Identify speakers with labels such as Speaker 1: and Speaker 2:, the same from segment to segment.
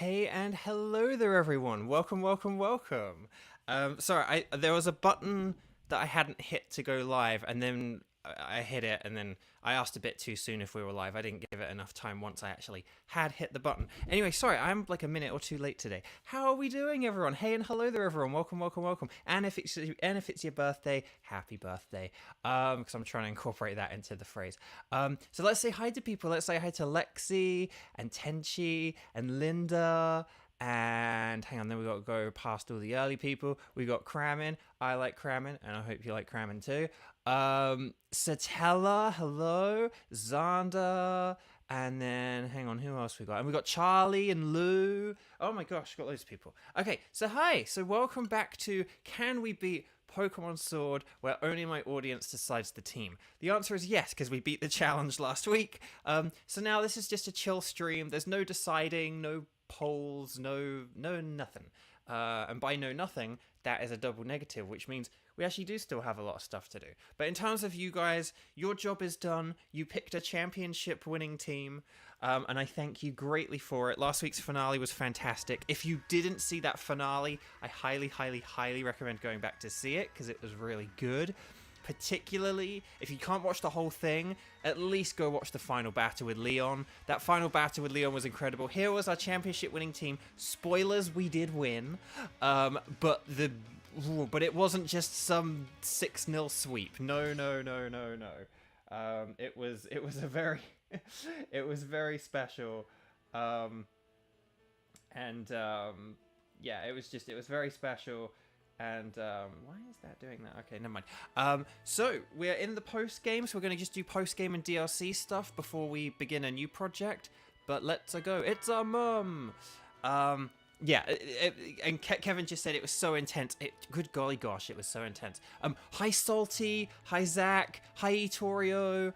Speaker 1: Hey and hello there everyone. Welcome. Sorry, there was a button that I hadn't hit to go live and then I hit it and then I asked a bit too soon if we were live. I didn't give it enough time once I actually had hit the button. Anyway, sorry, I'm like a minute or two late today. How are we doing everyone? Hey and hello there everyone. Welcome. And if it's your birthday, happy birthday. Because I'm trying to incorporate that into the phrase. So let's say hi to people. Let's say hi to Lexi and Tenchi and Linda. And hang on, then we got to go past all the early people. We got Cramming. I like Cramming, and I hope you like Cramming too. Satella, hello. Xander, and then hang on, who else we got? And we got Charlie and Lou. Oh my gosh, got loads of people. Okay, so hi. So welcome back to Can We Beat Pokémon Sword, where only my audience decides the team? The answer is yes, because we beat the challenge last week. So now this is just a chill stream. There's no deciding, no polls, no nothing. And by no nothing, that is a double negative, which means we actually do still have a lot of stuff to do. But in terms of you guys, your job is done. You picked a championship winning team, and I thank you greatly for it. Last week's finale was fantastic. If you didn't see that finale, I highly recommend going back to see it because it was really good. Particularly, if you can't watch the whole thing, at least go watch the final battle with Leon. That final battle with Leon was incredible. Here was our championship winning team. Spoilers, we did win. But it wasn't just some 6-0 sweep. No. It was a very it was very special. Yeah, it was very special. And why is that doing that? Okay, never mind. So we're in the post game, so we're going to just do post game and DLC stuff before we begin a new project. But let's go. It's our mum. Yeah, and Kevin just said it was so intense. Good golly gosh, it was so intense. Hi Salty, hi Zach, hi Itorio.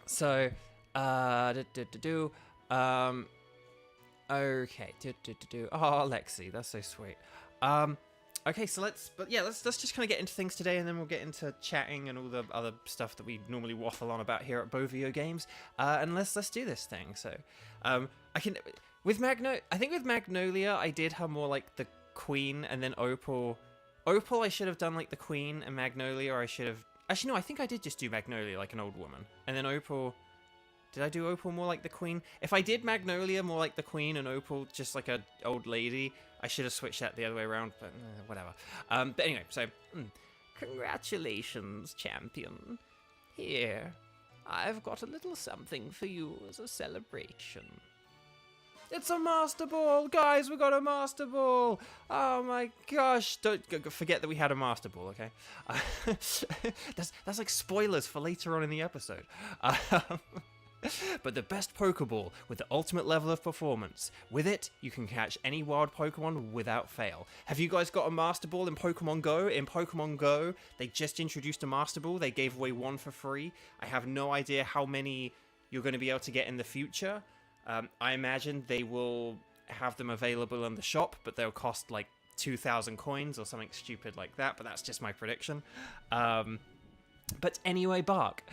Speaker 1: Okay. Oh, Lexi, that's so sweet. Okay, so let's just kind of get into things today, and then we'll get into chatting and all the other stuff that we normally waffle on about here at Bovio Games. And let's do this thing. So, I think with Magnolia, I did her more like the queen, and then Opal, I should have done like the queen, and Magnolia, I should have. Actually, no, I think I did just do Magnolia like an old woman, and then Opal. Did I do Opal more like the queen? If I did Magnolia more like the queen and Opal just like an old lady, I should have switched that the other way around, but whatever. But anyway, so, congratulations, champion. Here, I've got a little something for you as a celebration. It's a Master Ball! Guys, we got a Master Ball! Oh my gosh! Don't forget that we had a Master Ball, okay? That's like spoilers for later on in the episode. But the best Pokeball with the ultimate level of performance. With it, you can catch any wild Pokemon without fail. Have you guys got a Master Ball in Pokemon Go? In Pokemon Go, they just introduced a Master Ball. They gave away one for free. I have no idea how many you're going to be able to get in the future. I imagine they will have them available in the shop, but they'll cost like 2,000 coins or something stupid like that. But that's just my prediction. But anyway, Bark.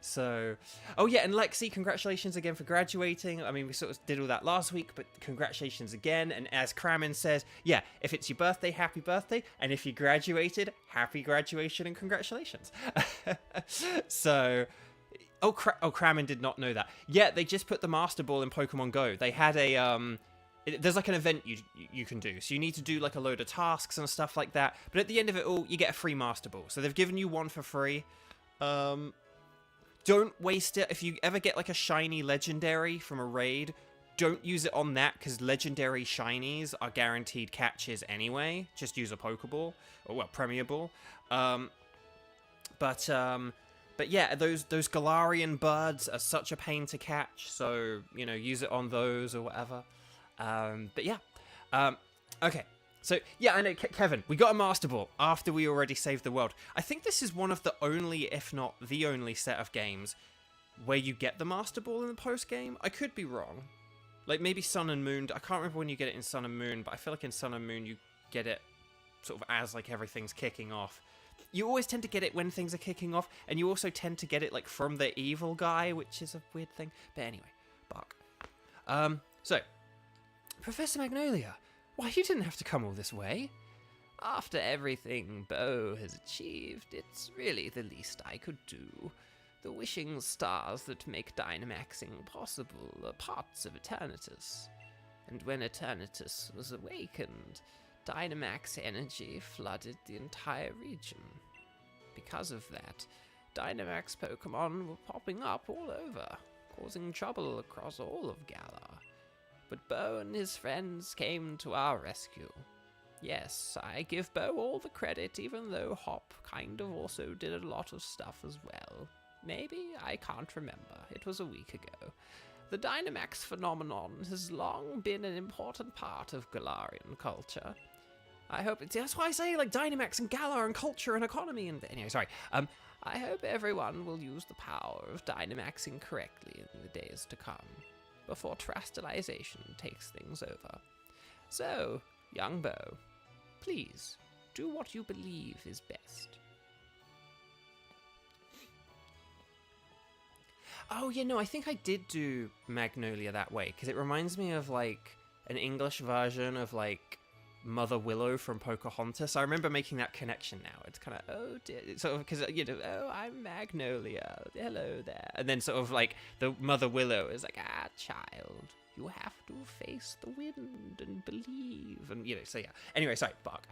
Speaker 1: So, oh yeah, and Lexi, congratulations again for graduating. I mean, we sort of did all that last week, but congratulations again. And as Kramen says, yeah, if it's your birthday, happy birthday. And if you graduated, happy graduation and congratulations. So, Kramen did not know that. Yeah, they just put the Master Ball in Pokemon Go. They had a, there's like an event you can do. So you need to do like a load of tasks and stuff like that. But at the end of it all, you get a free Master Ball. So they've given you one for free. Don't waste it. If you ever get like a shiny legendary from a raid, don't use it on that because legendary shinies are guaranteed catches anyway. Just use a Pokeball, or well, Premier Ball. But yeah, those Galarian birds are such a pain to catch. So use it on those or whatever. But yeah, okay. So, yeah, I know, Kevin, we got a Master Ball after we already saved the world. I think this is one of the only, if not the only set of games where you get the Master Ball in the post-game. I could be wrong. Like, maybe Sun and Moon. I can't remember when you get it in Sun and Moon, but I feel like in Sun and Moon you get it sort of as, like, everything's kicking off. You always tend to get it when things are kicking off, and you also tend to get it, like, from the evil guy, which is a weird thing. But anyway, Bark. So, Professor Magnolia, why, you didn't have to come all this way. After everything Bo has achieved, it's really the least I could do. The wishing stars that make Dynamaxing possible are parts of Eternatus. And when Eternatus was awakened, Dynamax energy flooded the entire region. Because of that, Dynamax Pokemon were popping up all over, causing trouble across all of Galar. But Bo and his friends came to our rescue. Yes, I give Bo all the credit, even though Hop kind of also did a lot of stuff as well. Maybe? I can't remember. It was a week ago. The Dynamax phenomenon has long been an important part of Galarian culture. I hope that's why I say like Dynamax and Galar and culture and economy and anyway, sorry. I hope everyone will use the power of Dynamaxing correctly in the days to come, before Terastallization takes things over. So, young Bo, please do what you believe is best. Oh, yeah, no, I think I did do Magnolia that way, because it reminds me of, like, an English version of, like, Mother Willow from Pocahontas. I remember making that connection now. It's kind of, oh, dear. Sort of, because, you know, oh, I'm Magnolia. Hello there. And then sort of, like, the Mother Willow is like, child, you have to face the wind and believe. And, you know, so, yeah. Anyway, sorry, bark.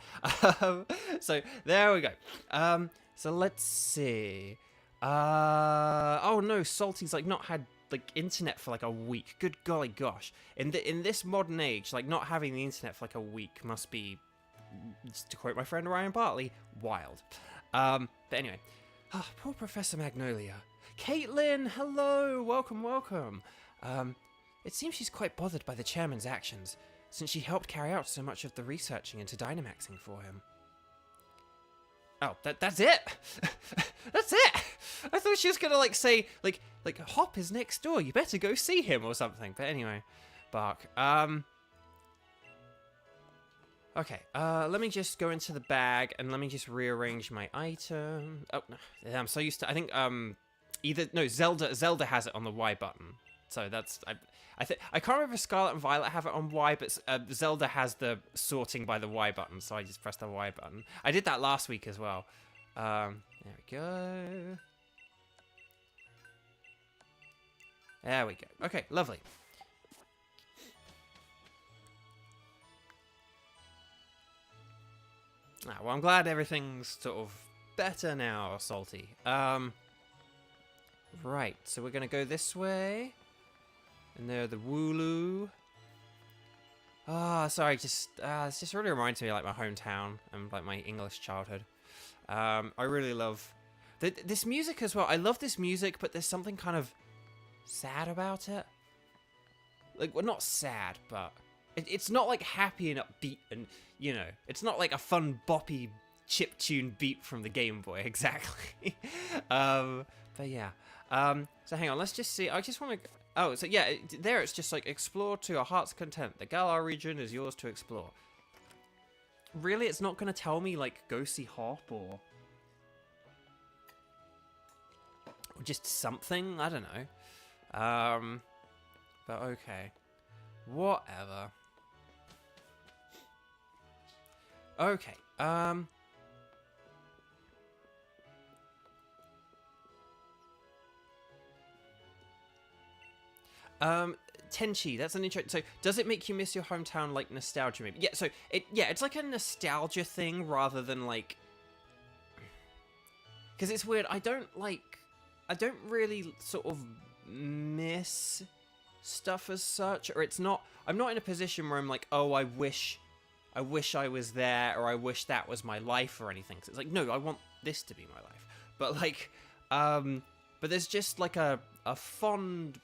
Speaker 1: So, there we go. So, let's see. Oh no, Salty's like not had like internet for like a week. Good golly gosh. In this modern age, like not having the internet for like a week must be, to quote my friend Ryan Bartley, wild. But anyway, poor Professor Magnolia. Caitlin, hello, welcome. It seems she's quite bothered by the chairman's actions, since she helped carry out so much of the researching into Dynamaxing for him. Oh, that's it. That's it. I thought she was gonna like say like Hop is next door. You better go see him or something. But anyway, bark. Okay. Let me just go into the bag and let me just rearrange my item. Oh no, I'm so used to. I think Zelda has it on the Y button. So that's I can't remember if Scarlet and Violet have it on Y, but Zelda has the sorting by the Y button, so I just press the Y button. I did that last week as well. There we go. There we go. Okay, lovely. Well, I'm glad everything's sort of better now, Salty. Right, so we're gonna go this way. And there, the Wooloo. Sorry, it's just really reminds me of like my hometown and like my English childhood. I really love this music as well. I love this music, but there's something kind of sad about it. Like, well, not sad, but it's not like happy and upbeat, and you know, it's not like a fun boppy chiptune beat from the Game Boy exactly. But yeah. So hang on, let's just see. I just want to. Oh, so yeah, there it's just like explore to your heart's content. The Galar region is yours to explore. Really, it's not going to tell me like go see Hop or just something. I don't know. But okay, whatever. Okay. Tenchi, that's an interesting. So, does it make you miss your hometown like nostalgia? Maybe. Yeah. So it's like a nostalgia thing rather than like. Because it's weird. I don't really sort of miss stuff as such, or it's not. I'm not in a position where I'm like, oh, I wish I was there, or I wish that was my life, or anything. So it's like, no, I want this to be my life. But like, but there's just like a fond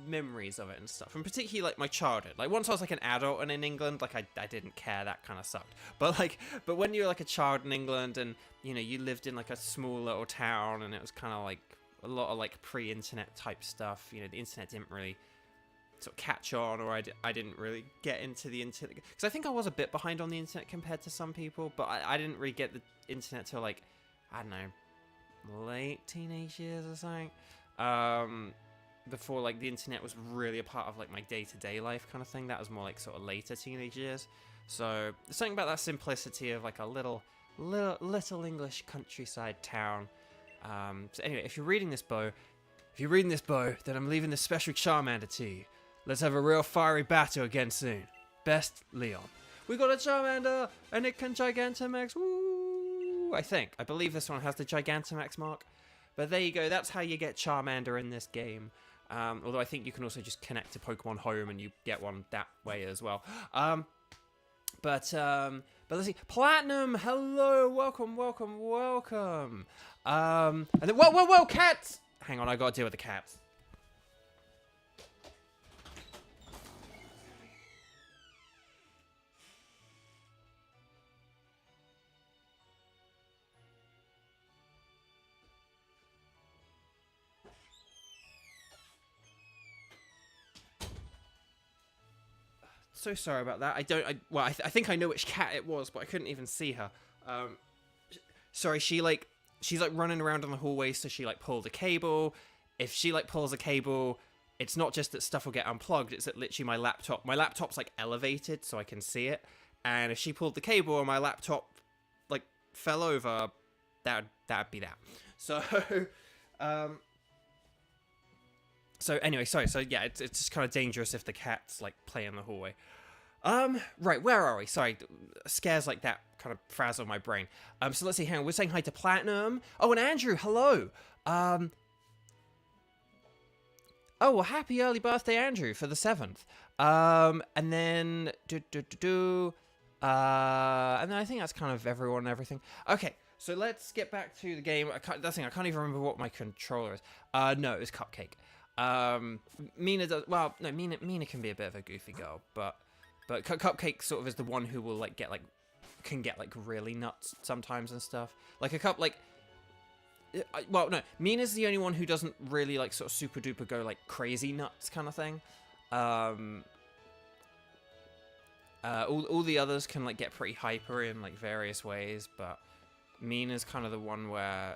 Speaker 1: memories of it and stuff, and particularly like my childhood. Like once I was like an adult and in England, like I didn't care, that kind of sucked. But when you were like a child in England and you know you lived in like a small little town and it was kind of like a lot of like pre-internet type stuff. You know, the internet didn't really sort of catch on, or I didn't really get into the internet because I think I was a bit behind on the internet compared to some people, but I didn't really get the internet till like, I don't know, late teenage years or something. before like the internet was really a part of like my day-to-day life kind of thing. That was more like sort of later teenage years. So there's something about that simplicity of like a little English countryside town. So anyway, if you're reading this, Bo, then I'm leaving this special Charmander to you. Let's have a real fiery battle again soon. Best, Leon. We got a Charmander, and it can Gigantamax. Woo! I believe this one has the Gigantamax mark. But there you go. That's how you get Charmander in this game. Although I think you can also just connect to Pokemon Home and you get one that way as well. But let's see. Platinum, hello, welcome. And then whoa, cats! Hang on, I gotta deal with the cats. So sorry about that. I think I know which cat it was, but I couldn't even see her. Sorry, she's like running around in the hallway, so she like pulled a cable. If she like pulls a cable, it's not just that stuff will get unplugged, it's that literally my laptop's like elevated so I can see it. And if she pulled the cable and my laptop like fell over, that'd be that. So So anyway, sorry. So yeah, it's just kind of dangerous if the cats like play in the hallway. Right, where are we? Sorry, scares like that kind of frazzle my brain. So let's see. Hang on, we're saying hi to Platinum. Oh, and Andrew, hello. Oh, well, happy early birthday, Andrew, for the 7th. And then and then I think that's kind of everyone and everything. Okay, so let's get back to the game. I can't even remember what my controller is. No, it was Cupcake. Mina does well. No, Mina can be a bit of a goofy girl, but Cupcake sort of is the one who will like can get like really nuts sometimes and stuff. Like well, no, Mina's the only one who doesn't really like sort of super duper go like crazy nuts kind of thing. All the others can like get pretty hyper in like various ways, but Mina's kind of the one where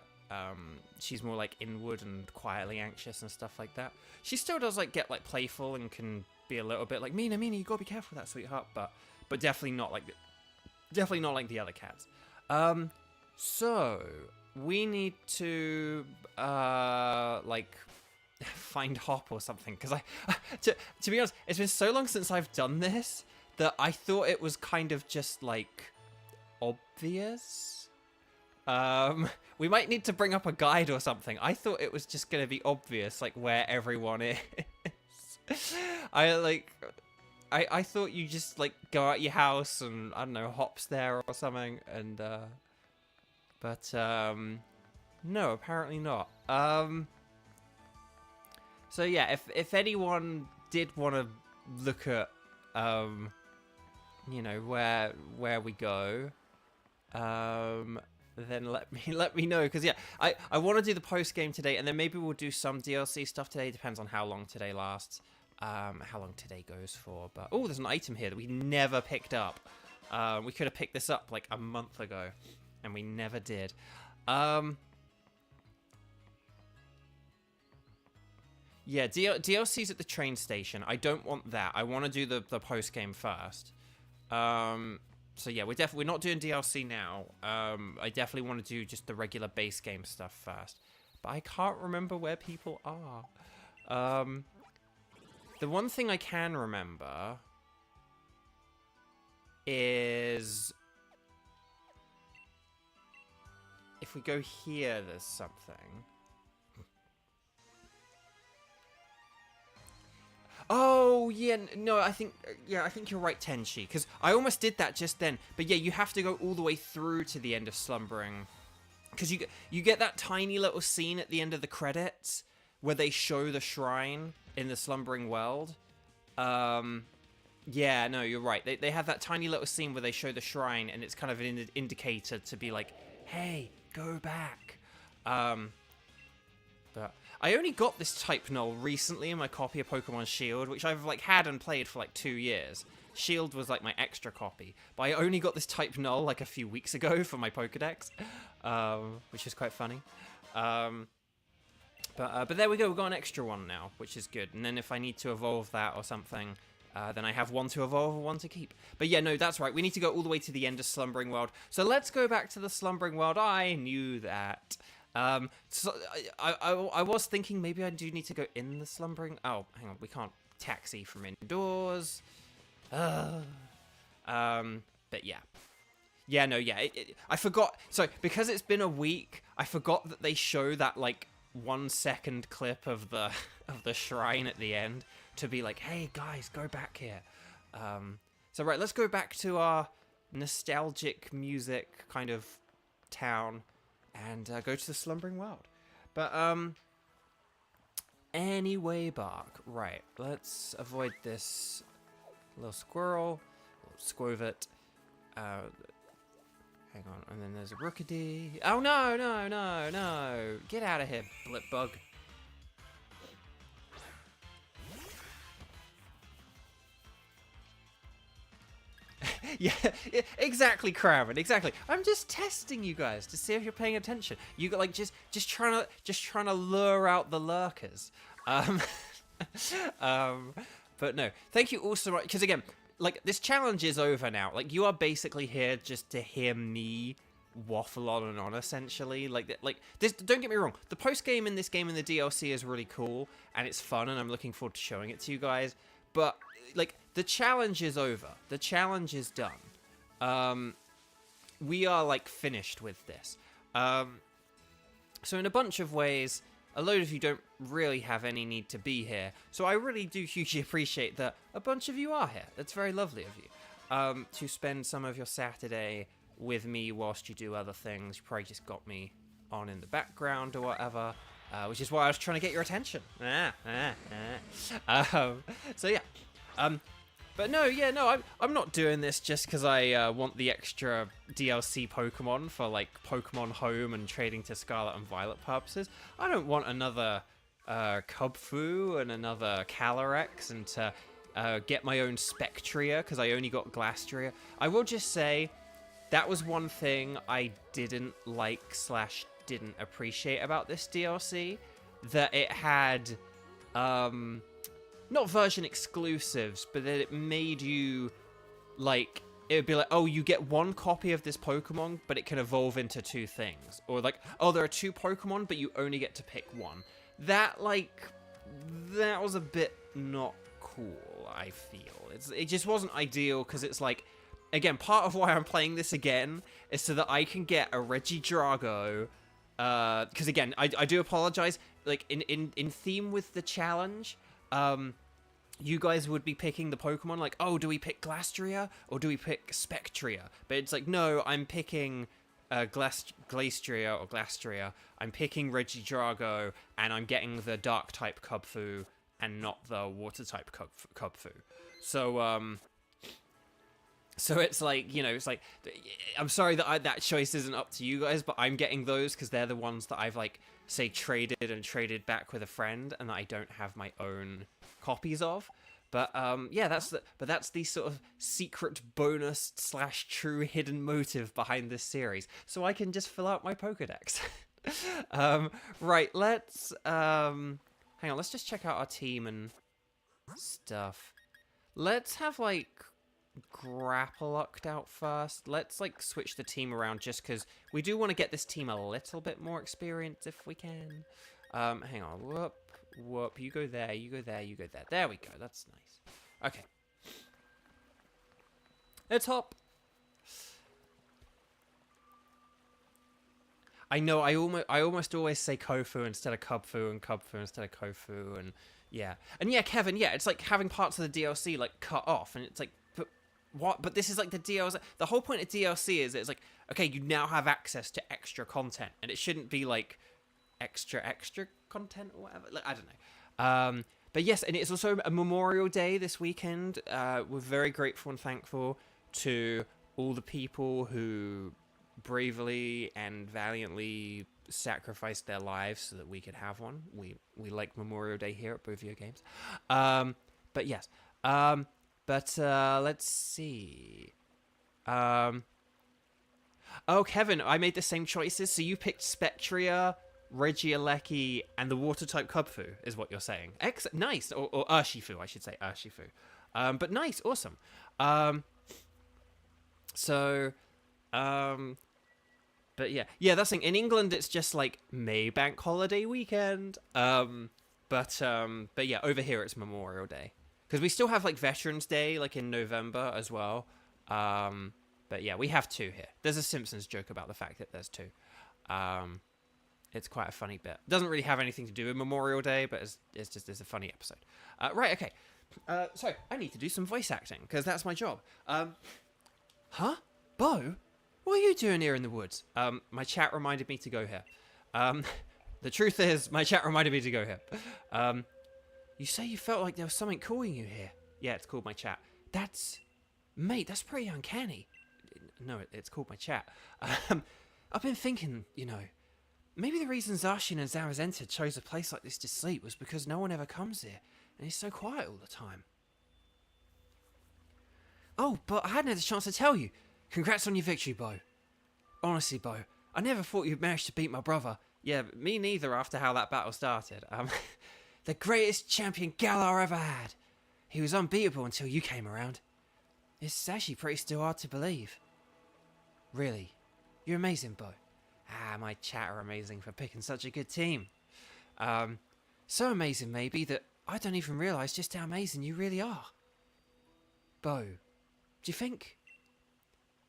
Speaker 1: she's more like inward and quietly anxious and stuff like that. She still does like get like playful and can be a little bit like Mina, you gotta be careful with that, sweetheart. But definitely not like the other cats. So we need to like find Hop or something, because to be honest, it's been so long since I've done this that I thought it was kind of just like obvious. We might need to bring up a guide or something. I thought it was just gonna be obvious, like where everyone is. I thought you just like go out your house and I don't know, Hop's there or something, and but no, apparently not. So yeah, if anyone did want to look at you know, where we go, then let me know, because yeah, I want to do the post game today, and then maybe we'll do some DLC stuff today. Depends on how long today lasts, how long today goes for. But oh, there's an item here that we never picked up. We could have picked this up like a month ago, and we never did. Yeah, DLC's at the train station. I don't want that. I want to do the post game first. So yeah, we're not doing DLC now. I definitely want to do just the regular base game stuff first. But I can't remember where people are. The one thing I can remember is if we go here, there's something. Oh, yeah, no, I think you're right, Tenchi, because I almost did that just then. But yeah, you have to go all the way through to the end of Slumbering, because you get that tiny little scene at the end of the credits where they show the shrine in the Slumbering world. Yeah, no, you're right. They have that tiny little scene where they show the shrine, and it's kind of an indicator to be like, hey, go back. But I only got this type null recently in my copy of Pokemon Shield, which I've like had and played for like 2 years. Shield was like my extra copy, but I only got this type null like a few weeks ago for my Pokedex, which is quite funny. But there we go. We've got an extra one now, which is good. And then if I need to evolve that or something, then I have one to evolve or one to keep. But yeah, no, that's right. We need to go all the way to the end of Slumbering World. So let's go back to the Slumbering World. I knew that. So I was thinking maybe I do need to go in the Slumbering... Oh, hang on. We can't taxi from indoors. But yeah. Yeah, no, yeah. I forgot. So because it's been a week, I forgot that they show that, like, 1 second clip of the shrine at the end to be like, hey guys, go back here. So right, let's go back to our nostalgic music kind of town and go to the Slumbering World. But anyway, Bark. Right, let's avoid this little squirrel, Squovit. Hang on, and then there's a Rookidee. Oh, no, no, no, no. Get out of here, Blipbug. Yeah, exactly, Craven, exactly. I'm just testing you guys to see if you're paying attention. You got like just trying to lure out the lurkers. But no, thank you all so much, because again, like, this challenge is over now. Like, you are basically here just to hear me waffle on and on, essentially. Like this. Don't get me wrong. The post-game in this game and the DLC is really cool, and it's fun, and I'm looking forward to showing it to you guys. But, like, the challenge is over. The challenge is done. We are, like, finished with this. So in a bunch of ways, a load of you don't really have any need to be here. So I really do hugely appreciate that a bunch of you are here. That's very lovely of you. To spend some of your Saturday with me whilst you do other things. You probably just got me on in the background or whatever. Which is why I was trying to get your attention. So yeah. But no, yeah, no, I'm not doing this just because I want the extra DLC Pokemon for, like, Pokemon Home and trading to Scarlet and Violet purposes. I don't want another Cubfu and another Calyrex and to get my own Spectria because I only got Glastria. I will just say that was one thing I didn't like / didn't appreciate about this DLC, that it had... not version exclusives, but that it made you, like, it would be like, oh, you get one copy of this Pokemon, but it can evolve into 2 things. Or like, oh, there are 2 Pokemon, but you only get to pick one. That, like, that was a bit not cool, I feel. It just wasn't ideal, because it's like, again, part of why I'm playing this again is so that I can get a Regidrago, because again, I do apologize, like, in theme with the challenge, you guys would be picking the Pokemon like, oh, do we pick Glastria or do we pick Spectria? But it's like, no, I'm picking Glastria or Glastria. I'm picking Regidrago, and I'm getting the Dark-type Cubfu and not the Water-type Cubfu. So it's like, you know, it's like, I'm sorry that that choice isn't up to you guys, but I'm getting those because they're the ones that I've, like, say, traded back with a friend, and that I don't have my own copies of. But yeah, that's the sort of secret bonus / true hidden motive behind this series, so I can just fill out my Pokedex. Right, let's hang on, let's just check out our team and stuff. Let's have, like, Grappled out first. Let's, like, switch the team around just because we do want to get this team a little bit more experience if we can. Hang on. Whoop. You go there, you go there, you go there. There we go. That's nice. Okay. Let's hop. I know, I almost always say Kofu instead of Cubfu and Cubfu instead of Kofu, and yeah. And yeah, Kevin, yeah, it's like having parts of the DLC, like, cut off, and it's like, what? But this is like the DLC. The whole point of DLC is it's like, okay, you now have access to extra content, and it shouldn't be like extra content or whatever. Like, I don't know. But yes, and it's also a Memorial Day this weekend. We're very grateful and thankful to all the people who bravely and valiantly sacrificed their lives so that we could have one. We like Memorial Day here at Bovio Games. But yes. But let's see. Oh, Kevin, I made the same choices. So you picked Spectria, Regieleki, and the water-type Kubfu, is what you're saying. Nice, or Urshifu, I should say, Urshifu. But nice, awesome. But yeah, that's the thing. In England, it's just like May Bank Holiday weekend. But yeah, over here it's Memorial Day, because we still have like Veterans Day, like in November as well. But yeah, we have two here. There's a Simpsons joke about the fact that there's two. It's quite a funny bit. Doesn't really have anything to do with Memorial Day, but it's a funny episode. Right, okay. So I need to do some voice acting, because that's my job. Huh? Bo? What are you doing here in the woods? My chat reminded me to go here. The truth is, my chat reminded me to go here. You say you felt like there was something calling you here. Yeah, it's called my chat. Mate, that's pretty uncanny. No, it's called my chat. I've been thinking, maybe the reason Zacian and Zamazenta chose a place like this to sleep was because no one ever comes here, and it's so quiet all the time. Oh, but I hadn't had a chance to tell you. Congrats on your victory, Bo. Honestly, Bo, I never thought you'd manage to beat my brother. Yeah, me neither after how that battle started. The greatest champion Galar ever had. He was unbeatable until you came around. It's actually pretty still hard to believe. Really? You're amazing, Bo. My chat are amazing for picking such a good team. So amazing, maybe, that I don't even realise just how amazing you really are. Bo, do you think...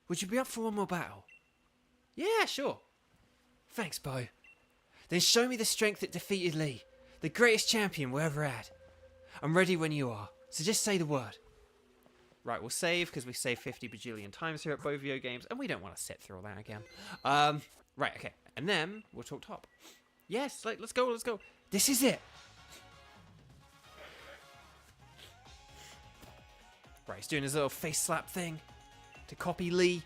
Speaker 1: Would you be up for one more battle? Yeah, sure. Thanks, Bo. Then show me the strength that defeated Lee, the greatest champion we ever had. I'm ready when you are, so just say the word. Right, we'll save, because we saved 50 bajillion times here at Bovio Games, and we don't want to sit through all that again. Right, okay, and then we'll talk top. Yes, let's go. This is it. Right, he's doing his little face slap thing to copy Lee.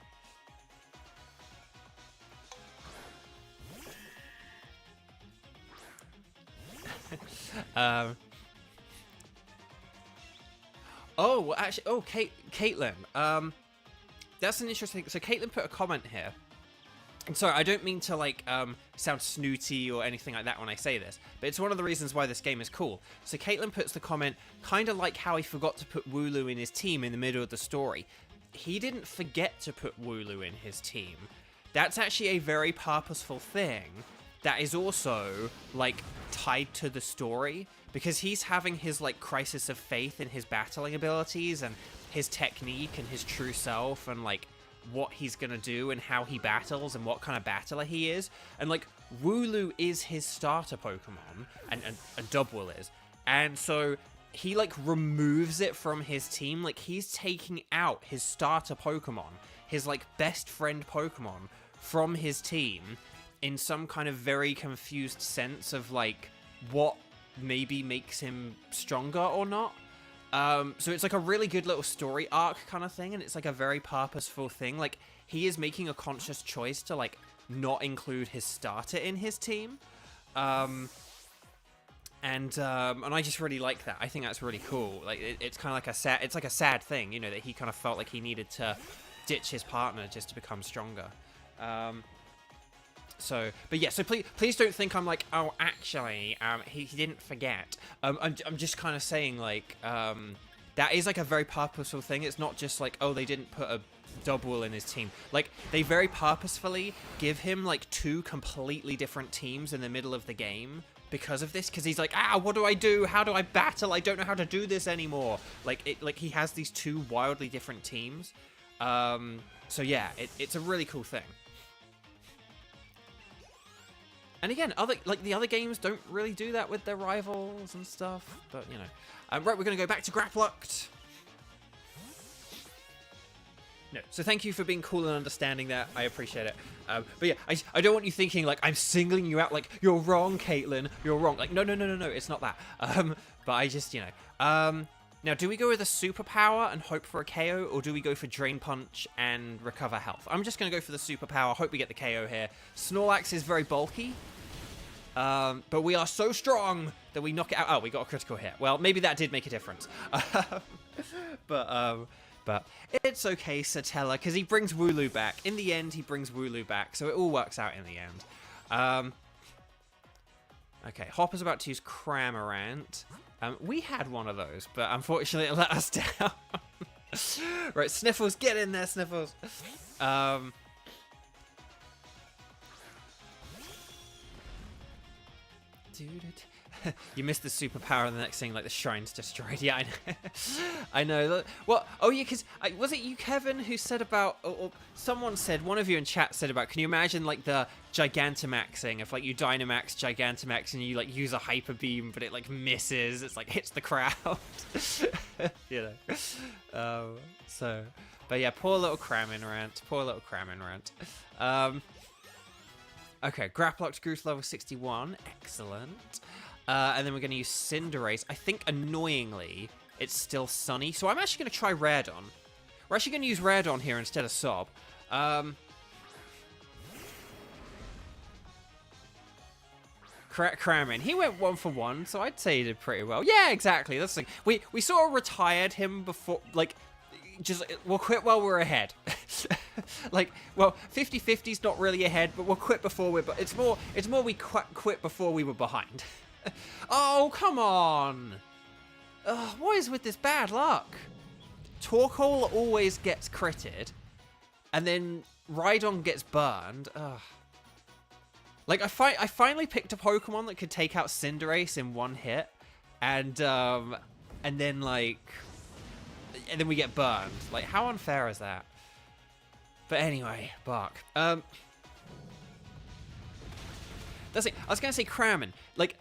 Speaker 1: Caitlin. That's an interesting... So Caitlin put a comment here. And sorry, I don't mean to, sound snooty or anything like that when I say this, but it's one of the reasons why this game is cool. So Caitlin puts the comment, kind of like how he forgot to put Wooloo in his team in the middle of the story. He didn't forget to put Wooloo in his team. That's actually a very purposeful thing that is also, tied to the story, because he's having his, crisis of faith in his battling abilities and his technique and his true self and, what he's gonna do and how he battles and what kind of battler he is. And, Wooloo is his starter Pokemon, and Dubwool is. And so he, removes it from his team. He's taking out his starter Pokemon, his, best friend Pokemon, from his team in some kind of very confused sense of, what maybe makes him stronger or not. So it's a really good little story arc kind of thing, and it's a very purposeful thing. He is making a conscious choice to not include his starter in his team. And I just really like that. I think that's really cool. It's kind of a sad thing, that he kind of felt like he needed to ditch his partner just to become stronger. So please don't think I'm oh, actually, he didn't forget. I'm just kind of saying, that is, a very purposeful thing. It's not just, oh, they didn't put a Dubwool in his team. They very purposefully give him, two completely different teams in the middle of the game because of this. Because he's what do I do? How do I battle? I don't know how to do this anymore. He has these two wildly different teams. So, yeah, it's a really cool thing. And again, the other games don't really do that with their rivals and stuff, but right, we're gonna go back to Graplucked. No, so thank you for being cool and understanding that. I appreciate it. But yeah, I don't want you thinking I'm singling you out you're wrong, Caitlin. You're wrong. No, it's not that. But I just now, do we go with a superpower and hope for a KO, or do we go for Drain Punch and recover health? I'm just going to go for the superpower. Hope we get the KO here. Snorlax is very bulky, but we are so strong that we knock it out. Oh, we got a critical hit. Well, maybe that did make a difference. But it's okay, Satella, because he brings Wooloo back. In the end, he brings Wooloo back, so it all works out in the end. Okay, Hopper's about to use Cramorant. We had one of those, but unfortunately it let us down. Right, Sniffles, get in there, Sniffles. You missed the superpower, and the next thing, like, the shrine's destroyed. Yeah, I know. I know. What? Oh, yeah, because was it you, Kevin, who said about, or someone said, one of you in chat said about, can you imagine, like, the Gigantamaxing, if, like, you Dynamax Gigantamax and you, like, use a Hyper Beam, but it, like, misses, it's, like, hits the crowd. You know. But yeah, poor little Cramorant. Poor little Cramorant. Okay, Grapplocked grew to level 61. Excellent. And then we're going to use Cinderace. I think, annoyingly, it's still Sunny. So I'm actually going to try Raredon. We're actually going to use Raredon here instead of Sob. Cramming. He went 1 for 1, so I'd say he did pretty well. Yeah, exactly. That's the thing. We sort of retired him before, like, just, we'll quit while we're ahead. Like, well, 50-50's not really ahead, but we'll quit before we're, it's more we quit before we were behind. Oh, come on. Ugh, what is with this bad luck? Torkoal always gets critted, and then Rhydon gets burned. Ugh. Like, I finally picked a Pokemon that could take out Cinderace in 1 hit, and then, like, and then we get burned. Like, how unfair is that? But anyway, Bark. That's it. I was going to say Crammon. Like,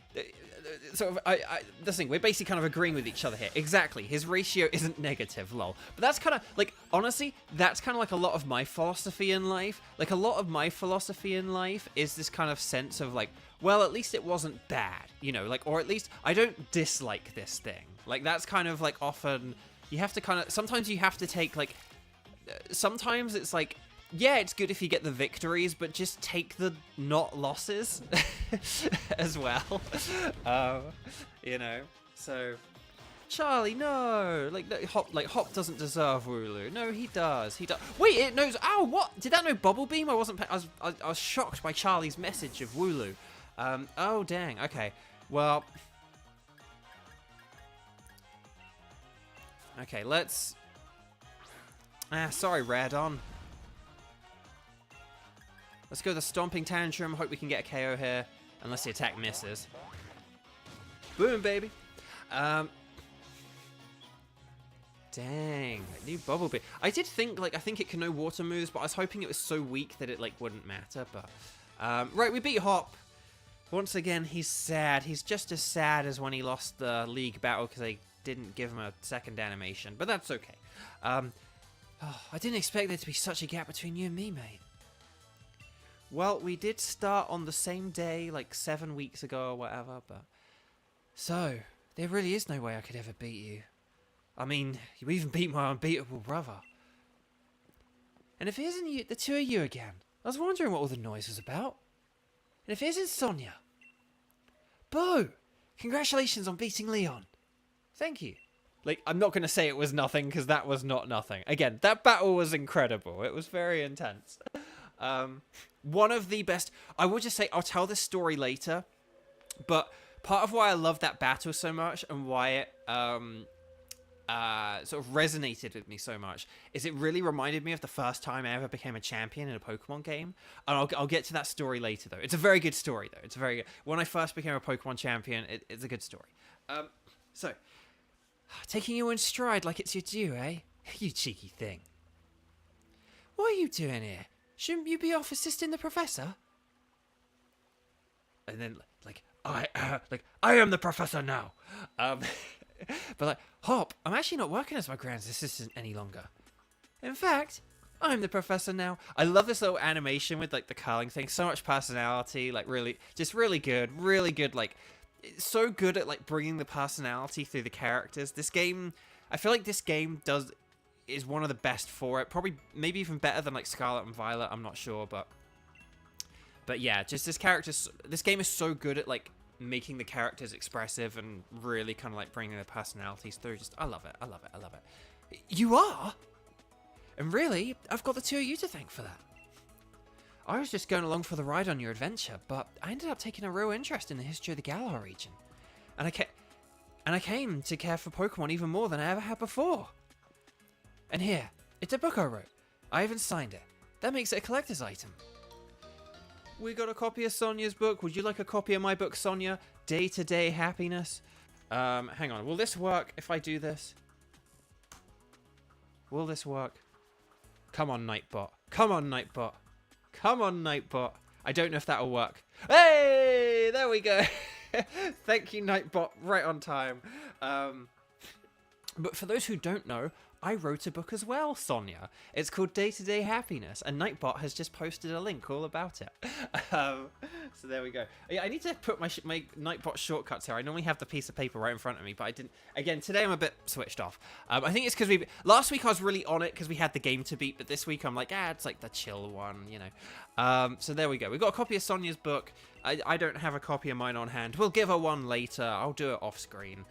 Speaker 1: sort of, that's the thing. We're basically kind of agreeing with each other here. Exactly. His ratio isn't negative, lol. But that's kind of, like, honestly, that's kind of like a lot of my philosophy in life. Like, a lot of my philosophy in life is this kind of sense of, like, well, at least it wasn't bad, you know, like, or at least I don't dislike this thing. Like, that's kind of, like, often, you have to kind of, sometimes you have to take, like, sometimes it's like, yeah, it's good if you get the victories, but just take the not losses as well. You know, so Charlie, no, Hop doesn't deserve Wooloo. No, he does. He does. Wait, it knows. Ow, what? Did that know Bubble Beam? I wasn't. I was shocked by Charlie's message of Wooloo. Oh dang. Okay. Well. Okay, let's. Sorry, Raredon. Let's go the Stomping Tantrum. Hope we can get a KO here. Unless the attack misses. Boom, baby. Dang. New Bubble Beam. I did think, like, I think it can know water moves, but I was hoping it was so weak that it, like, wouldn't matter. But, right, we beat Hop. Once again, he's sad. He's just as sad as when he lost the league battle because they didn't give him a second animation. But that's okay. Oh, I didn't expect there to be such a gap between you and me, mate. Well, we did start on the same day, like 7 weeks ago or whatever, but... So, there really is no way I could ever beat you. I mean, you even beat my unbeatable brother. And if it isn't you, the two of you again, I was wondering what all the noise was about. And if it isn't Sonia... Boo! Congratulations on beating Leon. Thank you. Like, I'm not going to say it was nothing, because that was not nothing. Again, that battle was incredible. It was very intense. One of the best... I will just say, I'll tell this story later, but part of why I love that battle so much and why it sort of resonated with me so much is it really reminded me of the first time I ever became a champion in a Pokemon game. And I'll get to that story later, though. It's a very good story, though. It's very good. When I first became a Pokemon champion, it's a good story. So, taking you in stride like it's your due, eh? You cheeky thing. What are you doing here? Shouldn't you be off assisting the professor? And then, like, I am the professor now. But like, Hop, I'm actually not working as my grand's assistant any longer. In fact, I'm the professor now. I love this little animation with, like, the curling thing. So much personality, like, really, just really good, like, it's so good at, like, bringing the personality through the characters. This game, I feel like this game is one of the best for it. Probably, maybe even better than, like, Scarlet and Violet. I'm not sure, but yeah, just this game is so good at, like, making the characters expressive and really kind of, like, bringing their personalities through. Just, I love it. I love it. I love it. You are? And really, I've got the two of you to thank for that. I was just going along for the ride on your adventure, but I ended up taking a real interest in the history of the Galar region. And I came to care for Pokemon even more than I ever had before. And here, it's a book I wrote. I even signed it. That makes it a collector's item. We got a copy of Sonia's book. Would you like a copy of my book, Sonia? Day-to-Day Happiness. Hang on. Will this work if I do this? Will this work? Come on, Nightbot. Come on, Nightbot. Come on, Nightbot. I don't know if that'll work. Hey! There we go. Thank you, Nightbot. Right on time. But for those who don't know, I wrote a book as well, Sonia. It's called Day-to-Day Happiness, and Nightbot has just posted a link all about it. So there we go. Yeah, I need to put my Nightbot shortcuts here. I normally have the piece of paper right in front of me, but I didn't. Again, today I'm a bit switched off. I think it's because last week I was really on it because we had the game to beat, but this week I'm like, it's like the chill one, you know. So there we go. We got a copy of Sonia's book. I don't have a copy of mine on hand. We'll give her one later. I'll do it off screen.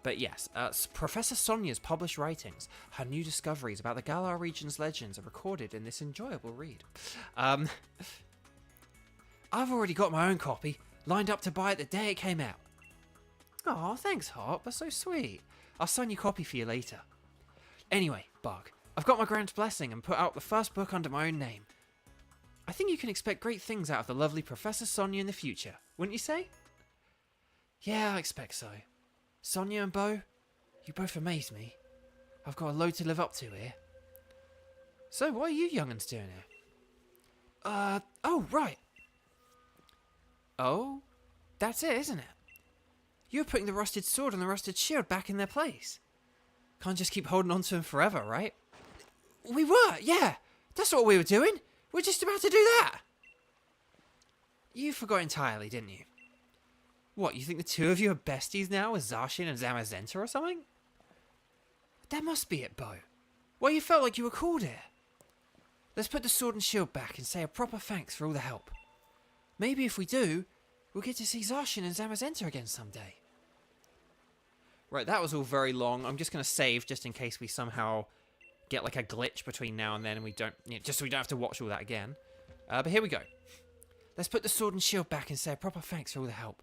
Speaker 1: But yes, Professor Sonia's published writings, her new discoveries about the Galar region's legends are recorded in this enjoyable read. I've already got my own copy, lined up to buy it the day it came out. Aw, thanks, Hop, that's so sweet. I'll sign your copy for you later. Anyway, Bug, I've got my grand's blessing and put out the first book under my own name. I think you can expect great things out of the lovely Professor Sonia in the future, wouldn't you say? Yeah, I expect so. Sonia and Bo, you both amaze me. I've got a load to live up to here. So, what are you young'uns doing here? Oh, right. Oh, that's it, isn't it? You're putting the rusted sword and the rusted shield back in their place. Can't just keep holding on to them forever, right? We were, yeah. That's what we were doing. We're just about to do that. You forgot entirely, didn't you? What, you think the two of you are besties now with Zacian and Zamazenta or something? That must be it, Bo. Well, you felt like you were called here. Let's put the sword and shield back and say a proper thanks for all the help. Maybe if we do, we'll get to see Zacian and Zamazenta again someday. Right, that was all very long. I'm just going to save just in case we somehow get like a glitch between now and then and we don't, just so we don't have to watch all that again. But here we go. Let's put the sword and shield back and say a proper thanks for all the help.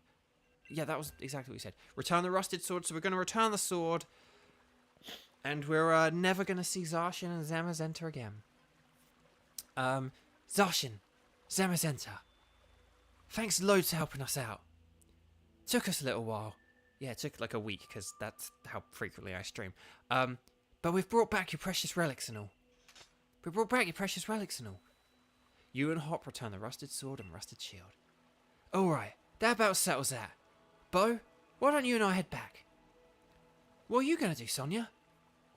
Speaker 1: Yeah, that was exactly what we said. Return the rusted sword. So we're going to return the sword. And we're never going to see Zacian and Zamazenta again. Zacian, Zamazenta. Thanks loads for helping us out. Took us a little while. Yeah, it took like a week because that's how frequently I stream. But we've brought back your precious relics and all. You and Hop return the rusted sword and rusted shield. Alright, that about settles that. Bo, why don't you and I head back? What are you going to do, Sonia?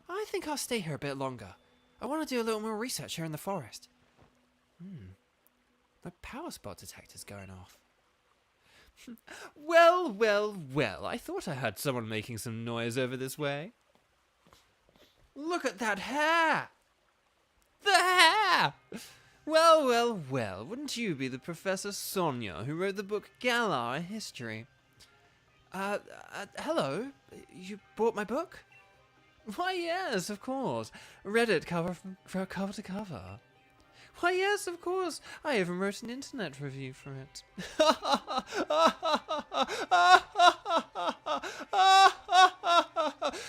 Speaker 1: I think I'll stay here a bit longer. I want to do a little more research here in the forest. My power spot detector's going off. Well, I thought I heard someone making some noise over this way. Look at that hair! The hair! Well, wouldn't you be the Professor Sonia who wrote the book Galar History? Hello? You bought my book? Why, yes, of course. Read it cover to cover. Why, yes, of course. I even wrote an internet review for it.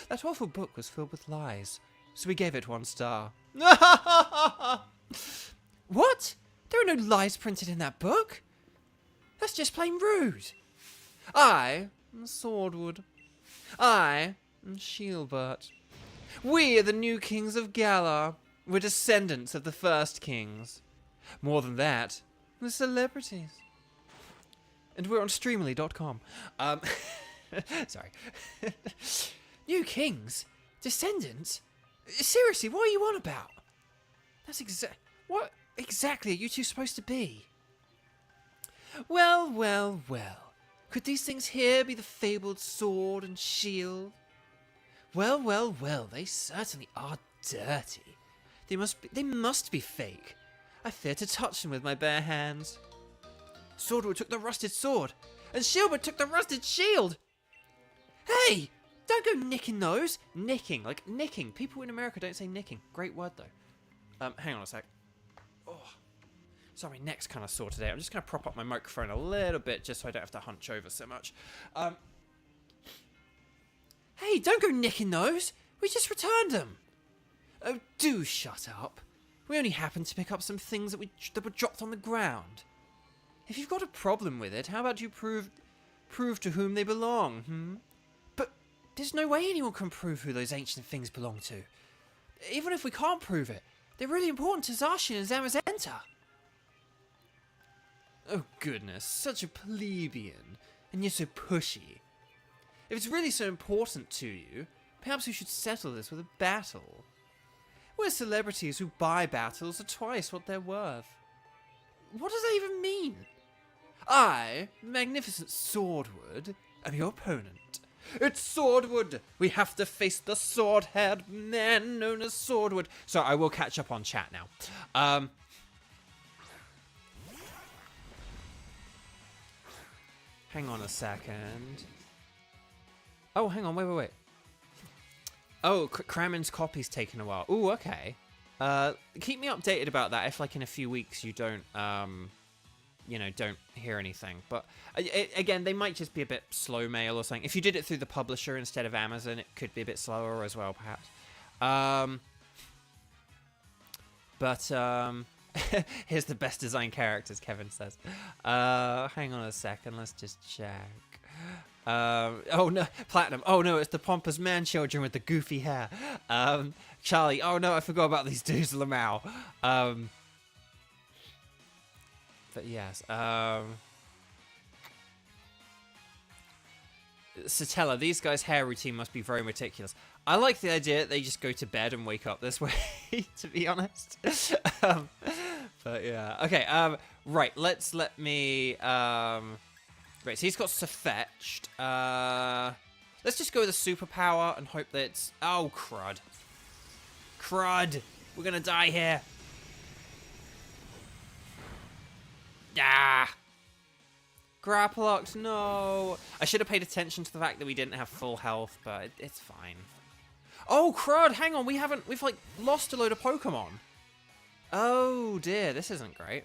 Speaker 1: That awful book was filled with lies, so we gave it 1 star. What? There are no lies printed in that book. That's just plain rude. I am Swordwood. I am Shieldbert. We are the new kings of Galar. We're descendants of the first kings. More than that, we're celebrities. And we're on Streamly.com. Sorry. New kings? Descendants? Seriously, what are you on about? That's what exactly are you two supposed to be? Well. Could these things here be the fabled sword and shield? Well, they certainly are dirty. They must be fake. I fear to touch them with my bare hands. Swordwood took the rusted sword, and Shieldwood took the rusted shield. Hey, don't go nicking those. Nicking, like nicking. People in America don't say nicking. Great word though. Hang on a sec. Oh. Sorry, my neck's kind of sore today. I'm just going to prop up my microphone a little bit just so I don't have to hunch over so much. Hey, don't go nicking those. We just returned them. Oh, do shut up. We only happened to pick up some things that were dropped on the ground. If you've got a problem with it, how about you prove to whom they belong, But there's no way anyone can prove who those ancient things belong to. Even if we can't prove it, they're really important to Zacian and Zamazenta. Oh goodness, such a plebeian, and you're so pushy. If it's really so important to you, perhaps we should settle this with a battle. We're celebrities who buy battles at twice what they're worth. What does that even mean? I, the magnificent Swordwood, am your opponent. It's Swordwood! We have to face the sword-haired man known as Swordwood. So I will catch up on chat now. Hang on a second. Oh, hang on, wait. Oh, Kramen's copy's taken a while. Ooh, okay. Keep me updated about that if, like, in a few weeks you don't, don't hear anything. But, again, they might just be a bit slow mail or something. If you did it through the publisher instead of Amazon, it could be a bit slower as well, perhaps. Here's the best design characters, Kevin says. Hang on a second, let's just check. Oh no, Platinum. Oh no, it's the pompous man children with the goofy hair. Charlie. Oh no, I forgot about these dudes, Lamau. But yes. Satella, these guys' hair routine must be very meticulous. I like the idea that they just go to bed and wake up this way, to be honest. But yeah. Okay, right, let me right, so he's got Sefetched. Let's just go with a superpower and hope that it's... Oh, crud. Crud! We're gonna die here. Ah! Grapplocked, no! I should have paid attention to the fact that we didn't have full health, but it's fine. Oh, crud! Hang on, we've, like, lost a load of Pokemon. Oh, dear, this isn't great.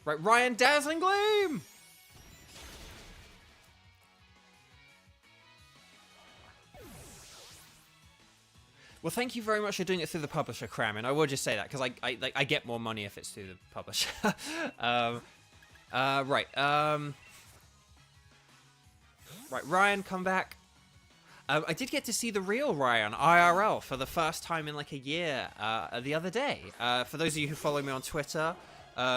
Speaker 1: Right, Ryan, Dazzling Gleam! Well, thank you very much for doing it through the publisher, Kramen. I will just say that, because I get more money if it's through the publisher. Right, Ryan, come back. I did get to see the real Ryan, IRL, for the first time in like a year the other day. For those of you who follow me on Twitter,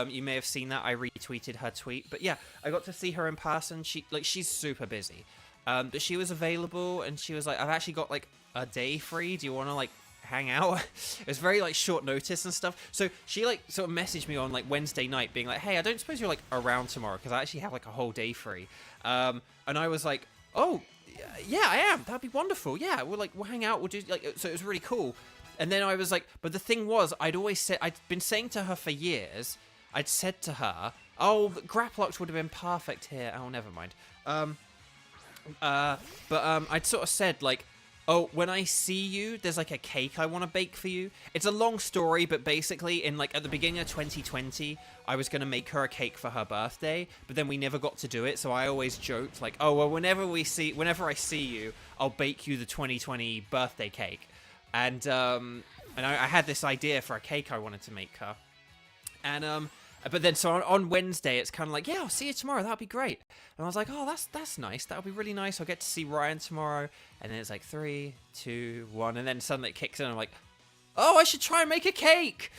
Speaker 1: you may have seen that. I retweeted her tweet. But yeah, I got to see her in person. She's super busy. But she was available, and she was like, I've actually got like a day free. Do you want to like hang out? It was very like short notice and stuff. So she like sort of messaged me on like Wednesday night being like, hey, I don't suppose you're like around tomorrow because I actually have like a whole day free. And I was like, oh, yeah, I am. That'd be wonderful. Yeah, we'll hang out. We'll do like, so it was really cool. And then I was like, but the thing was, I'd been saying to her for years, I'd said to her, oh, Grapplocked would have been perfect here. Oh, never mind. I'd sort of said like, oh, when I see you, there's like a cake I want to bake for you. It's a long story, but basically in like at the beginning of 2020, I was going to make her a cake for her birthday, but then we never got to do it. So I always joked like, oh, well, whenever I see you, I'll bake you the 2020 birthday cake. And I had this idea for a cake I wanted to make her. And, but then, so on Wednesday, it's kind of like, yeah, I'll see you tomorrow. That'll be great. And I was like, oh, that's nice. That'll be really nice. I'll get to see Ryan tomorrow. And then it's like 3, 2, 1. And then suddenly it kicks in. I'm like, oh, I should try and make a cake.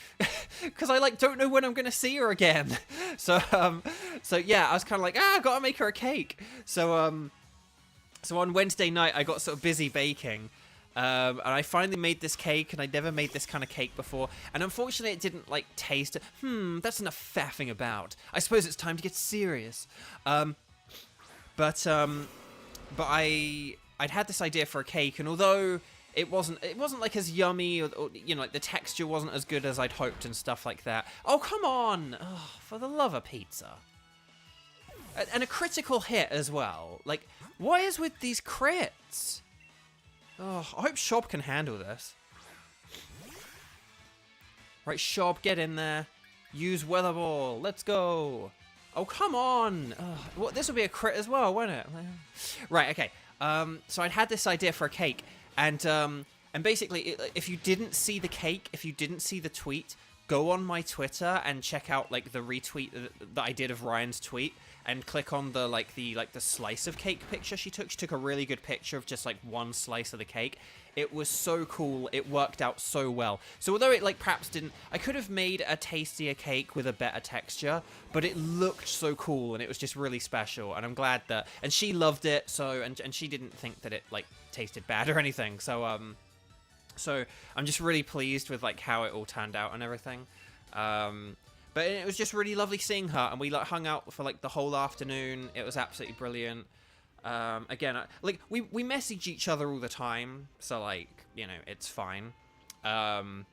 Speaker 1: Because I like don't know when I'm going to see her again. So yeah, I was kind of like, I got to make her a cake. So on Wednesday night, I got sort of busy baking. And I finally made this cake, and I'd never made this kind of cake before. And unfortunately, it didn't, like, taste... that's enough faffing about. I suppose it's time to get serious. But I'd had this idea for a cake, and although it wasn't like, as yummy, or you know, like, the texture wasn't as good as I'd hoped and stuff like that. Oh, come on! Oh, for the love of pizza. And a critical hit as well. Like, what is with these crits? Oh, I hope Shob can handle this. Right, Shob, get in there. Use weatherball. Let's go. Oh, come on. Well, this will be a crit as well, won't it? Right, okay. So I'd had this idea for a cake, and basically, if you didn't see the cake, if you didn't see the tweet, go on my Twitter and check out like the retweet that I did of Ryan's tweet, and click on the slice of cake picture she took. She took a really good picture of just like one slice of the cake. It was so cool. It worked out so well. So although it like perhaps didn't, I could have made a tastier cake with a better texture, but it looked so cool and it was just really special. And I'm glad that, and she loved it. So, and she didn't think that it like tasted bad or anything. So, so I'm just really pleased with like how it all turned out and everything. But it was just really lovely seeing her, and we like hung out for like the whole afternoon. It was absolutely brilliant. Again, like we message each other all the time, so like, you know, it's fine. And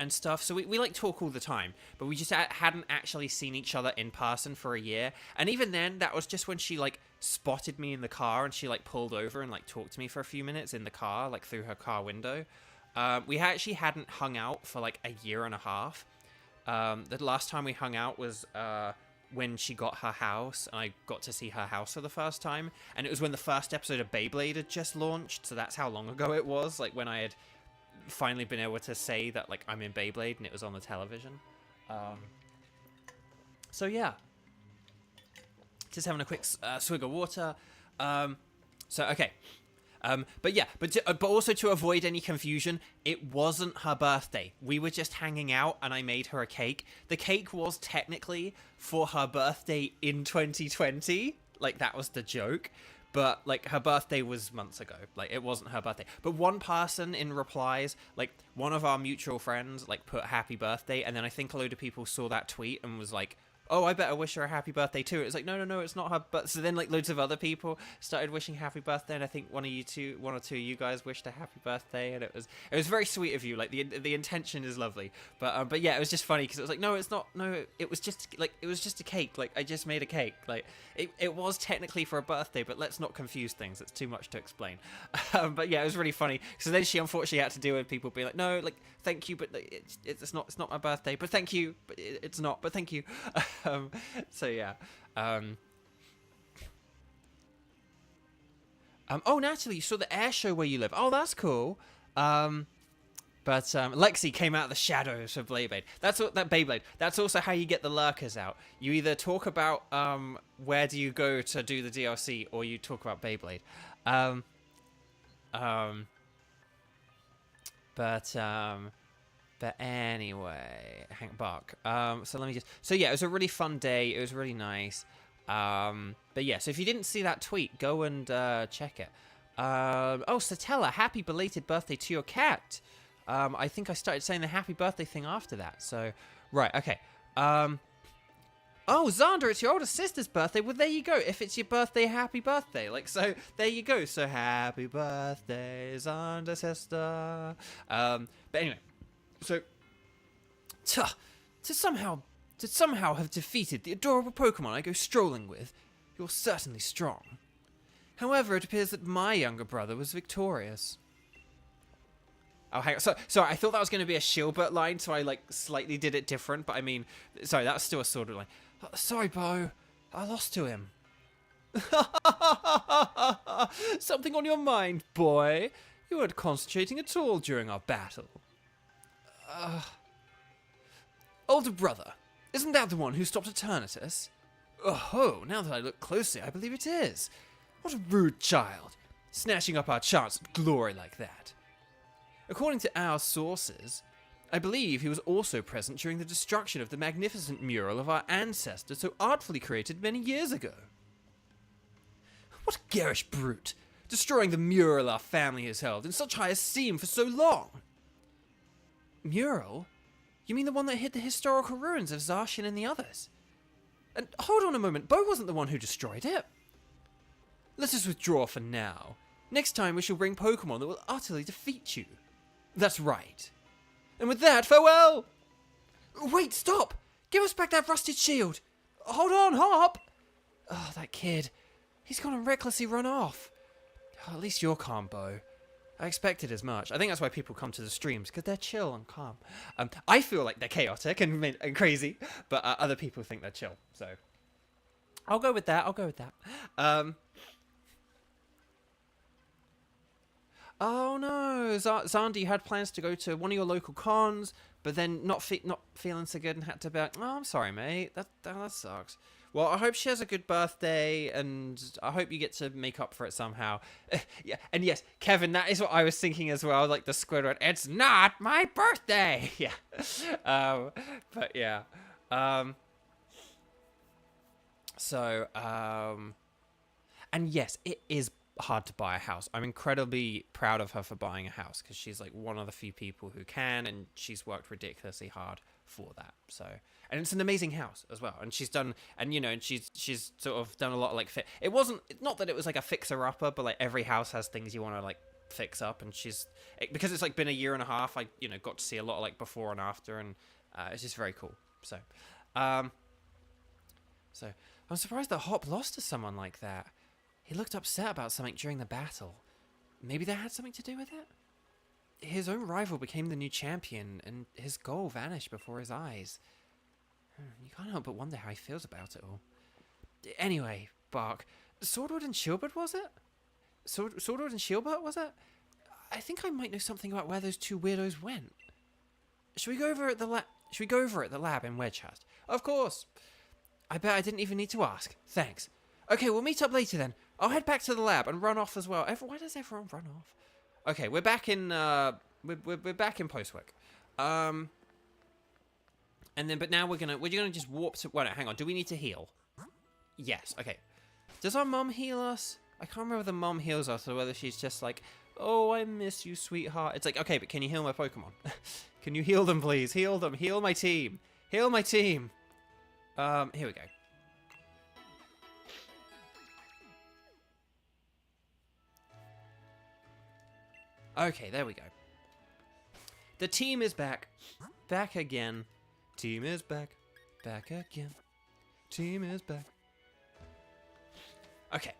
Speaker 1: stuff. So we like talk all the time, but we just hadn't actually seen each other in person for a year. And even then, that was just when she like spotted me in the car, and she like pulled over and like talked to me for a few minutes in the car, like through her car window. We actually hadn't hung out for like a year and a half. The last time we hung out was when she got her house, and I got to see her house for the first time. And it was when the first episode of Beyblade had just launched, so that's how long ago it was, like when I had finally been able to say that like I'm in Beyblade and it was on the television. So yeah, just having a quick swig of water. So okay. But yeah, but also to avoid any confusion, it wasn't her birthday. We were just hanging out, and I made her a cake. The cake was technically for her birthday in 2020. Like, that was the joke. But, like, her birthday was months ago. Like, it wasn't her birthday. But one person in replies, like, one of our mutual friends, like, put happy birthday, and then I think a load of people saw that tweet and was like, oh, I better wish her a happy birthday too. It's like, no, it's not her. But so then, like, loads of other people started wishing happy birthday, and I think one or two of you guys wished a happy birthday, and it was very sweet of you. Like the intention is lovely, but yeah, it was just funny because it was like, no, it's not. No, it was just a cake. Like, I just made a cake. Like it was technically for a birthday, but let's not confuse things. It's too much to explain. But yeah, it was really funny. So then she unfortunately had to deal with people being like, no, like, thank you, but like, it's not my birthday, but thank you, but it's not, but thank you. So yeah. Oh, Natalie, you saw the air show where you live. Oh, that's cool. But Lexi came out of the shadows of Beyblade. Beyblade. That's also how you get the lurkers out. You either talk about where do you go to do the DLC, or you talk about Beyblade. But anyway, Hank Buck. So let me just. So yeah, it was a really fun day. It was really nice. But yeah, so if you didn't see that tweet, go and check it. Oh, Satella, happy belated birthday to your cat. I think I started saying the happy birthday thing after that. So right, okay. Oh, Xander, it's your older sister's birthday. Well, there you go. If it's your birthday, happy birthday. Like, so there you go. So happy birthday, Xander sister. But anyway. So, to somehow have defeated the adorable Pokemon I go strolling with, you're certainly strong. However, it appears that my younger brother was victorious. Oh, hang on. Sorry, I thought that was going to be a Shilbert line, so I, like, slightly did it different, but I mean, sorry, that was still a Sword line. Sorry, Bo. I lost to him. Something on your mind, boy. You weren't concentrating at all during our battle. Older brother, isn't that the one who stopped Eternatus? Oh, now that I look closely, I believe it is. What a rude child, snatching up our chance at glory like that. According to our sources, I believe he was also present during the destruction of the magnificent mural of our ancestors so artfully created many years ago. What a garish brute, destroying the mural our family has held in such high esteem for so long. Mural? You mean the one that hid the historical ruins of Zarshin and the others? And hold on a moment, Bo wasn't the one who destroyed it. Let us withdraw for now. Next time we shall bring Pokemon that will utterly defeat you. That's right. And with that, farewell! Wait, stop! Give us back that rusted shield! Hold on, Hop! Oh, that kid. He's gonna recklessly run off. Oh, at least you're calm, Bo. I expected as much. I think that's why people come to the streams, because they're chill and calm. I feel like they're chaotic and crazy, but other people think they're chill. So I'll go with that. I'll go with that. Oh no, Zandi, you had plans to go to one of your local cons, but then not feeling so good and had to be like, oh, I'm sorry, mate. That sucks. Well, I hope she has a good birthday, and I hope you get to make up for it somehow. Yeah, and yes, Kevin, that is what I was thinking as well. Like the Squidward, it's not my birthday. Yeah, but yeah. And yes, it is hard to buy a house. I'm incredibly proud of her for buying a house because she's like one of the few people who can, and she's worked ridiculously hard for that. So, and it's an amazing house as well. And she's done, and and she's sort of done a lot of like fit. It wasn't not that it was like a fixer upper, but like every house has things you want to like fix up, and because it's like been a year and a half. I got to see a lot of like before and after, and it's just very cool. So, so I'm surprised that Hop lost to someone like that. He looked upset about something during the battle. Maybe that had something to do with it? His own rival became the new champion, and his goal vanished before his eyes. You can't help but wonder how he feels about it all. Anyway, Bark, Swordwood and Shieldbird, was it? Swordwood and Shieldbird, was it? I think I might know something about where those two weirdos went. Should we go over at the lab in Wedgehurst? Of course. I bet I didn't even need to ask. Thanks. Okay, we'll meet up later then. I'll head back to the lab and run off as well. Why does everyone run off? Okay, we're back in we're back in Postwick. And then but now we're gonna just warp to. Well, no, hang on. Do we need to heal? Yes. Okay. Does our mom heal us? I can't remember whether mom heals us or whether she's just like, oh, I miss you, sweetheart. It's like, okay, but can you heal my Pokemon? Can you heal them, please? Heal them. Heal my team. Heal my team. Here we go. Okay, there we go. The team is back. Back again. Team is back. Back again. Team is back. Okay.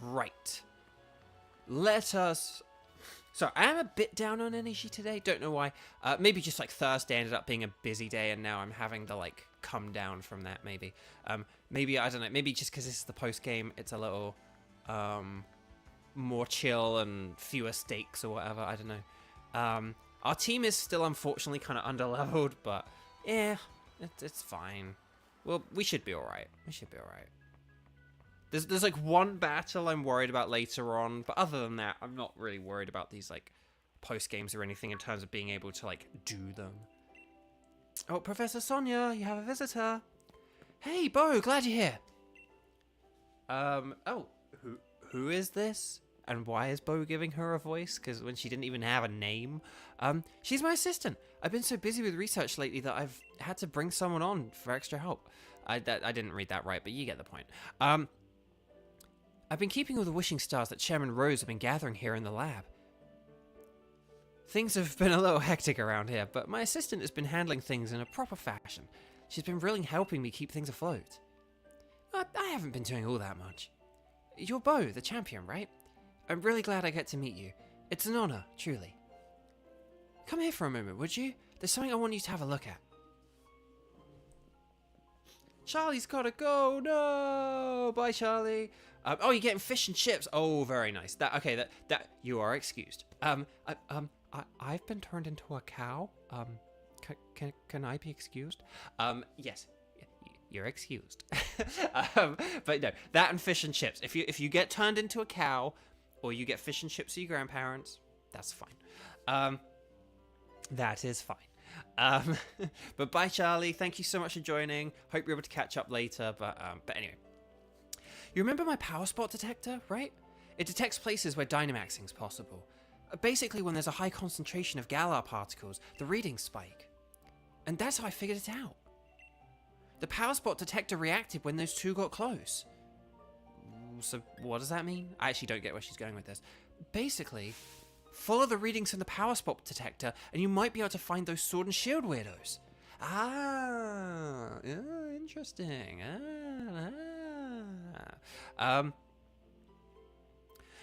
Speaker 1: Right. Let us... So, I am a bit down on energy today. Don't know why. Maybe just like Thursday ended up being a busy day and now I'm having to like come down from that maybe. Maybe, I don't know, maybe just because this is the post-game, it's a little more chill and fewer stakes or whatever, I don't know. Our team is still unfortunately kind of under-leveled, but yeah, it's fine. Well, we should be alright. We should be alright. There's like one battle I'm worried about later on, but other than that, I'm not really worried about these like post-games or anything in terms of being able to like do them. Oh, Professor Sonia, you have a visitor. Hey, Bo, glad you're here. Oh, who is this? And why is Bo giving her a voice? Because when she didn't even have a name. She's my assistant. I've been so busy with research lately that I've had to bring someone on for extra help. I didn't read that right, but you get the point. I've been keeping all the wishing stars that Chairman Rose have been gathering here in the lab. Things have been a little hectic around here, but my assistant has been handling things in a proper fashion. She's been really helping me keep things afloat. I haven't been doing all that much. You're Bo, the champion, right? I'm really glad I get to meet you. It's an honor, truly. Come here for a moment, would you? There's something I want you to have a look at. Charlie's gotta go. No, bye, Charlie. Oh, you're getting fish and chips. Oh, very nice. That you are excused. I've been turned into a cow. Can I be excused? Yes, you're excused. But no, that and fish and chips. If you get turned into a cow, or you get fish and chips to your grandparents, that's fine. That is fine. But bye, Charlie. Thank you so much for joining. Hope you're able to catch up later. But anyway, you remember my power spot detector, right? It detects places where Dynamaxing's possible. Basically, when there's a high concentration of Galar particles, the readings spike. And that's how I figured it out. The power spot detector reacted when those two got close. So what does that mean? I actually don't get where she's going with this. Basically, follow the readings from the power spot detector and you might be able to find those sword and shield weirdos. Ah, interesting.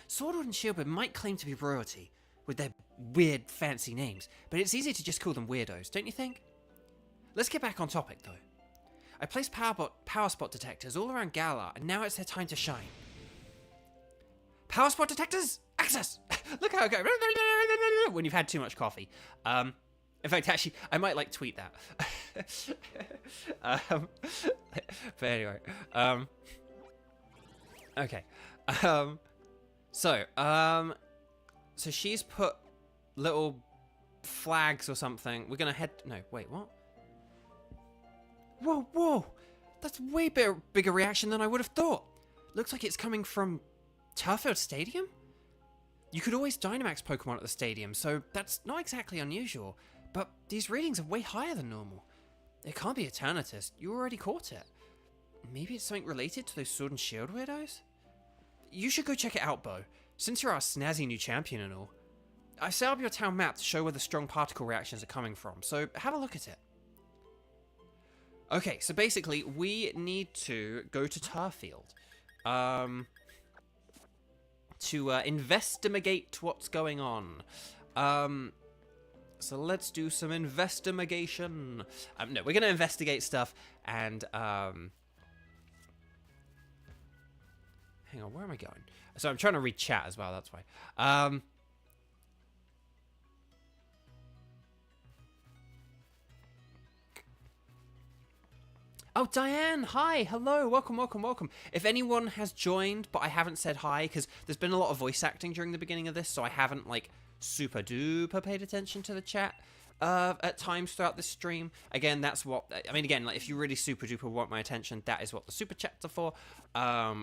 Speaker 1: Sword and Shield might claim to be royalty, with their weird, fancy names, but it's easier to just call them weirdos, don't you think? Let's get back on topic, though. I placed power spot detectors all around Galar, and now it's their time to shine. Power spot detectors, access! Look how it goes when you've had too much coffee. In fact, actually, I might like tweet that. But anyway, okay. So she's put little flags or something. We're gonna head. No, wait, what? Whoa! That's way bigger reaction than I would have thought. Looks like it's coming from Turffield Stadium? You could always Dynamax Pokemon at the stadium, so that's not exactly unusual. But these readings are way higher than normal. It can't be Eternatus. You already caught it. Maybe it's something related to those Sword and Shield weirdos? You should go check it out, Bo. Since you're our snazzy new champion and all. I set up your town map to show where the strong particle reactions are coming from, so have a look at it. Okay, so basically, we need to go to Turffield. To investigate what's going on. So let's do some investigation. No, we're going to investigate stuff and... hang on, where am I going? So I'm trying to read chat as well, that's why. Oh, Diane, hi, hello, welcome. If anyone has joined, but I haven't said hi, because there's been a lot of voice acting during the beginning of this, so I haven't, like, super duper paid attention to the chat at times throughout this stream. Again, that's what, I mean, again, like, if you really super duper want my attention, that is what the super chats are for,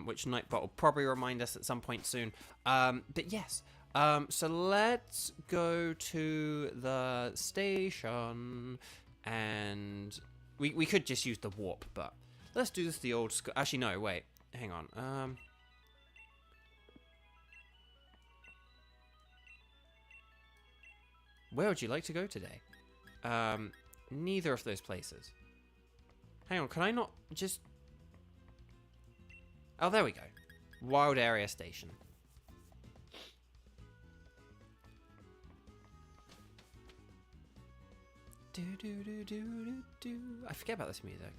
Speaker 1: which Nightbot will probably remind us at some point soon. But yes, so let's go to the station, and... We could just use the warp, but let's do this the old school. Actually, no, wait. Hang on. Where would you like to go today? Neither of those places. Hang on, can I not just... Oh, there we go. Wild Area Station. I forget about this music.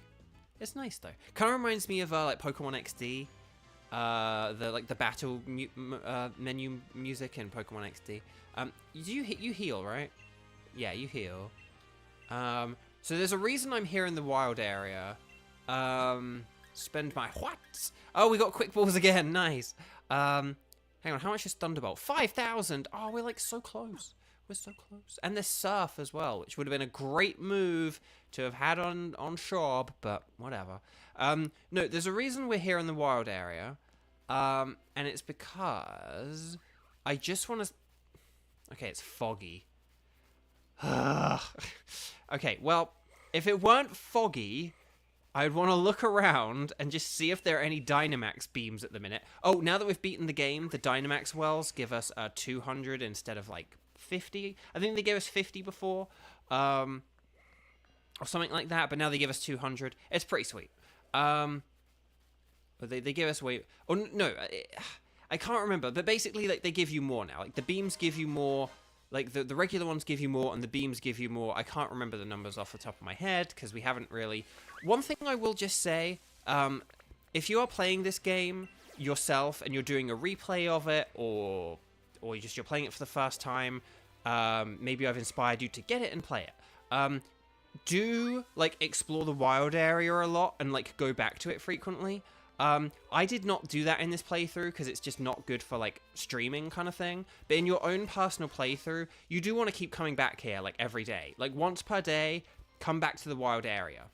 Speaker 1: It's nice though. Kind of reminds me of like Pokemon XD, the battle menu music in Pokemon XD. You heal, right? Yeah, you heal. So there's a reason I'm here in the wild area. Spend my what? Oh, we got quick balls again. Nice. Hang on, how much is Thunderbolt? 5,000. Oh, we're like so close. We're so close. And there's Surf as well, which would have been a great move to have had on Shorb, but whatever. No, there's a reason we're here in the wild area. And it's because I just want to... Okay, it's foggy. Okay, well, if it weren't foggy, I'd want to look around and just see if there are any Dynamax beams at the minute. Oh, now that we've beaten the game, the Dynamax wells give us 200 instead of, like, 50. I think they gave us 50 before, or something like that, but now they give us 200. It's pretty sweet. But they give us way... Oh, no, I can't remember, but basically, like, they give you more now. Like, the beams give you more, like, the regular ones give you more, and the beams give you more. I can't remember the numbers off the top of my head, because we haven't really... One thing I will just say, if you are playing this game yourself, and you're doing a replay of it, or you're playing it for the first time, maybe I've inspired you to get it and play it. Do, like, explore the wild area a lot and, like, go back to it frequently. I did not do that in this playthrough because it's just not good for, like, streaming kind of thing. But in your own personal playthrough, you do want to keep coming back here, like, every day. Like, once per day, come back to the wild area.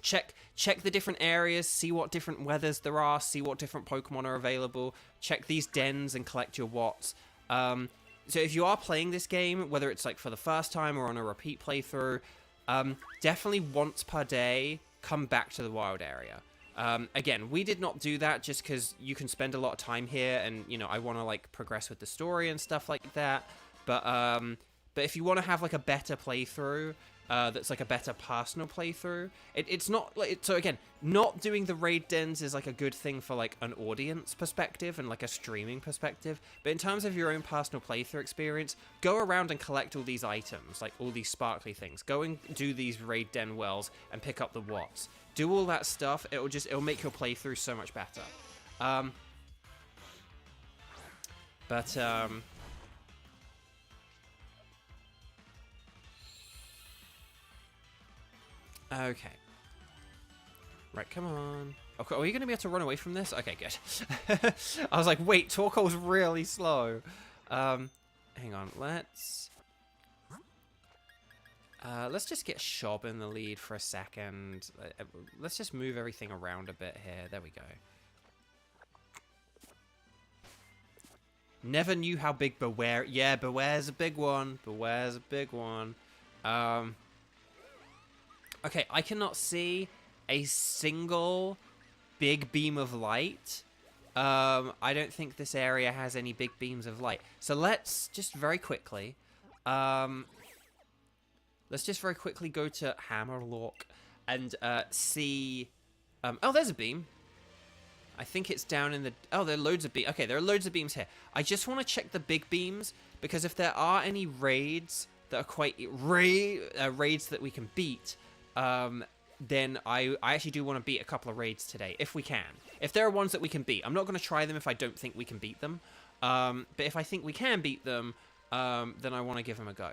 Speaker 1: Check the different areas, see what different weathers there are, see what different Pokemon are available, check these dens and collect your watts. So if you are playing this game, whether it's like for the first time or on a repeat playthrough, definitely once per day, come back to the wild area. Again, we did not do that just because you can spend a lot of time here and, you know, I want to like progress with the story and stuff like that. But if you want to have like a better playthrough, that's like a better personal playthrough. It's not like so again, not doing the raid dens is like a good thing for like an audience perspective and like a streaming perspective, but in terms of your own personal playthrough experience, go around and collect all these items, like all these sparkly things. Go and do these raid den wells and pick up the watts. Do all that stuff. It'll make your playthrough so much better. Okay. Right, come on. Okay, are you going to be able to run away from this? Okay, good. I was like, wait, Torkoal's really slow. Hang on, let's just get Shob in the lead for a second. Let's just move everything around a bit here. There we go. Never knew how big Beware... Yeah, Beware's a big one. Beware's a big one. Okay, I cannot see a single big beam of light. I don't think this area has any big beams of light. So let's just very quickly... let's just very quickly go to Hammerlock and see... oh, there's a beam. I think it's down in the... Oh, there are loads of beams. Okay, there are loads of beams here. I just want to check the big beams, because if there are any raids that are quite... raids that we can beat, then I actually do want to beat a couple of raids today, if we can. If there are ones that we can beat. I'm not going to try them if I don't think we can beat them. But if I think we can beat them, then I want to give them a go.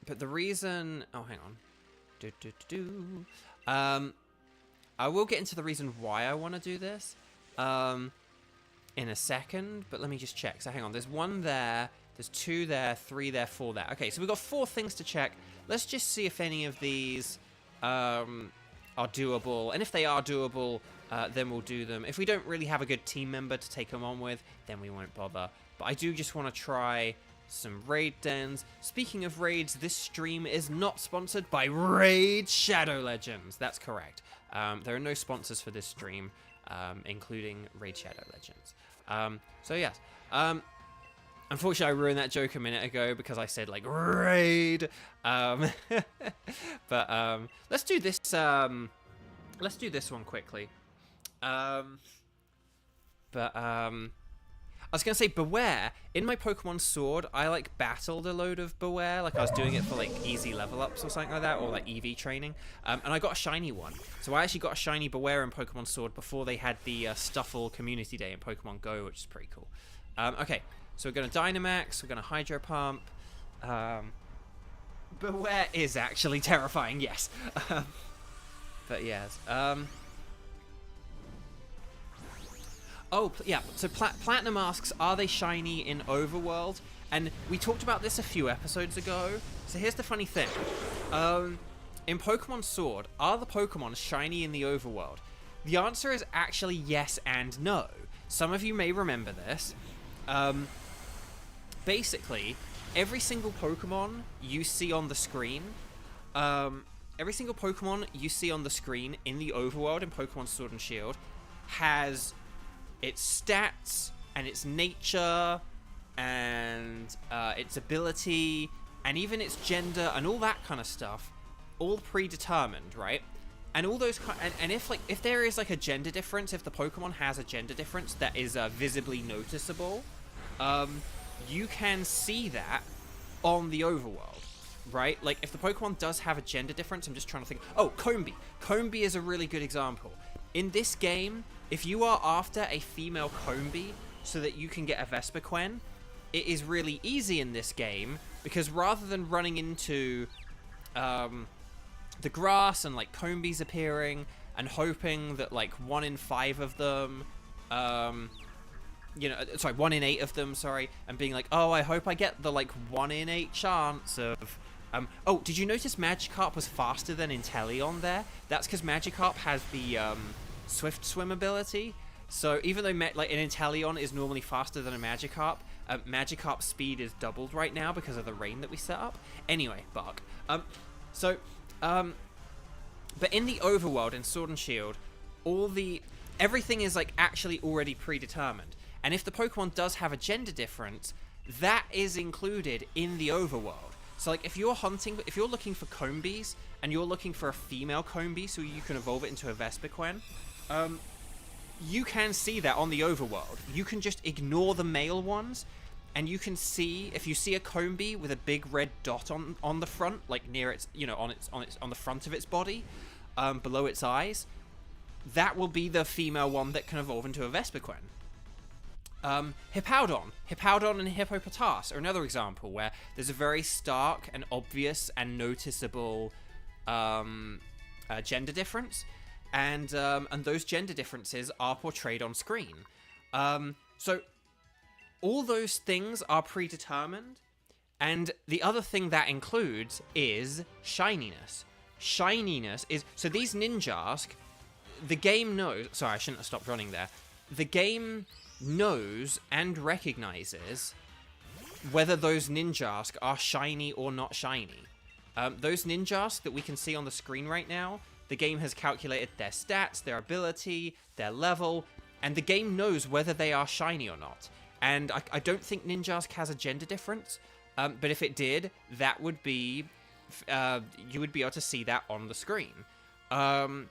Speaker 1: But the reason... Oh, hang on. I will get into the reason why I want to do this in a second, but let me just check. So hang on, there's one there, there's two there, three there, four there. Okay, so we've got 4 things to check. Let's just see if any of these are doable, and if they are doable, then we'll do them. If we don't really have a good team member to take them on with, then we won't bother. But I do just want to try some raid dens. Speaking of raids, this stream is not sponsored by Raid Shadow Legends. That's correct. There are no sponsors for this stream, including Raid Shadow Legends. So yes. Unfortunately, I ruined that joke a minute ago because I said like raid. But let's do this. Let's do this one quickly. I was going to say Beware. In my Pokemon Sword, I like battled a load of Beware. Like I was doing it for like easy level ups or something like that, or like EV training. And I got a shiny one. So I actually got a shiny Beware in Pokemon Sword before they had the Stuffle Community Day in Pokemon Go, which is pretty cool. Okay, so we're going to Dynamax, we're going to Hydro Pump. Beware is actually terrifying, yes. But yes. Oh, yeah, so Platinum asks, are they shiny in Overworld? And we talked about this a few episodes ago. So here's the funny thing. In Pokemon Sword, are the Pokemon shiny in the Overworld? The answer is actually yes and no. Some of you may remember this. Basically, every single Pokemon you see on the screen, in the Overworld in Pokemon Sword and Shield has its stats and its nature and its ability and even its gender and all that kind of stuff, all predetermined, right? And all those and if there is like a gender difference, if the Pokemon has a gender difference that is visibly noticeable, you can see that on the Overworld, right? Like if the Pokemon does have a gender difference, I'm just trying to think. Oh, Combee. Combee is a really good example. In this game, if you are after a female Combee so that you can get a Vespiquen, it is really easy in this game because rather than running into the grass and like Combees appearing and hoping that like 1 in 5 of them, 1 in 8 of them, and being like, oh, I hope I get the like 1 in 8 chance of... oh, did you notice Magikarp was faster than Inteleon there? That's because Magikarp has the Swift Swim ability. So even though an Inteleon is normally faster than a Magikarp, Magikarp's speed is doubled right now because of the rain that we set up. Anyway, Bark. But in the Overworld in Sword and Shield, everything is like actually already predetermined. And if the Pokemon does have a gender difference, that is included in the overworld. So like if you're looking for Combees and you're looking for a female Combee so you can evolve it into a Vespiquen, you can see that on the overworld. You can just ignore the male ones, and you can see, if you see a Combee with a big red dot on the front, like near its, on the front of its body, below its eyes, that will be the female one that can evolve into a Vespiquen. Hippowdon and Hippopotas are another example where there's a very stark and obvious and noticeable gender difference, and those gender differences are portrayed on screen. So all those things are predetermined, and the other thing that includes is shininess. Shininess is, so these Ninjask, the game knows, sorry, I shouldn't have stopped running there. The game knows and recognizes whether those Ninjask are shiny or not shiny. Those Ninjask that we can see on the screen right now, the game has calculated their stats, their ability, their level, and the game knows whether they are shiny or not. And I don't think Ninjask has a gender difference, but if it did, that would be, you would be able to see that on the screen. And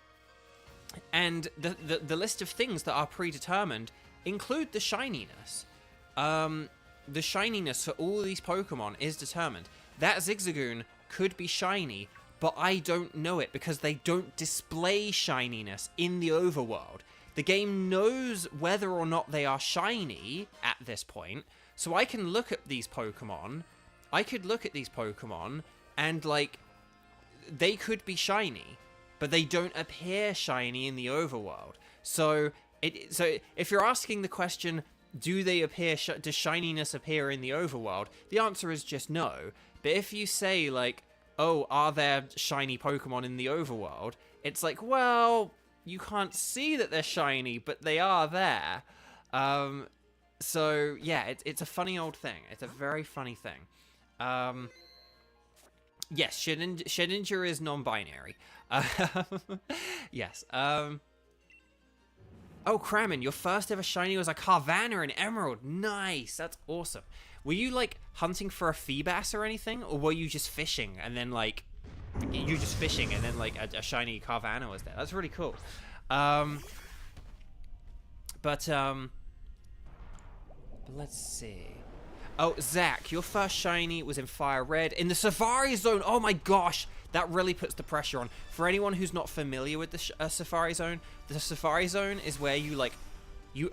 Speaker 1: the list of things that are predetermined include the shininess. The shininess for all these Pokemon is determined. That Zigzagoon could be shiny, but I don't know it because they don't display shininess in the overworld. The game knows whether or not they are shiny at this point, so I can look at these Pokemon. I could look at these Pokemon and, like, they could be shiny, but they don't appear shiny in the overworld. So if you're asking the question, do they appear, does shininess appear in the overworld? The answer is just no. But if you say, like, oh, are there shiny Pokemon in the overworld? It's like, well, you can't see that they're shiny, but they are there. So, yeah, it's a funny old thing. It's a very funny thing. Yes, Shedinja is non-binary. Yes. Oh, Kramen, your first ever shiny was a Carvanha and Emerald. Nice, that's awesome. Were you, like, hunting for a Feebas or anything? Or were you just fishing and then, like, a shiny Carvanha was there? That's really cool. But let's see. Oh, Zach, your first shiny was in Fire Red. In the Safari Zone, oh my gosh! That really puts the pressure on. For anyone who's not familiar with the Safari Zone, the Safari Zone is where you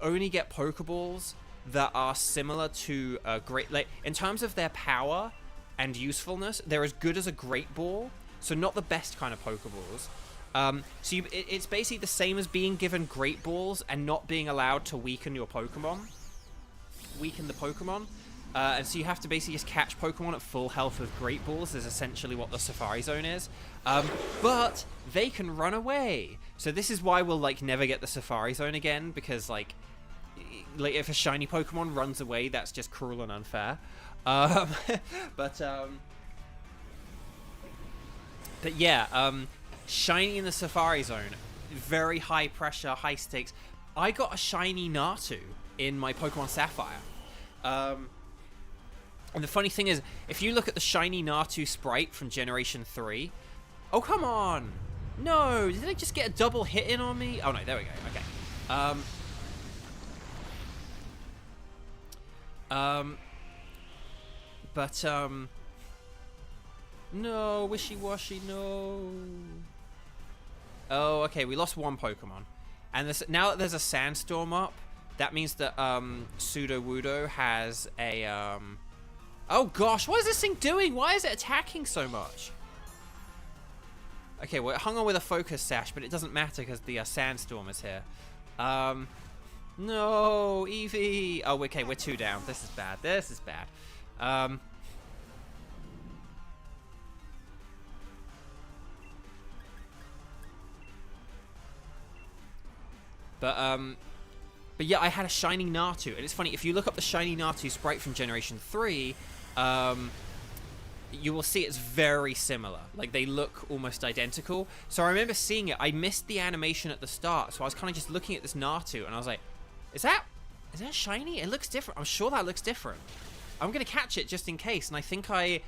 Speaker 1: only get Pokeballs that are similar to a Great... Like, in terms of their power and usefulness, they're as good as a Great Ball, so not the best kind of Pokeballs. It's basically the same as being given Great Balls and not being allowed to weaken your Pokemon. Weaken the Pokemon. And so you have to basically just catch Pokemon at full health with Great Balls is essentially what the Safari Zone is. But they can run away. So this is why we'll, like, never get the Safari Zone again, because, like if a shiny Pokemon runs away, that's just cruel and unfair. But yeah, shiny in the Safari Zone, very high pressure, high stakes. I got a shiny Natu in my Pokemon Sapphire. And the funny thing is, if you look at the shiny Natu sprite from Generation 3... Oh, come on! No! Did they just get a double hit in on me? Oh, no, there we go. Okay. No, wishy-washy, no. Oh, okay, we lost one Pokemon. And now that there's a Sandstorm up, that means that, Sudowoodo has a, Oh gosh, what is this thing doing? Why is it attacking so much? Okay, well, it hung on with a Focus Sash, but it doesn't matter because the Sandstorm is here. No, Eevee. Oh, okay, we're 2 down. This is bad. This is bad. But yeah, I had a shiny Natu, and it's funny, if you look up the shiny Natu sprite from Generation 3, you will see it's very similar. Like, they look almost identical. So I remember seeing it. I missed the animation at the start, so I was kind of just looking at this Natu, and I was like, is that Is that shiny? It looks different. I'm sure that looks different. I'm gonna catch it just in case, and I think I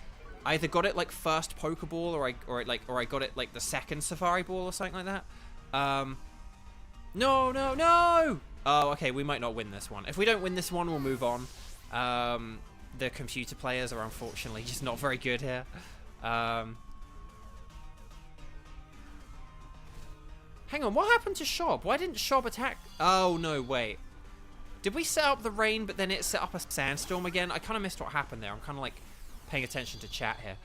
Speaker 1: either got it like first Pokeball, or I got it like the second Safari Ball or something like that. No, no, no! Oh, okay, we might not win this one. If we don't win this one, we'll move on. The computer players are unfortunately just not very good here. Hang on, what happened to Shob? Why didn't Shob attack? Oh, no, wait. Did we set up the rain, but then it set up a sandstorm again? I kind of missed what happened there. I'm kind of like paying attention to chat here.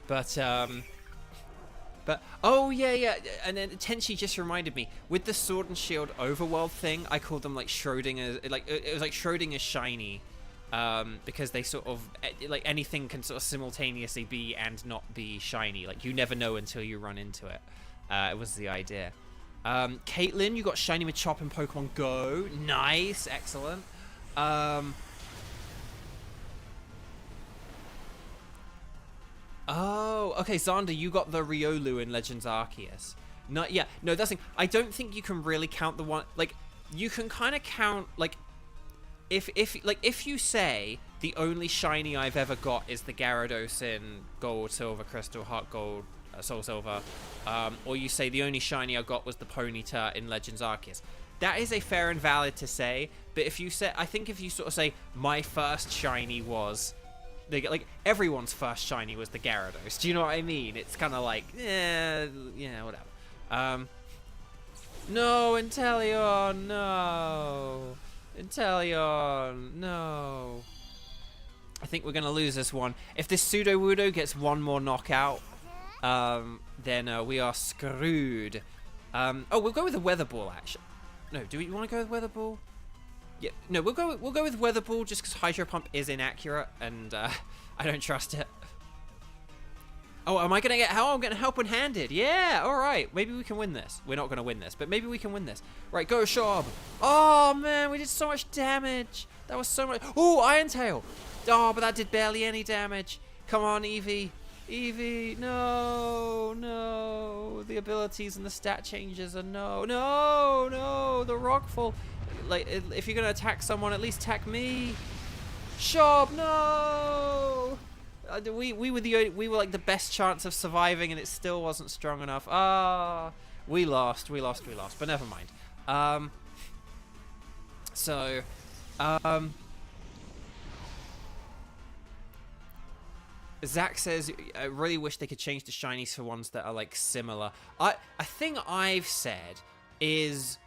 Speaker 1: But oh yeah, and then Tenchi just reminded me with the Sword and Shield overworld thing. I called them like Schrodinger's, like it was like Schrodinger's shiny, because they sort of like anything can sort of simultaneously be and not be shiny. Like you never know until you run into it. It was the idea. Caitlin, you got shiny Machop in Pokemon Go. Nice, excellent. Oh, okay, Xander, you got the Riolu in Legends Arceus. No, yeah, no, that's the thing. I don't think you can really count the one, like, you can kind of count, like, if you say the only shiny I've ever got is the Gyarados in Gold, Silver, Crystal, Heart Gold, Soul Silver, or you say the only shiny I got was the Ponyta in Legends Arceus. That is a fair and valid to say, but if you say, I think if you sort of say, my first shiny was... like everyone's first shiny was the Gyarados. Do you know what I mean? It's kind of like, yeah, whatever. No, Inteleon, no, Inteleon, no. I think we're gonna lose this one. If this Sudowoodo gets one more knockout, then we are screwed. Oh, we'll go with the Weather Ball actually. No, do we want to go with Weather Ball? Yeah, no, we'll go with Weather Ball just because Hydro Pump is inaccurate and I don't trust it. Oh, am I gonna get help? I'm getting help when handed. Yeah, all right. Maybe we can win this. We're not gonna win this, but maybe we can win this. Right, go Shob. Oh man, we did so much damage. That was so much. Oh, Iron Tail. Oh, but that did barely any damage. Come on, Eevee. Eevee, no, no. The abilities and the stat changes are no, the Rockfall. Like, if you're gonna attack someone, at least attack me. Shob, no. We were like the best chance of surviving, and it still wasn't strong enough. Ah, we lost. But never mind. Zach says, I really wish they could change the shinies for ones that are like similar. A thing I've said is,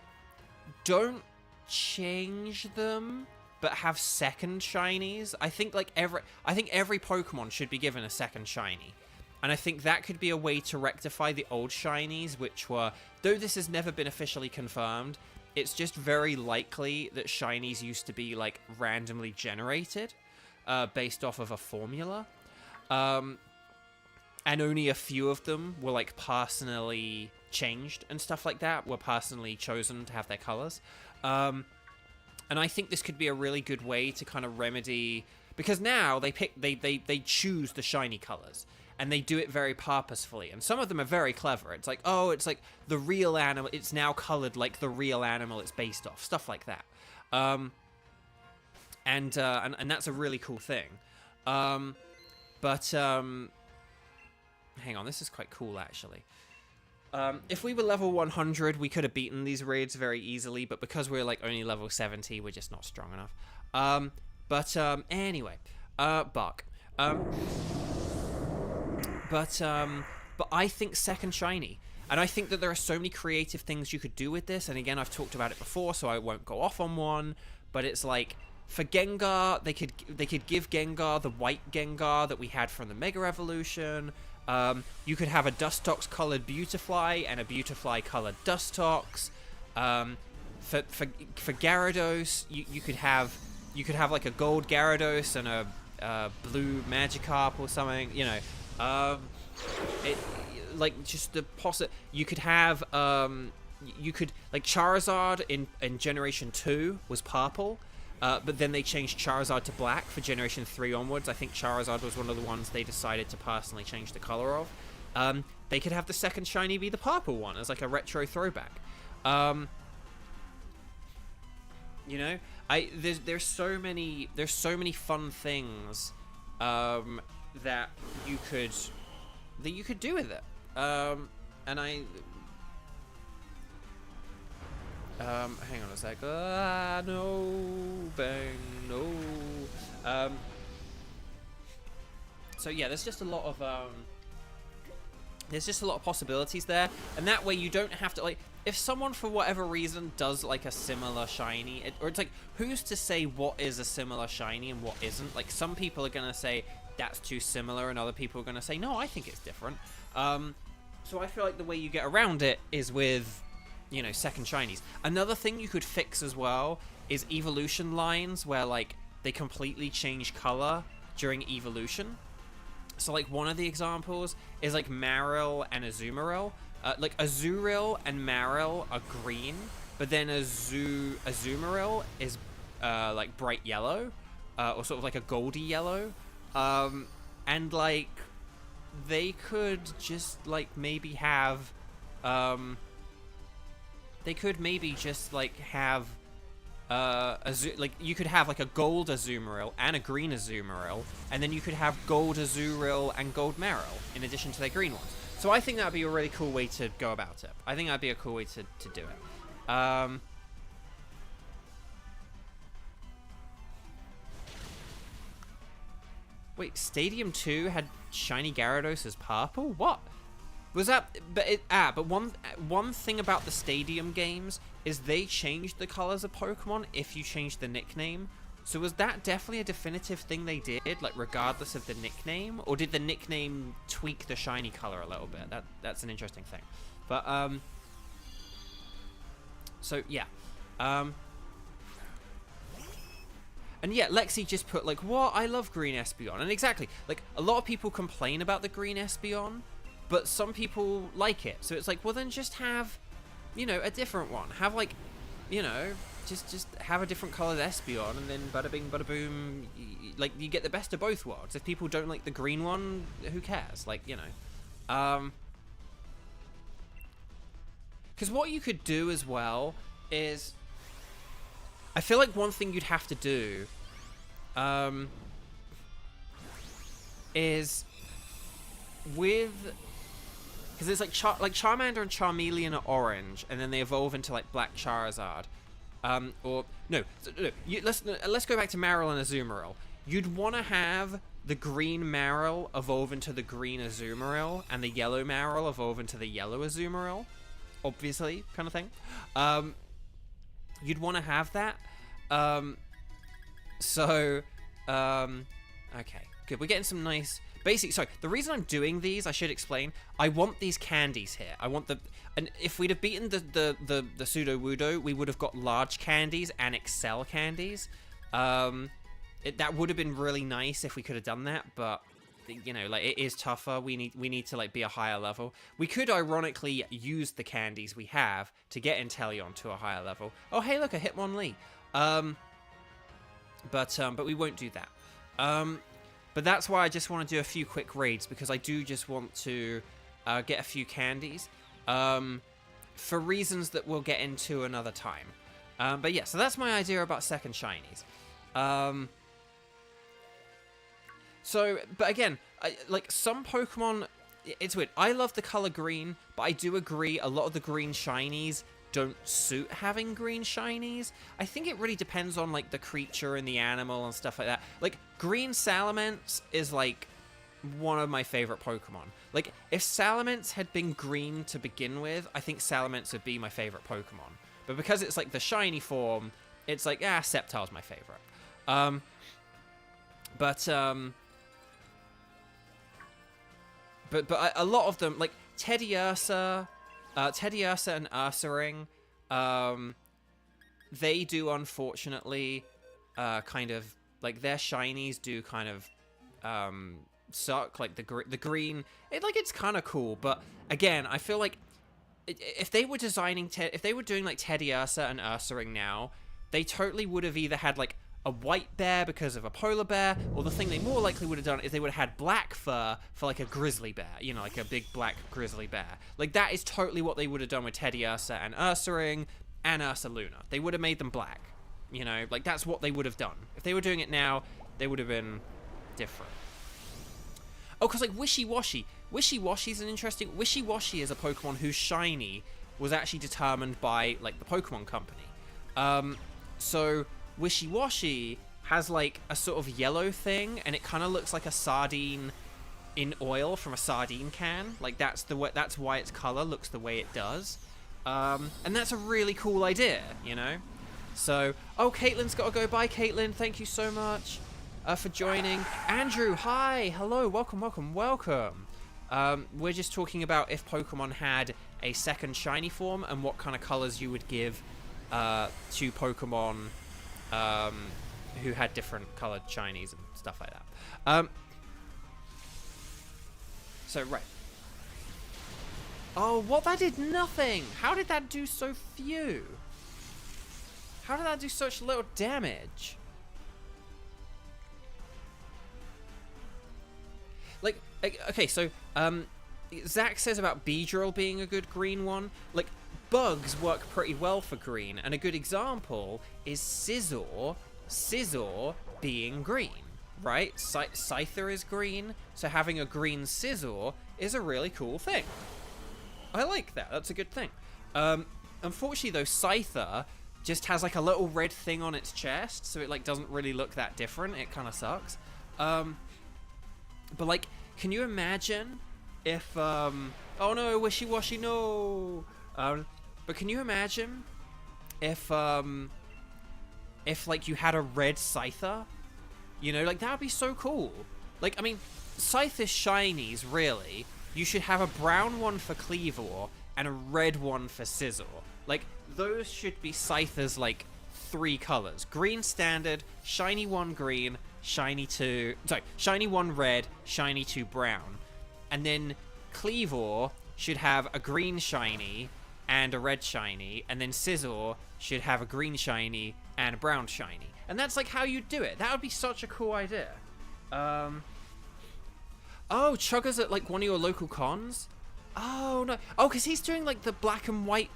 Speaker 1: don't change them, but have second shinies. I think every Pokemon should be given a second shiny. And I think that could be a way to rectify the old shinies, which were, though this has never been officially confirmed, it's just very likely that shinies used to be like randomly generated, based off of a formula. And only a few of them were like personally changed and stuff like that, were personally chosen to have their colors. And I think this could be a really good way to kind of remedy, because now they choose the shiny colors and they do it very purposefully, and some of them are very clever. It's like, oh, it's like the real animal, it's now colored like the real animal it's based off, stuff like that. And that's a really cool thing. But hang on, this is quite cool actually. If we were level 100, we could have beaten these raids very easily, but because we're like only level 70, we're just not strong enough. Anyway, Buck. But I think second shiny, and I think that there are so many creative things you could do with this. And again, I've talked about it before, so I won't go off on one. But it's like, for Gengar, they could give Gengar the white Gengar that we had from the Mega Evolution. You could have a Dustox colored Beautifly and a Beautifly colored Dustox. For Gyarados, you could have like a gold Gyarados and a blue Magikarp or something. You know, you could have like Charizard in Generation 2 was purple. But then they changed Charizard to black for Generation 3 onwards. I think Charizard was one of the ones they decided to personally change the color of. They could have the second shiny be the purple one as like a retro throwback. You know, there's so many fun things that you could do with it. And hang on a sec. No, bang, no. So yeah, there's just a lot of possibilities there, and that way you don't have to, like, if someone for whatever reason does like a similar shiny, or it's like, who's to say what is a similar shiny and what isn't? Like, some people are gonna say that's too similar, and other people are gonna say no, I think it's different. So I feel like the way you get around it is with, you know, second shinies. Another thing you could fix as well is evolution lines where, like, they completely change color during evolution. So, like, one of the examples is, like, Marill and Azumarill. Like, Azurill and Marill are green, but then Azumarill is, like, bright yellow, or sort of like a goldy yellow. And, like, they could just, like, maybe have, they could maybe just, like, have, like, you could have, like, a gold Azumarill and a green Azumarill, and then you could have gold Azurill and gold Marill in addition to their green ones. So I think that would be a really cool way to go about it. I think that'd be a cool way to do it. Wait, Stadium 2 had shiny Gyarados as purple? What? Was that... But one thing about the Stadium games is they changed the colors of Pokemon if you changed the nickname. So was that definitely a definitive thing they did, like, regardless of the nickname? Or did the nickname tweak the shiny color a little bit? That's an interesting thing. But, so, yeah. And yeah, Lexi just put, like, what? I love Green Espeon. And exactly, like, a lot of people complain about the Green Espeon, but some people like it. So it's like, well, then just have, you know, a different one. Have, like, you know, just have a different colored Espeon, and then bada bing, bada boom. Like, you get the best of both worlds. If people don't like the green one, who cares? Like, you know. Because what you could do as well is, I feel like one thing you'd have to do is with, because it's like Charmander and Charmeleon are orange, and then they evolve into, like, Black Charizard. Or no, let's go back to Marill and Azumarill. You'd want to have the green Marill evolve into the green Azumarill, and the yellow Marill evolve into the yellow Azumarill, obviously, kind of thing. You'd want to have that. Okay, good. We're getting some nice... Basically, sorry, the reason I'm doing these, I should explain, I want these candies here. I want the... And if we'd have beaten the Sudowoodo, we would have got large candies and Excel candies. That would have been really nice if we could have done that, but, you know, like, it is tougher. We need to, like, be a higher level. We could, ironically, use the candies we have to get Inteleon to a higher level. Oh, hey, look, a Hitmonlee. But we won't do that. But that's why I just want to do a few quick raids, because I do just want to get a few candies for reasons that we'll get into another time. But yeah, so that's my idea about second shinies. But again, like, some Pokemon, it's weird. I love the color green, but I do agree a lot of the green shinies don't suit having green shinies. I think it really depends on, like, the creature and the animal and stuff like that. Like, green Salamence is, like, one of my favorite Pokemon. Like, if Salamence had been green to begin with, I think Salamence would be my favorite Pokemon. But because it's, like, the shiny form, it's like, Sceptile's my favorite. But a lot of them, like, Teddiursa and Ursaring, they do, unfortunately, kind of, like, their shinies do kind of suck. Like, the green, it's kind of cool, but again, I feel like if they were doing, like, Teddiursa and Ursaring now, they totally would have either had, like, a white bear because of a polar bear, or the thing they more likely would have done is they would have had black fur for, like, a grizzly bear, you know, like a big black grizzly bear. Like, that is totally what they would have done with Teddiursa and Ursaring and Ursaluna. They would have made them black. You know, like that's what they would have done. If they were doing it now, they would have been different. Oh, because like Wishy-Washy. Wishy-Washy is an interesting... Wishy-Washy is a Pokemon whose shiny was actually determined by, like, the Pokemon Company. So Wishy-Washy has, like, a sort of yellow thing, and it kind of looks like a sardine in oil from a sardine can. Like, that's why its color looks the way it does. And that's a really cool idea, you know? So, oh, Caitlin's got to go. Bye, Caitlin. Thank you so much for joining. Andrew, hi. Hello. Welcome, welcome, welcome. We're just talking about if Pokemon had a second shiny form and what kind of colors you would give to Pokemon who had different colored shinies and stuff like that. So, right. Oh, what? That did nothing! How did that do so few? How did that do such little damage? Like, okay, so, Zach says about Beedrill being a good green one. Like, bugs work pretty well for green, and a good example is Scizor. Scizor being green, right? Scyther is green, so having a green Scizor is a really cool thing. I like that. That's a good thing. Unfortunately, though, Scyther just has, like, a little red thing on its chest, so it, like, doesn't really look that different. It kind of sucks. But, like, can you imagine if, oh no, Wishy-Washy, no! But can you imagine if, like, you had a red Scyther? You know, like, that would be so cool. Like, I mean, Scyther shinies, really, you should have a brown one for Cleavor and a red one for Scizor. Like, those should be Scyther's, like, 3 colors. Green standard, shiny 1 green, shiny 1 red, shiny 2 brown. And then Cleavor should have a green shiny and a red shiny, and then Scizor should have a green shiny and a brown shiny. And that's, like, how you do it. That would be such a cool idea. Oh, Chugga's at, like, one of your local cons? Oh, no. Oh, because he's doing, like, the black and white...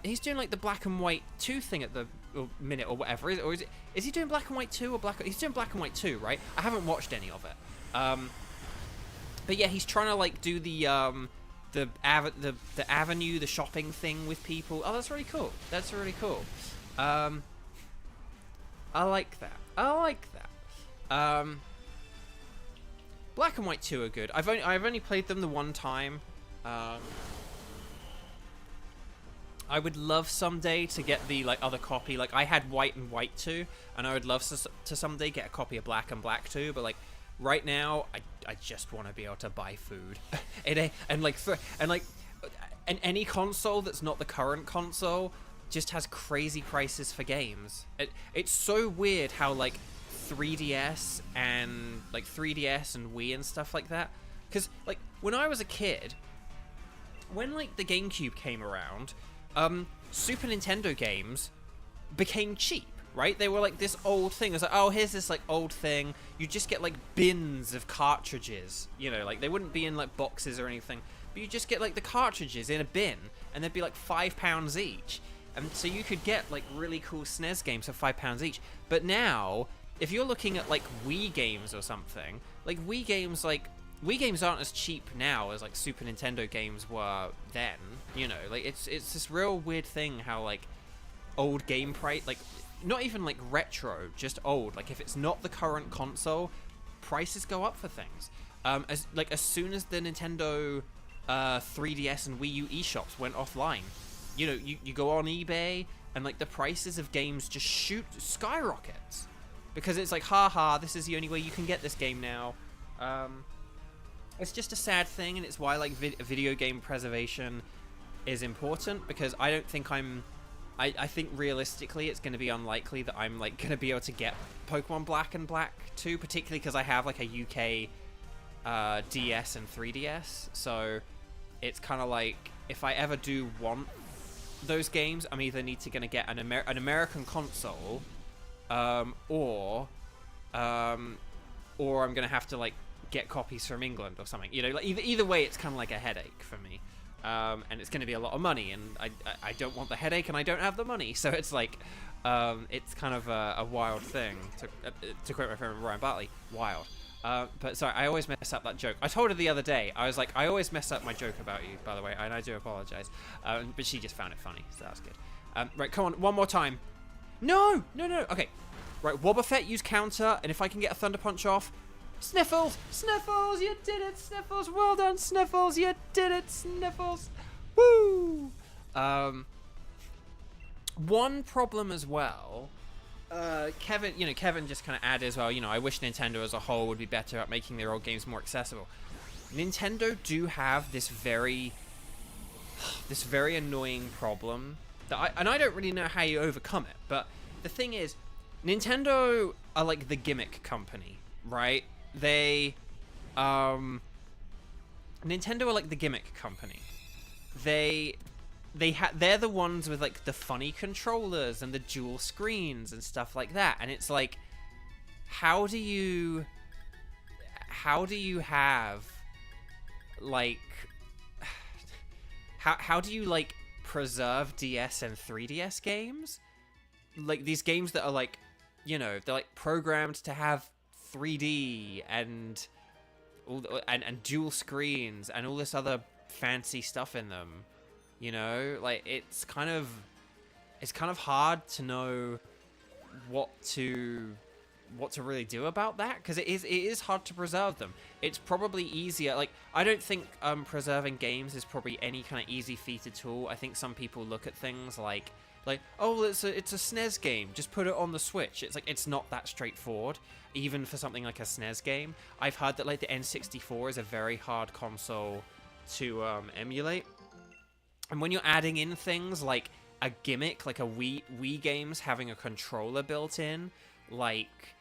Speaker 1: he's doing, like, the black and white 2 thing at the minute or whatever. Is he doing black and white 2 or black... He's doing black and white 2, right? I haven't watched any of it. But yeah, he's trying to, like, do the avenue, the shopping thing with people. Oh, that's really cool. That's really cool. I like that. I like that. Black and White 2 are good. I've only played them the one time. I would love someday to get the, like, other copy. Like, I had White and White 2, and I would love to someday get a copy of Black and Black 2, but, like, right now, I just want to be able to buy food. and any console that's not the current console just has crazy prices for games. It's so weird how, like, 3DS and Wii and stuff like that. Because, like, when I was a kid, when, like, the GameCube came around, Super Nintendo games became cheap, right? They were, like, this old thing. It was like, oh, here's this, like, old thing. You just get, like, bins of cartridges, you know, like, they wouldn't be in, like, boxes or anything, but you just get, like, the cartridges in a bin, and they'd be, like, £5 each. And so you could get, like, really cool SNES games for £5 each. But now, if you're looking at, like, Wii games or something, like, Wii games aren't as cheap now as, like, Super Nintendo games were then, you know? Like, it's this real weird thing how, like, old game price, like, not even, like, retro, just old. Like, if it's not the current console, prices go up for things. As soon as the Nintendo 3DS and Wii U eShops went offline, you know, you go on eBay, and, like, the prices of games just skyrockets. Because it's like, haha, this is the only way you can get this game now. It's just a sad thing, and it's why, like, video game preservation is important, because I don't think I think realistically it's going to be unlikely that I'm, like, going to be able to get Pokemon Black and Black 2, particularly because I have, like, a UK DS and 3DS, so it's kind of like, if I ever do want those games, I'm either going to get an American console, or I'm going to have to, like, get copies from England or something. You know, like, either way, it's kind of like a headache for me. And it's going to be a lot of money, and I don't want the headache, and I don't have the money. So it's like, It's kind of a wild thing, to quote my friend Ryan Bartley, wild. But sorry, I always mess up that joke. I told her the other day, I was like, I always mess up my joke about you, by the way, and I do apologize. But she just found it funny, so that's good. Right, come on, one more time. No! Okay. Right, Wobbuffet, use counter, and if I can get a Thunder Punch off... Sniffles! Sniffles! You did it, Sniffles! Well done, Sniffles! You did it, Sniffles! Woo! One problem as well... Kevin just kind of added as well, I wish Nintendo as a whole would be better at making their old games more accessible. Nintendo do have this very annoying problem that I don't really know how you overcome it, but the thing is, Nintendo are like the gimmick company, right? Nintendo are like the gimmick company. They're the ones with like the funny controllers and the dual screens and stuff like that, and it's like, how do you have like how do you like preserve DS and 3DS games, like these games that are like, they're like programmed to have 3D and and dual screens and all this other fancy stuff in them, like it's kind of hard to know what to really do about that, because it is hard to preserve them. It's probably easier, like I don't think preserving games is probably any kind of easy feat at all. I think some people look at things like oh, it's a SNES game, just put it on the Switch. It's like, it's not that straightforward, even for something like a SNES game. I've heard that like the N64 is a very hard console to emulate, and when you're adding in things like a gimmick, like a Wii games having a controller built in, like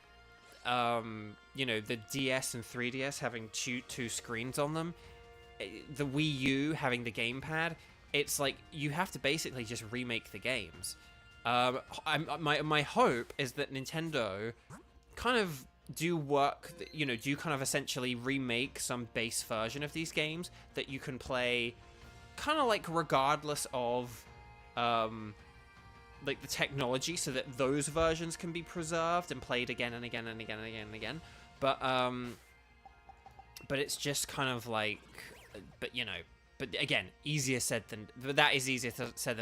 Speaker 1: the DS and 3DS having two screens on them, the Wii U having the gamepad, it's like you have to basically just remake the games. My hope is that Nintendo kind of do kind of essentially remake some base version of these games that you can play kind of like regardless of like the technology, so that those versions can be preserved and played again and again and again and again and again. But it's just kind of like, but again, easier said than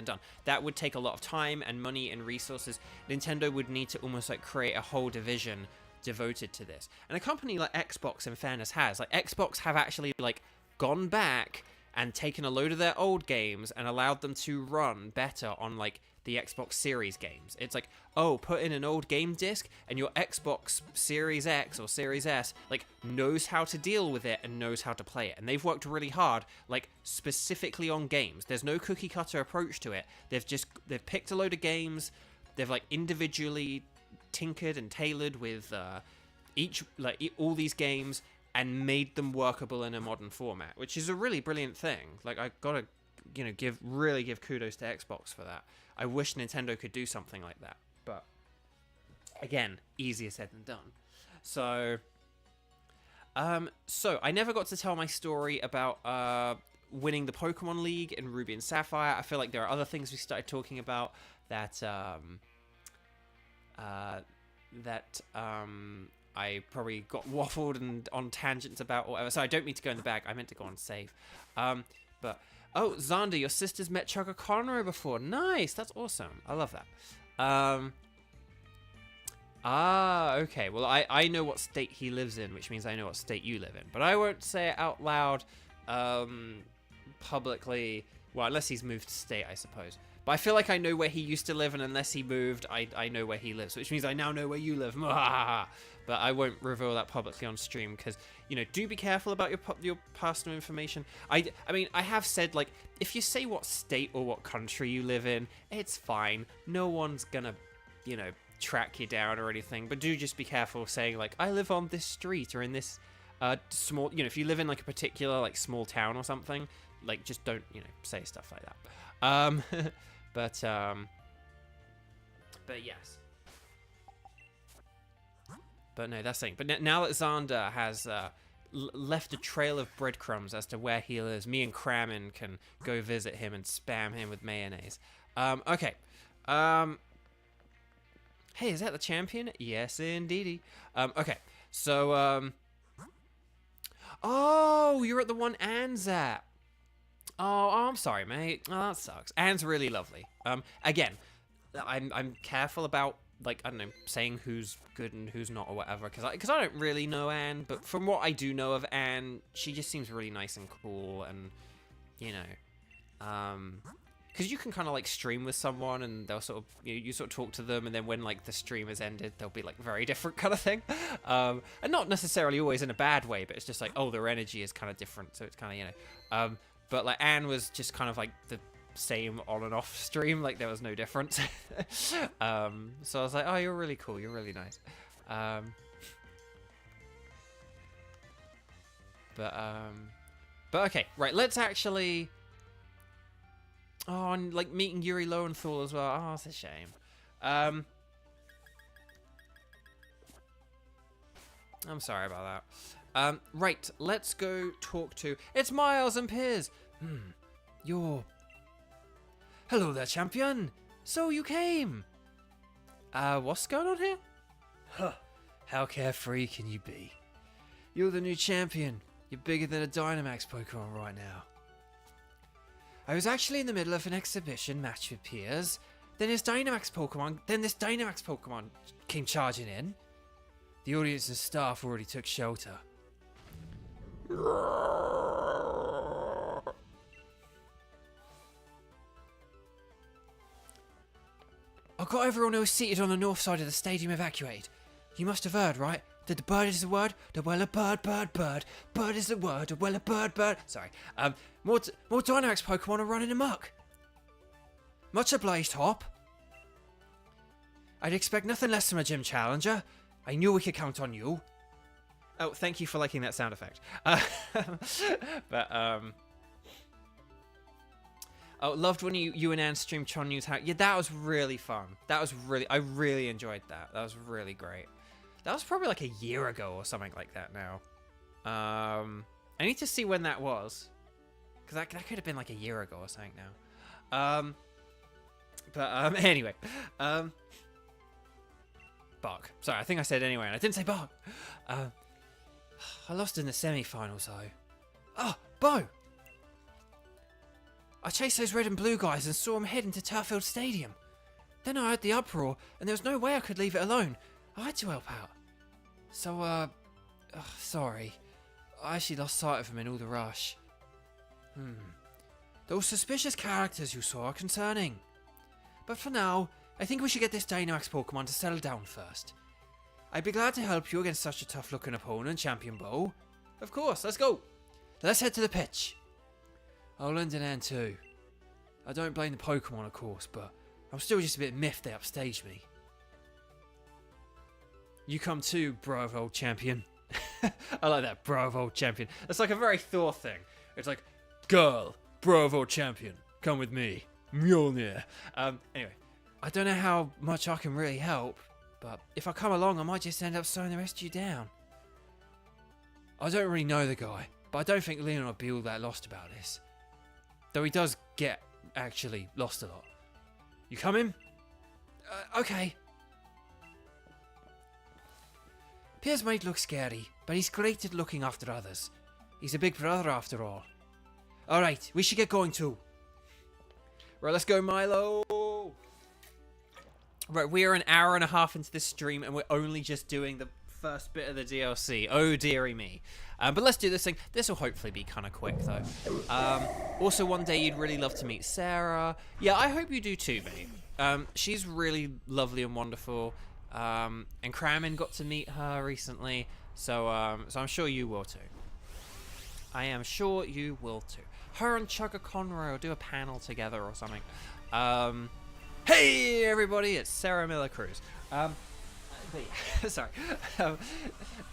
Speaker 1: done. That would take a lot of time and money and resources. Nintendo would need to almost like create a whole division devoted to this. And a company like Xbox, in fairness, has like Xbox have actually like gone back and taken a load of their old games and allowed them to run better on like the Xbox Series games. It's like, oh, put in an old game disc and your Xbox Series X or Series S like knows how to deal with it and knows how to play it. And they've worked really hard, like specifically on games. There's no cookie cutter approach to it. They've picked a load of games. They've like individually tinkered and tailored with all these games and made them workable in a modern format, which is a really brilliant thing. Like, I gotta give kudos to Xbox for that. I wish Nintendo could do something like that, but again, easier said than done. So I never got to tell my story about winning the Pokemon League in Ruby and Sapphire. I feel like there are other things we started talking about that I probably got waffled and on tangents about or whatever. So I don't mean to go in the bag. I meant to go on save. But oh, Xander, your sister's met Chugga Conroy before. Nice, that's awesome. I love that. Okay. Well, I know what state he lives in, which means I know what state you live in. But I won't say it out loud, publicly. Well, unless he's moved state, I suppose. But I feel like I know where he used to live, and unless he moved, I know where he lives, which means I now know where you live. But I won't reveal that publicly on stream, because, do be careful about your personal information. I mean, I have said, like, if you say what state or what country you live in, it's fine. No one's gonna, track you down or anything. But do just be careful saying, like, I live on this street or in this small, if you live in, like, a particular, like, small town or something, like, just don't, say stuff like that. But yes. But no, that's saying. But now that Xander has left a trail of breadcrumbs as to where he lives, me and Kramen can go visit him and spam him with mayonnaise. Okay. Hey, is that the champion? Yes, indeedy. Okay, so, oh, you're at the one Anne's at. Oh, I'm sorry, mate. Oh, that sucks. Anne's really lovely. Again, I'm careful about, like, I don't know, saying who's good and who's not or whatever, because I don't really know Anne, but from what I do know of Anne, she just seems really nice and cool, and, you know, because you can kind of like stream with someone and they'll sort of you sort of talk to them, and then when like the stream has ended, they'll be like very different kind of thing, and not necessarily always in a bad way, but it's just like, oh, their energy is kind of different, so it's kind of, you know, but like Anne was just kind of like the same on and off stream, like there was no difference. So I was like, oh, you're really cool, you're really nice. But okay, right, let's actually. Oh, and like meeting Yuri Lowenthal as well. Oh, it's a shame. I'm sorry about that. Right, let's go talk to. It's Miles and Piers. You're. Hello there, champion. So you came. What's going on here? Huh. How carefree can you be? You're the new champion. You're bigger than a Dynamax Pokemon right now. I was actually in the middle of an exhibition match with Piers. Then this Dynamax Pokemon came charging in. The audience and staff already took shelter. I got everyone who was seated on the north side of the stadium evacuated. You must have heard, right? That the bird is the word, the well a bird. Bird is the word, the well a bird. Sorry. More Dynamax Pokemon are running amok. Much obliged, Hop. I'd expect nothing less from a gym challenger. I knew we could count on you. Oh, thank you for liking that sound effect. Oh, loved when you and Anne streamed Chonyun's house. Yeah, that was really fun. I really enjoyed that. That was really great. That was probably like a year ago or something like that now. I need to see when that was. Because that could have been like a year ago or something now. Anyway. Bark. Sorry, I think I said anyway, and I didn't say bark. I lost in the semi-finals, though. Oh, Bo! I chased those red and blue guys and saw them head into Turfield Stadium. Then I heard the uproar, and there was no way I could leave it alone. I had to help out. So, sorry. I actually lost sight of him in all the rush. Those suspicious characters you saw are concerning. But for now, I think we should get this Dynamax Pokemon to settle down first. I'd be glad to help you against such a tough-looking opponent, Champion Bo. Of course, let's go. Let's head to the pitch. I'll lend an hand too. I don't blame the Pokemon, of course, but I'm still just a bit miffed they upstaged me. You come too, brave old champion. I like that, brave old champion. That's like a very Thor thing. It's like, girl, brave old champion, come with me. Mjolnir. Anyway, I don't know how much I can really help, but if I come along, I might just end up slowing the rest of you down. I don't really know the guy, but I don't think Leon will be all that lost about this. Though he does get actually lost a lot. You coming? Okay. Piers might look scary, but he's great at looking after others. He's a big brother after all. Alright, we should get going too. Right, let's go, Milo! Right, we are an hour and a half into this stream, and we're only just doing the first bit of the DLC. Oh, dearie me. But let's do this thing. This will hopefully be kind of quick, though. Also, one day you'd really love to meet Sarah. Yeah, I hope you do too, mate. She's really lovely and wonderful. And Kramen got to meet her recently, so I'm sure you will too. I am sure you will too. Her and Chugga Conroy will do a panel together or something. Hey everybody, it's Sarah Miller Cruz. Sorry,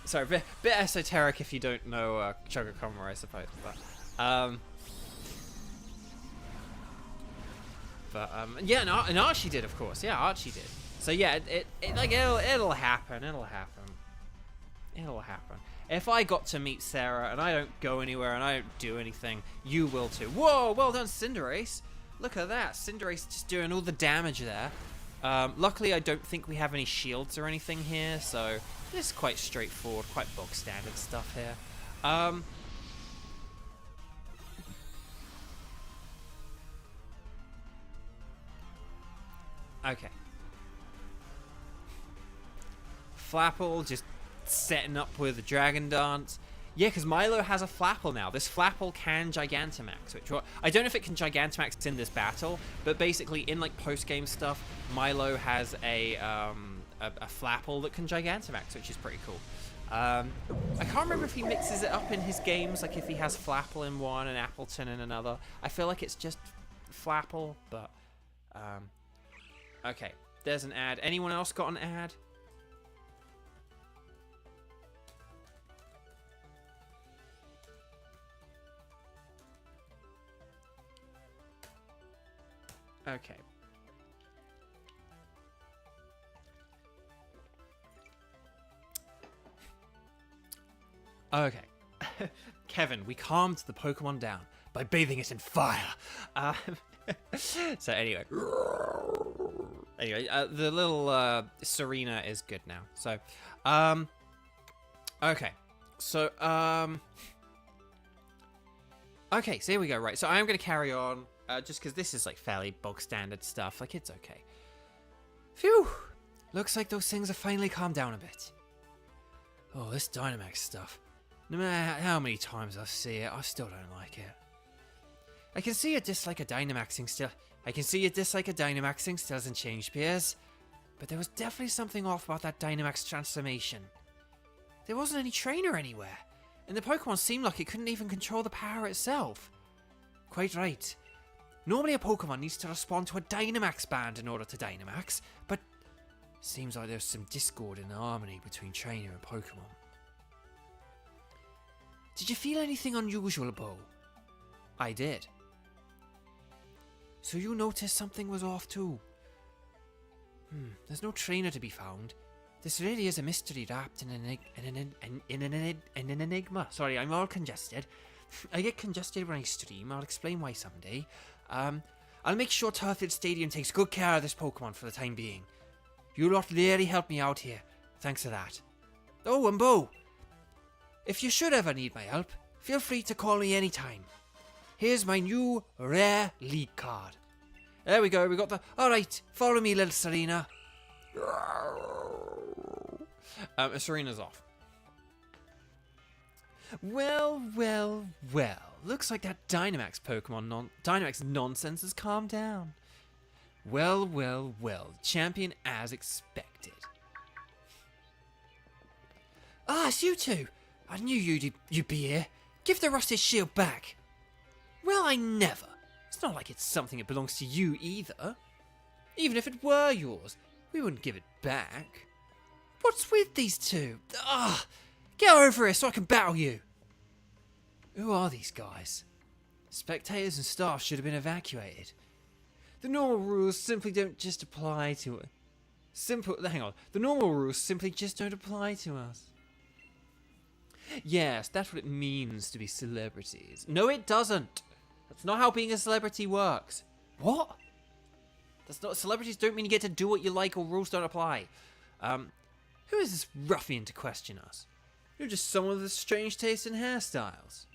Speaker 1: sorry, bit esoteric if you don't know Chugga Conroy, I suppose. Yeah, and Archie did, of course. Yeah, Archie did. So yeah, it'll happen. It'll happen. If I got to meet Sarah and I don't go anywhere and I don't do anything, you will too. Whoa, well done, Cinderace. Look at that. Cinderace just doing all the damage there. Luckily, I don't think we have any shields or anything here, so this is quite straightforward, quite bog standard stuff here. Okay. Flapple just setting up with a Dragon Dance. Yeah, because Milo has a Flapple now. This Flapple can Gigantamax, which I don't know if it can Gigantamax in this battle, but basically in like post-game stuff, Milo has a Flapple that can Gigantamax, which is pretty cool. I can't remember if he mixes it up in his games, like if he has Flapple in one and Appleton in another. I feel like it's just Flapple, but okay. There's an ad. Anyone else got an ad? Okay. Okay. Kevin, we calmed the Pokemon down by bathing it in fire. So anyway. The little Serena is good now. So, okay. So, okay, so here we go. Right, so I'm going to carry on. Just because this is like fairly bog standard stuff, like it's okay. Phew! Looks like those things have finally calmed down a bit. Oh, this Dynamax stuff. No matter how many times I see it, I still don't like it. I can see your dislike of Dynamaxing still. I can see your dislike of Dynamaxing still hasn't changed, Piers. But there was definitely something off about that Dynamax transformation. There wasn't any trainer anywhere, and the Pokemon seemed like it couldn't even control the power itself. Quite right. Normally a Pokemon needs to respond to a Dynamax band in order to Dynamax, but seems like there's some discord in the harmony between trainer and Pokemon. Did you feel anything unusual, Bo? I did. So you noticed something was off too? There's no trainer to be found. This really is a mystery wrapped in an enigma. Sorry, I'm all congested. I get congested when I stream. I'll explain why someday. I'll make sure Turffield Stadium takes good care of this Pokemon for the time being. You lot really helped me out here. Thanks for that. Oh, and Bo, if you should ever need my help, feel free to call me anytime. Here's my new rare league card. There we go, we got the... Alright, follow me, little Serena. Serena's off. Well. Looks like that Dynamax Dynamax nonsense has calmed down. Well. Champion as expected. Ah, it's you two. I knew you'd be here. Give the rusted shield back. Well, I never. It's not like it's something that belongs to you either. Even if it were yours, we wouldn't give it back. What's with these two? Ah, get over here so I can battle you. Who are these guys? Spectators and staff should have been evacuated. The normal rules simply don't just apply to it. The normal rules simply just don't apply to us. Yes, that's what it means to be celebrities. No, it doesn't. That's not how being a celebrity works. What? That's not. Celebrities don't mean you get to do what you like or rules don't apply. Who is this ruffian to question us? You're just someone with a strange taste in hairstyles.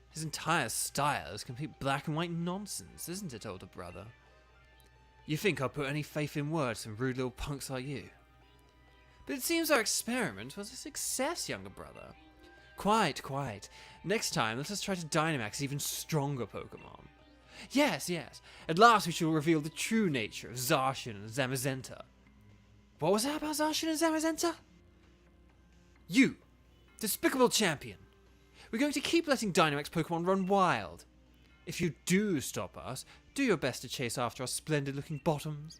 Speaker 1: His entire style is complete black and white nonsense, isn't it, older brother? You think I'll put any faith in words from rude little punks like you? But it seems our experiment was a success, younger brother. Quite. Next time, let us try to Dynamax even stronger Pokemon. Yes. At last we shall reveal the true nature of Zacian and Zamazenta. What was that about Zacian and Zamazenta? You, despicable champion. We're going to keep letting Dynamax Pokemon run wild. If you do stop us, do your best to chase after our splendid-looking bottoms.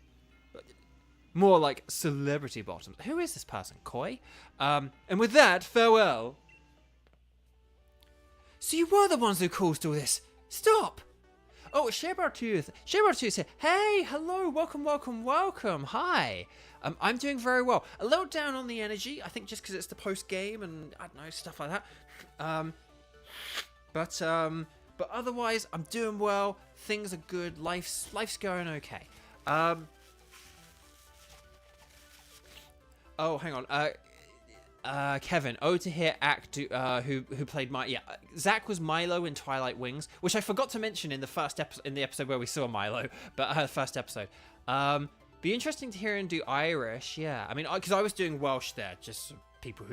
Speaker 1: More like celebrity bottoms. Who is this person, Koi? And with that, farewell. So you were the ones who caused all this. Stop! Oh, Shabartooth here. Hey, hello, welcome. Hi. I'm doing very well. A little down on the energy, I think just because it's the post-game and, I don't know, stuff like that. But otherwise, I'm doing well. Things are good. Life's going okay. Oh, hang on. Kevin. Oh, to hear act who played Zach was Milo in Twilight Wings, which I forgot to mention in the first episode, in the episode where we saw Milo, but first episode. Be interesting to hear him do Irish. Yeah, I mean, because I was doing Welsh there, just for people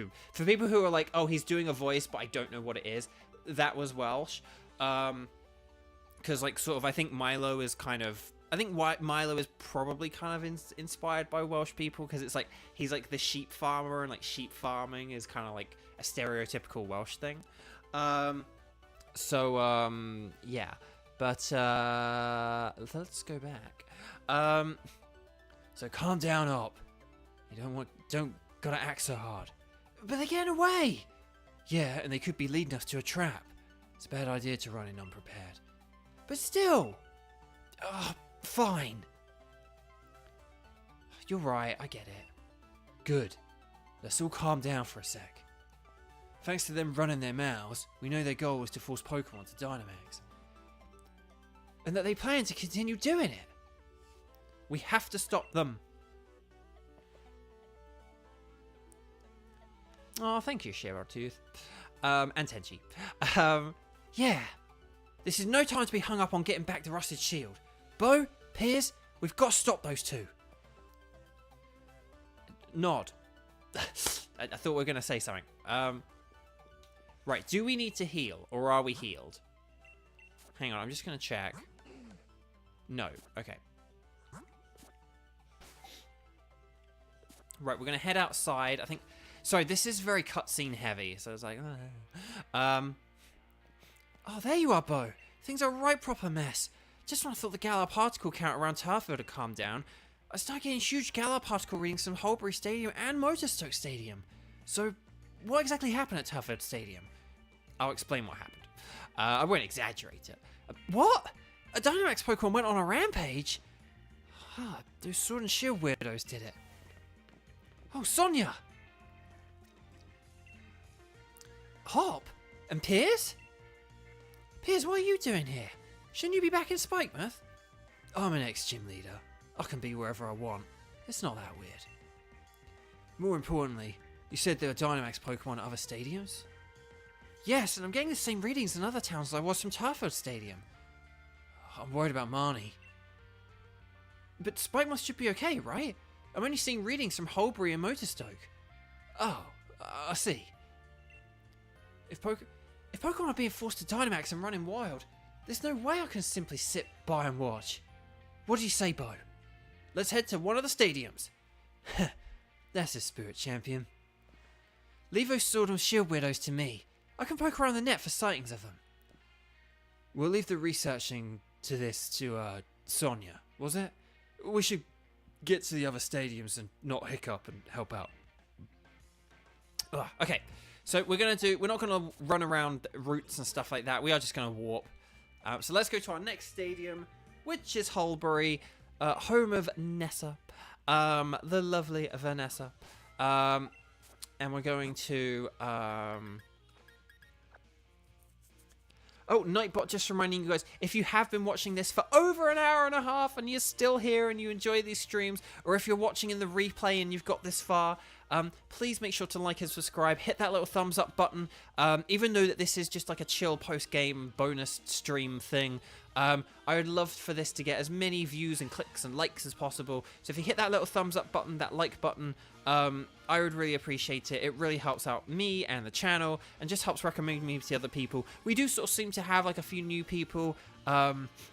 Speaker 1: who are like, oh, he's doing a voice, but I don't know what it is. That was Welsh. Because like sort of, I think Milo is kind of. I think Milo is probably kind of inspired by Welsh people, because it's like he's like the sheep farmer, and like sheep farming is kind of like a stereotypical Welsh thing. Yeah, but let's go back. So calm down, Op. You don't gotta act so hard. But they're getting away. Yeah, and they could be leading us to a trap. It's a bad idea to run in unprepared. But still. Fine. You're right, I get it. Good. Let's all calm down for a sec. Thanks to them running their mouths, we know their goal was to force Pokemon to Dynamax. And that they plan to continue doing it. We have to stop them. Oh, thank you, Sherrod-Tooth. And Tenchi. Yeah. This is no time to be hung up on getting back the Rusted Shield. Bo, Piers, we've got to stop those two. Nod. I thought we were going to say something. Right, do we need to heal, or are we healed? Hang on, I'm just going to check. No, okay. Right, we're going to head outside. I think... Sorry, this is very cutscene heavy, so it's like... Oh, there you are, Bo. Things are a right proper mess. Just when I thought the Galar particle count around Turffield had calmed down, I started getting huge Galar particle readings from Holbury Stadium and Motorstoke Stadium. So, what exactly happened at Turffield Stadium? I'll explain what happened. I won't exaggerate it. What? A Dynamax Pokemon went on a rampage? Those Sword and Shield weirdos did it. Oh, Sonia! Hop? And Piers? Piers, what are you doing here? Shouldn't you be back in Spikemouth? I'm an ex-gym leader. I can be wherever I want. It's not that weird. More importantly, you said there were Dynamax Pokemon at other stadiums? Yes, and I'm getting the same readings in other towns as I was from Turffield Stadium. I'm worried about Marnie. But Spikemouth should be okay, right? I'm only seeing readings from Holbury and Motorstoke. Oh, I see. If Pokemon are being forced to Dynamax and running wild, there's no way I can simply sit by and watch. What do you say, Bo? Let's head to one of the stadiums. That's a spirit, champion. Leave those Sword and Shield weirdos to me. I can poke around the net for sightings of them. We'll leave the researching to this to Sonia, was it? We should get to the other stadiums and not hiccup and help out. Okay, so we're not gonna run around routes and stuff like that. We are just gonna warp. So let's go to our next stadium, which is Holbury, home of Nessa, the lovely Vanessa. And we're going to... Oh, Nightbot just reminding you guys, if you have been watching this for over an hour and a half and you're still here and you enjoy these streams, or if you're watching in the replay and you've got this far, please make sure to like and subscribe, hit that little thumbs up button. Even though that this is just like a chill post-game bonus stream thing, I would love for this to get as many views and clicks and likes as possible. So if you hit that little thumbs up button, that like button, I would really appreciate it. It really helps out me and the channel and just helps recommend me to other people. We do sort of seem to have like a few new people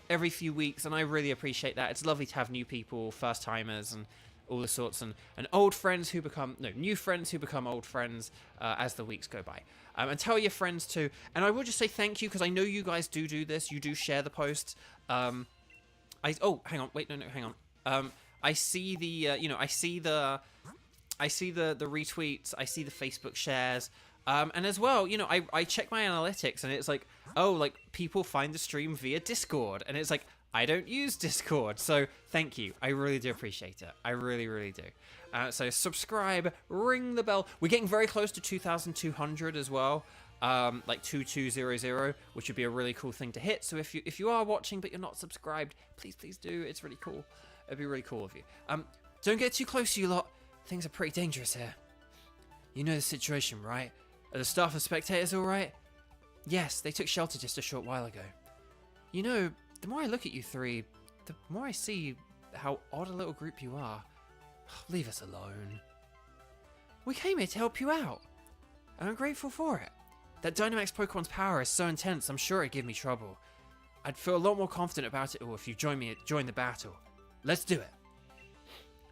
Speaker 1: every few weeks, and I really appreciate that. It's lovely to have new people, first timers, and all the sorts, and old friends who become new friends who become old friends as the weeks go by. And tell your friends too. And I will just say thank you, because I know you guys do this. You do share the posts. Oh, hang on, wait, no, hang on. I see the I see the retweets. I see the Facebook shares. And as well, I check my analytics, and it's like, oh, like people find the stream via Discord, and it's like, I don't use Discord, so thank you. I really do appreciate it. I really, really do. So subscribe, ring the bell. We're getting very close to 2,200 as well, like 2200, which would be a really cool thing to hit. So if you are watching but you're not subscribed, please do. It's really cool. It'd be really cool of you. Don't get too close, you lot. things are pretty dangerous here. You know the situation, right? Are the staff and spectators alright? Yes, they took shelter just a short while ago. You know, the more I look at you three, the more I see how odd a little group you are. Leave us alone. We came here to help you out, and I'm grateful for it. That Dynamax Pokemon's power is so intense, I'm sure it'd give me trouble. I'd feel a lot more confident about it all if you join the battle. Let's do it.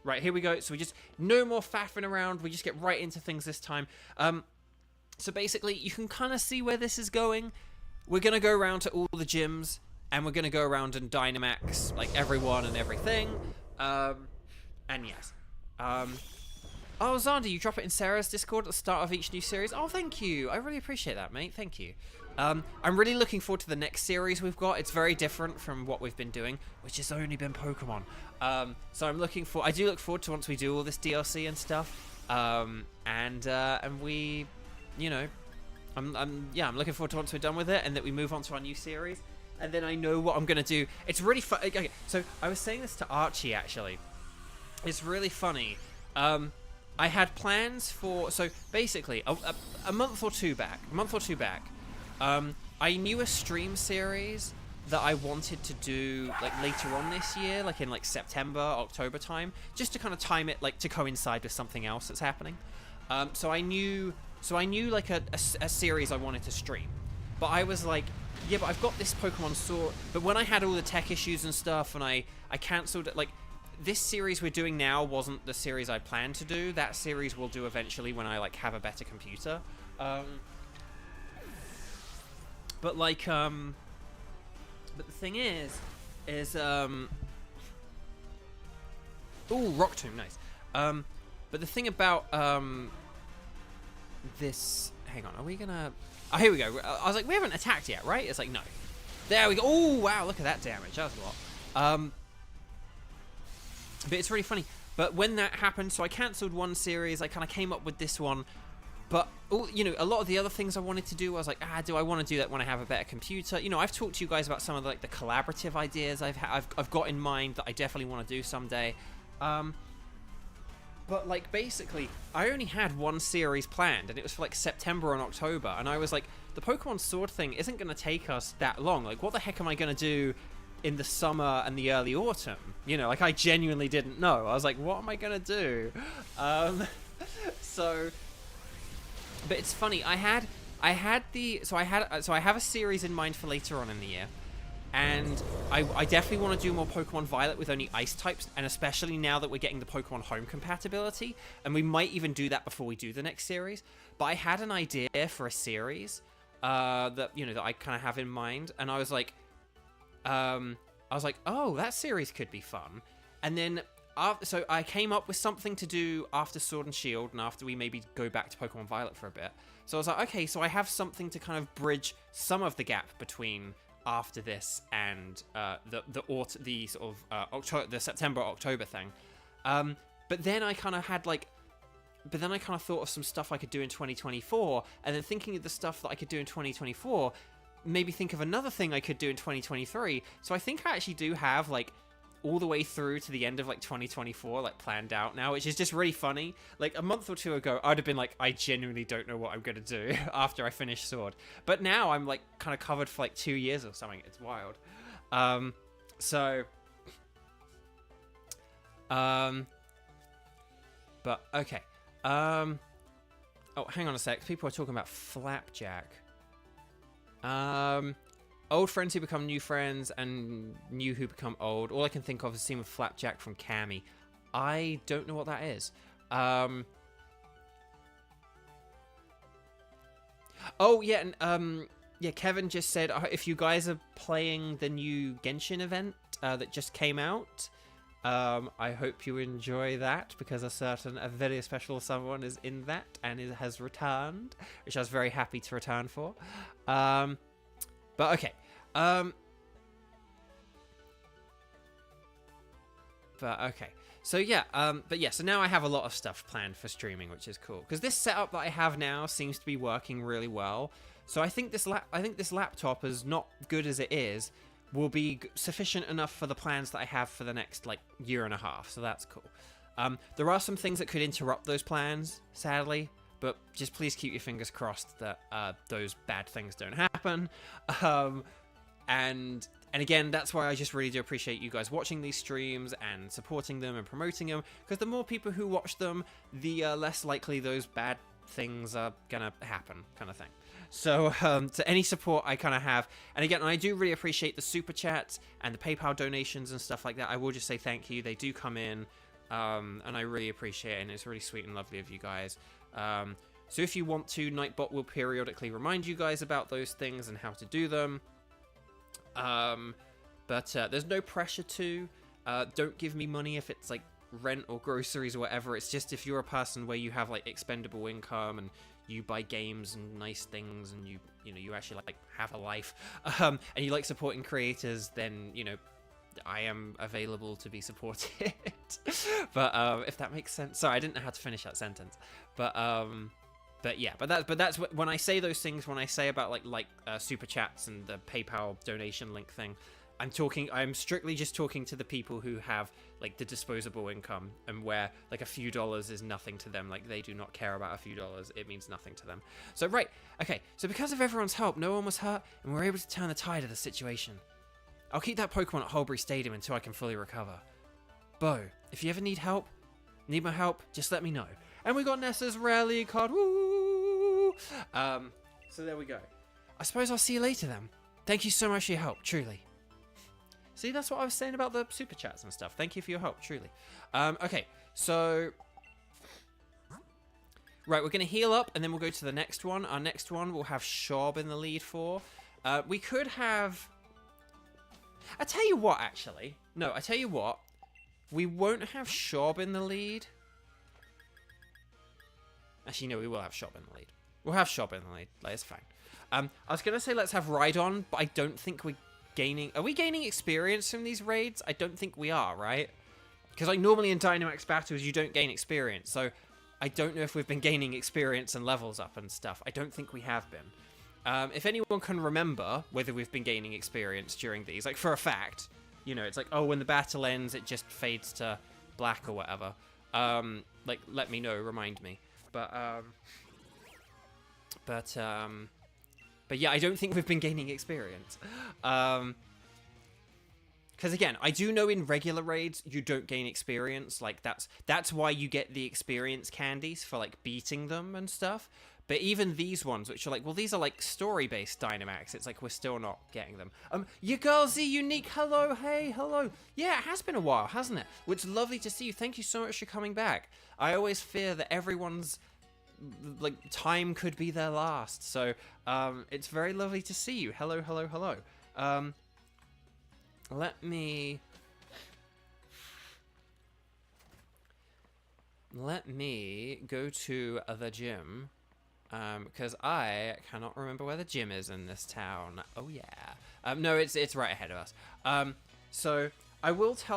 Speaker 1: Right, here we go. So we just, no more faffing around. We just get right into things this time. So basically, you can kind of see where this is going. We're going to go around to all the gyms, and we're going to go around and Dynamax, like, everyone and everything. And yes. Oh, Xander, you drop it in Sarah's Discord at the start of each new series. Oh, thank you. I really appreciate that, mate. Thank you. I'm really looking forward to the next series we've got. It's very different from what we've been doing, which has only been Pokemon. So I do look forward to once we do all this DLC and stuff. And we, you know, I'm looking forward to once we're done with it and that we move on to our new series. And then I know what I'm going to do. It's really fun. Okay, so I was saying this to Archie, actually. It's really funny. I had plans for, so basically a month or two back, I knew a stream series that I wanted to do like later on this year, like in like September, October time, just to kind of time it like to coincide with something else that's happening. So I knew like a series I wanted to stream, but I was like, yeah, but I've got this Pokemon Sword. But when I had all the tech issues and stuff, and I cancelled it, like. This series we're doing now wasn't the series I planned to do. That series we'll do eventually when I like have a better computer. But the thing is ooh, Rock Tomb, nice. But the thing about this, hang on, are we gonna? Oh, here we go. I was like, we haven't attacked yet, right? It's like no. There we go. Oh wow, look at that damage. That was a lot. But it's really funny. But when that happened, so I cancelled one series, I kind of came up with this one. But, you know, a lot of the other things I wanted to do, I was like, do I want to do that when I have a better computer? You know, I've talked to you guys about some of the, like, the collaborative ideas I've got in mind that I definitely want to do someday. But, like, basically, I only had one series planned, and it was for, like, September and October. And I was like, the Pokemon Sword thing isn't going to take us that long. Like, what the heck am I going to do in the summer and the early autumn? You know, like I genuinely didn't know. I was like, what am I gonna do? So, but it's funny. I have a series in mind for later on in the year, and I definitely want to do more Pokemon Violet with only ice types, and especially now that we're getting the Pokemon Home compatibility, and we might even do that before we do the next series. But I had an idea for a series that I kind of have in mind, and I was like, oh, that series could be fun. And then, so I came up with something to do after Sword and Shield, and after we maybe go back to Pokemon Violet for a bit. So I was like, okay, so I have something to kind of bridge some of the gap between after this and the September October thing. But then I kind of thought of some stuff I could do in 2024, and then thinking of the stuff that I could do in 2024. Maybe think of another thing I could do in 2023. So I think I actually do have like all the way through to the end of like 2024 like planned out now, which is just really funny. Like a month or two ago, I'd have been like, I genuinely don't know what I'm gonna do after I finish Sword. But now I'm like kind of covered for like 2 years or something. It's wild. But okay. Oh, hang on a sec. People are talking about Flapjack. Old friends who become new friends and new who become old. All I can think of is the scene with Flapjack from Cammy. I don't know what that is. Oh yeah, and yeah, Kevin just said if you guys are playing the new Genshin event that just came out, I hope you enjoy that, because a very special someone is in that and has returned, which I was very happy to return for. But okay. So yeah, so now I have a lot of stuff planned for streaming, which is cool, because this setup that I have now seems to be working really well. So I think this laptop, as not good as it is, will be sufficient enough for the plans that I have for the next like year and a half. So that's cool. There are some things that could interrupt those plans, sadly, but just please keep your fingers crossed that those bad things don't happen. And again, that's why I just really do appreciate you guys watching these streams and supporting them and promoting them, because the more people who watch them, the less likely those bad things are gonna happen, kind of thing. So any support I kind of have, and again, I do really appreciate the super chats and the PayPal donations and stuff like that. I will just say thank you. They do come in, and I really appreciate it, and it's really sweet and lovely of you guys. So if you want to, Nightbot will periodically remind you guys about those things and how to do them. But there's no pressure to. Don't give me money if it's like rent or groceries or whatever. It's just if you're a person where you have like expendable income and you buy games and nice things and you actually like have a life, and you like supporting creators, then I am available to be supported. But if that makes sense. Sorry, I didn't know how to finish that sentence. But yeah, that's when I say those things, when I say about like super chats and the PayPal donation link thing, I'm strictly just talking to the people who have like the disposable income, and where like a few dollars is nothing to them. Like they do not care about a few dollars. It means nothing to them. So right, okay, so because of everyone's help, no one was hurt, and we're able to turn the tide of the situation. I'll keep that Pokemon at Holbury Stadium until I can fully recover. Bo, if you ever need my help, just let me know. And we got Nessa's rally card. Woo! So there we go. I suppose I'll see you later then. Thank you so much for your help, truly. See, that's what I was saying about the super chats and stuff. Thank you for your help, truly. Okay, so right, we're gonna heal up and then we'll go to the next one. Our next one we'll have Shob in the lead for. We could have. I tell you what, actually. No, I tell you what. We won't have Shob in the lead. Actually, no, we will have Shob in the lead. We'll have Shob in the lead. Like, it's fine. I was going to say let's have Rhydon, but I don't think we're gaining... Are we gaining experience from these raids? I don't think we are, right? Because like normally in Dynamax battles, you don't gain experience. So I don't know if we've been gaining experience and levels up and stuff. I don't think we have been. If anyone can remember whether we've been gaining experience during these, like for a fact, it's like, oh, when the battle ends, it just fades to black or whatever. Like, let me know, remind me. But yeah, I don't think we've been gaining experience. Because again, I do know in regular raids you don't gain experience. Like that's why you get the experience candies for like beating them and stuff. But even these ones, which are like, well, these are like story-based Dynamax. It's like we're still not getting them. Your girl Z Unique, hello, hey, hello. Yeah, it has been a while, hasn't it? Well, it's lovely to see you. Thank you so much for coming back. I always fear that everyone's like time could be their last. So it's very lovely to see you. Hello, hello, hello. Let me go to the gym. Because I cannot remember where the gym is in this town. Oh yeah. No, it's right ahead of us. So I will try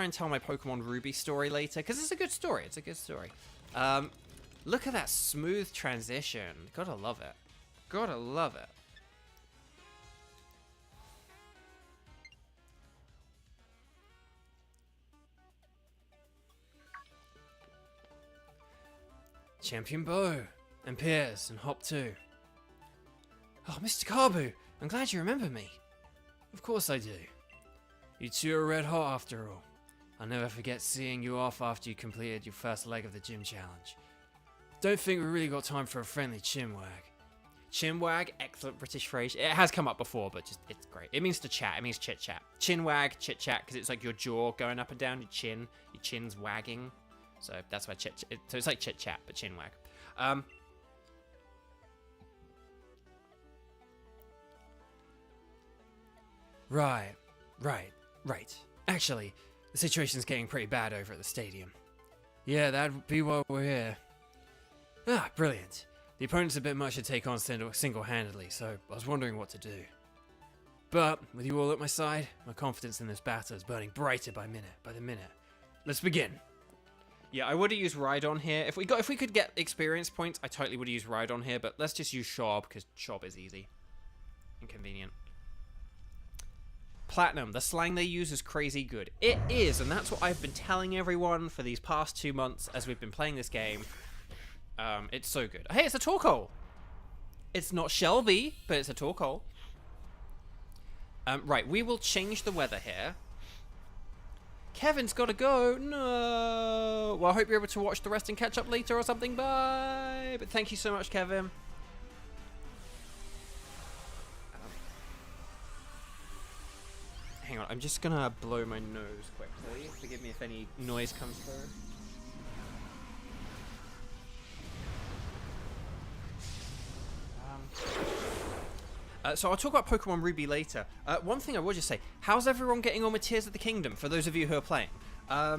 Speaker 1: and tell my Pokemon Ruby story later, because it's a good story. It's a good story. Look at that smooth transition. Gotta love it. Gotta love it. Champion Bo, and Piers, and Hop too. Oh, Mr. Carbu, I'm glad you remember me. Of course I do. You two are red hot after all. I'll never forget seeing you off after you completed your first leg of the gym challenge. Don't think we really got time for a friendly chinwag. Chinwag, excellent British phrase. It has come up before, but just it's great. It means to chat. It means chit chat. Chinwag, chit chat, because it's like your jaw going up and down, your chin's wagging. So that's why so it's like chit chat, but chin wag. Right. Actually, the situation's getting pretty bad over at the stadium. Yeah, that'd be why we're here. Ah, brilliant. The opponent's a bit much to take on single-handedly, so I was wondering what to do. But with you all at my side, my confidence in this battle is burning brighter by the minute. Let's begin. Yeah, I would have used Rhydon here. If we could get experience points, I totally would have used Rhydon here, but let's just use Shob, because Shob is easy and convenient. Platinum, the slang they use is crazy good. It is, and that's what I've been telling everyone for these past 2 months as we've been playing this game. It's so good. Hey, it's a Torkoal. It's not Shelby, but it's a Torkoal. Right, we will change the weather here. Kevin's got to go. No. Well, I hope you're able to watch the rest and catch up later or something. Bye. But thank you so much, Kevin. Hang on, I'm just gonna blow my nose quickly. Forgive me if any noise comes through. So I'll talk about Pokemon Ruby later. One thing I will just say, how's everyone getting on with Tears of the Kingdom, for those of you who are playing? I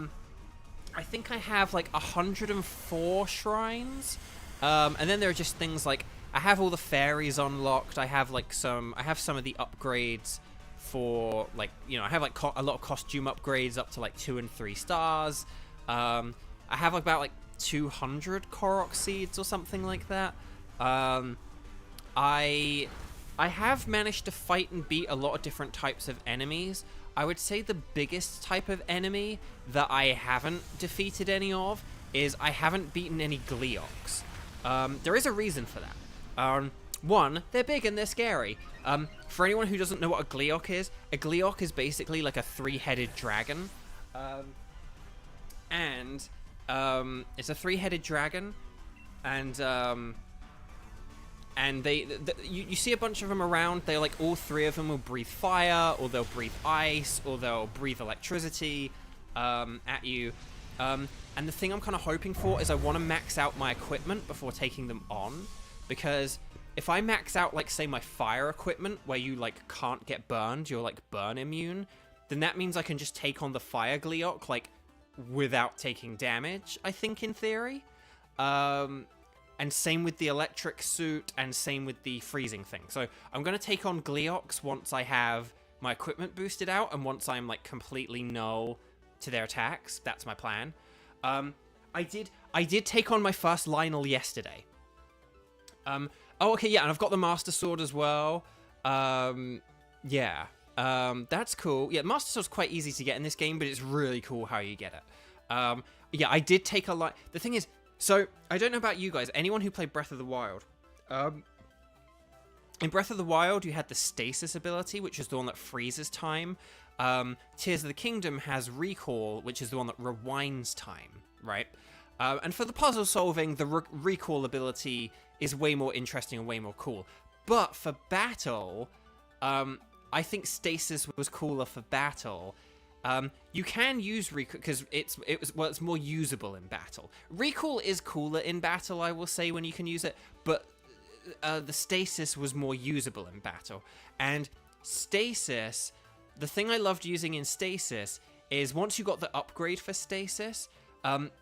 Speaker 1: think I have like 104 shrines, and then there are just things like, I have all the fairies unlocked, I have some of the upgrades for, like, you know, I have like a lot of costume upgrades up to like 2 and 3 stars. I have about like 200 Korok seeds or something like that. I have managed to fight and beat a lot of different types of enemies. I would say the biggest type of enemy that I haven't defeated any of is I haven't beaten any Gleeoks. There is a reason for that. One, they're big and they're scary. For anyone who doesn't know what a Gleeok is basically like a 3-headed dragon. It's a 3-headed dragon, and you see a bunch of them around. They like, all 3 of them will breathe fire, or they'll breathe ice, or they'll breathe electricity at you. And the thing I'm kind of hoping for is I want to max out my equipment before taking them on, because if I max out, like, say, my fire equipment, where you like can't get burned, you're like burn immune, then that means I can just take on the fire Gleeok like without taking damage, I think, in theory. And same with the electric suit, and same with the freezing thing. So I'm going to take on Gleeoks once I have my equipment boosted out, and once I'm like completely null to their attacks. That's my plan. I did take on my first Lionel yesterday. Oh, okay, yeah, and I've got the Master Sword as well. Yeah, that's cool. Yeah, Master Sword's quite easy to get in this game, but it's really cool how you get it. Yeah, I did take a The thing is, so, I don't know about you guys, anyone who played Breath of the Wild. In Breath of the Wild, you had the Stasis ability, which is the one that freezes time. Tears of the Kingdom has Recall, which is the one that rewinds time, right? And for the puzzle solving, the Recall ability is way more interesting and way more cool. But for battle, I think Stasis was cooler for battle. You can use Recall because it's more usable in battle. Recall is cooler in battle, I will say, when you can use it, but the Stasis was more usable in battle. And Stasis, the thing I loved using in Stasis is once you got the upgrade for Stasis,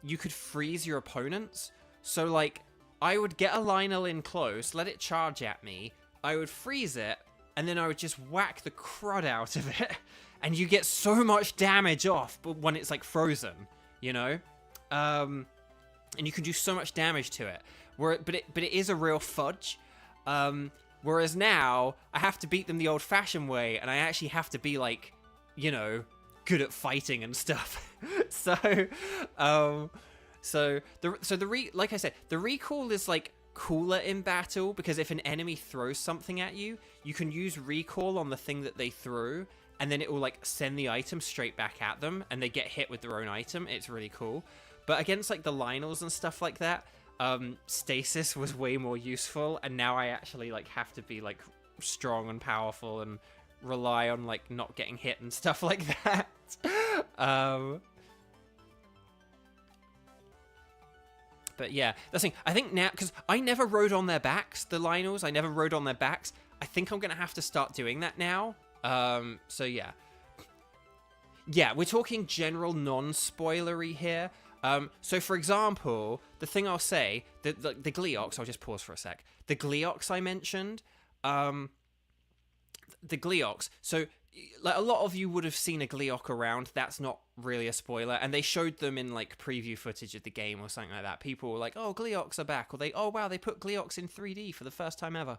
Speaker 1: you could freeze your opponents. So, like, I would get a Lionel in close, let it charge at me, I would freeze it, and then I would just whack the crud out of it. And you get so much damage off, but when it's like frozen, you know, and you can do so much damage to it. But it is a real fudge. Whereas now I have to beat them the old-fashioned way, and I actually have to be like, you know, good at fighting and stuff. Like I said, the recall is like cooler in battle because if an enemy throws something at you, you can use recall on the thing that they threw. And then it will, like, send the item straight back at them, and they get hit with their own item. It's really cool. But against, like, the Lionels and stuff like that, Stasis was way more useful, and now I actually, like, have to be, like, strong and powerful and rely on, like, not getting hit and stuff like that. But, yeah, that's the thing. I think now, because I never rode on their backs, the Lionels. I never rode on their backs. I think I'm going to have to start doing that now. So yeah. Yeah, we're talking general non-spoilery here. So for example, the thing I'll say, the Gleeoks, I'll just pause for a sec. The Gleeoks I mentioned, the Gleeoks, so like a lot of you would have seen a Gleeok around. That's not really a spoiler, and they showed them in like preview footage of the game or something like that. People were like, oh, Gleeoks are back, or oh wow, they put Gleeoks in 3D for the first time ever.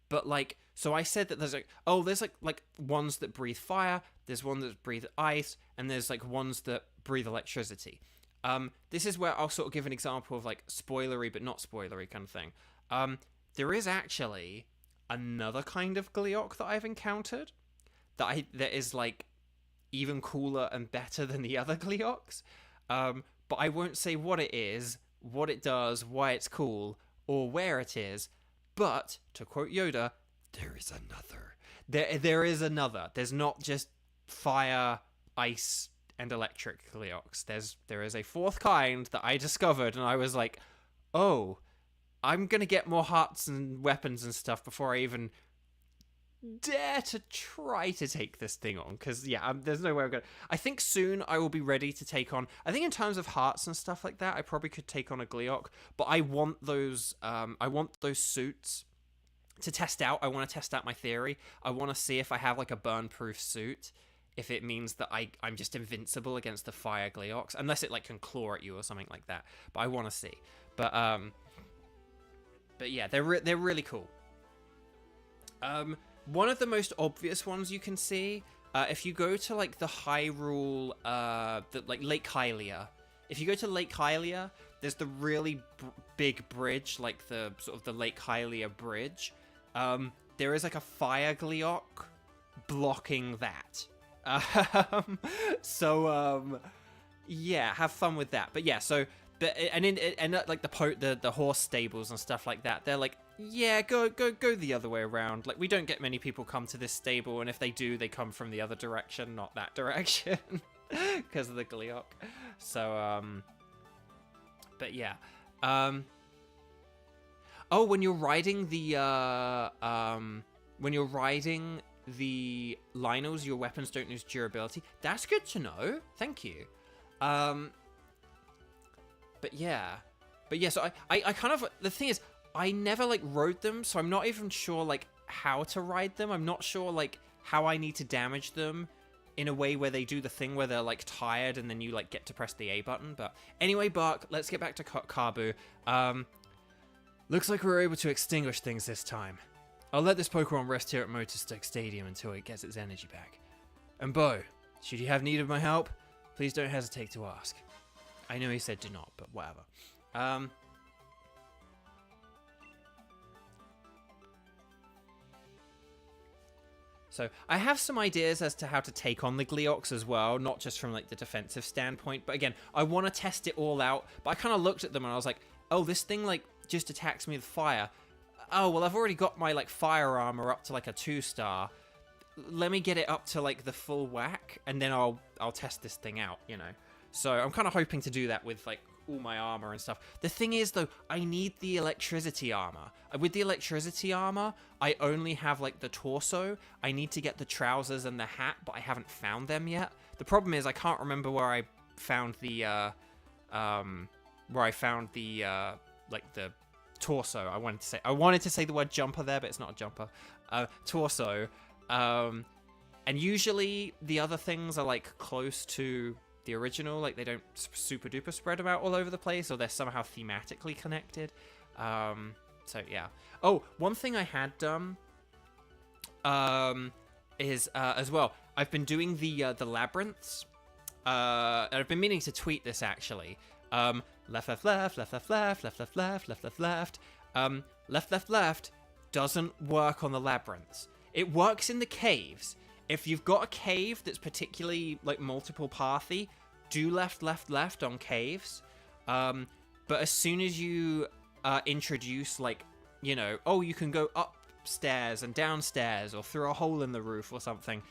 Speaker 1: But like, so I said that there's like, oh, there's like ones that breathe fire, there's one that breathe ice, and there's like ones that breathe electricity. This is where I'll sort of give an example of like spoilery but not spoilery kind of thing. There is actually another kind of Gleeok that I've encountered that is like even cooler and better than the other Gleeoks. But I won't say what it is, what it does, why it's cool, or where it is. But to quote Yoda, there is another. There is another. There's not just fire, ice, and electric Gleeoks. There is a fourth kind that I discovered, and I was like, oh, I'm gonna get more hearts and weapons and stuff before I even dare to try to take this thing on, because yeah, there's no way I'm gonna. I think soon I will be ready to take on. I think in terms of hearts and stuff like that, I probably could take on a Gleeok, but I want those. I want those suits to test out. I want to test out my theory. I want to see if I have like a burn-proof suit. If it means that I'm just invincible against the fire Gleeoks, unless it like can claw at you or something like that. But I want to see. But yeah, they're really cool. One of the most obvious ones you can see, if you go to like the Hyrule, like Lake Hylia. If you go to Lake Hylia, there's the really big bridge, like the sort of the Lake Hylia bridge. There is like a fire Gleeok blocking that. Yeah, have fun with that. But yeah, so like the horse stables and stuff like that, they're like, yeah, go the other way around. Like, we don't get many people come to this stable, and if they do, they come from the other direction, not that direction, because of the Gleeok. So but yeah, oh, when you're riding the Lynels, your weapons don't lose durability. That's good to know. Thank you. But yeah, so I kind of, the thing is, I never like rode them, so I'm not even sure like how to ride them. I'm not sure like how I need to damage them in a way where they do the thing where they're like tired and then you like get to press the A button. But anyway, Bark, let's get back to Kabu. Looks like we're able to extinguish things this time. I'll let this Pokemon rest here at Motorstick Stadium until it gets its energy back. And Bo, should you have need of my help, please don't hesitate to ask. I know he said do not, but whatever. So I have some ideas as to how to take on the Gleeoks as well, not just from like the defensive standpoint, but again, I want to test it all out. But I kind of looked at them and I was like, oh, this thing like just attacks me with fire. Oh, well, I've already got my like fire armor up to like a 2-star. Let me get it up to like the full whack, and then I'll test this thing out, you know. So I'm kind of hoping to do that with like all my armor and stuff. The thing is though, I need the electricity armor. With the electricity armor, I only have like the torso. I need to get the trousers and the hat, but I haven't found them yet. The problem is I can't remember where I found the like the torso. I wanted to say the word jumper there, but it's not a jumper. Torso. And usually the other things are like close to the original, like they don't super duper spread them out all over the place, or they're somehow thematically connected. So yeah. Oh, one thing I had done is as well, I've been doing the labyrinths, and I've been meaning to tweet this actually. Left, left, left, left, left, left, left, left, left, left, left, left. Left, left, left doesn't work on the labyrinths. It works in the caves. If you've got a cave that's particularly like multiple pathy, do left, left, left on caves. But as soon as you introduce like, you know, oh, you can go upstairs and downstairs or through a hole in the roof or something,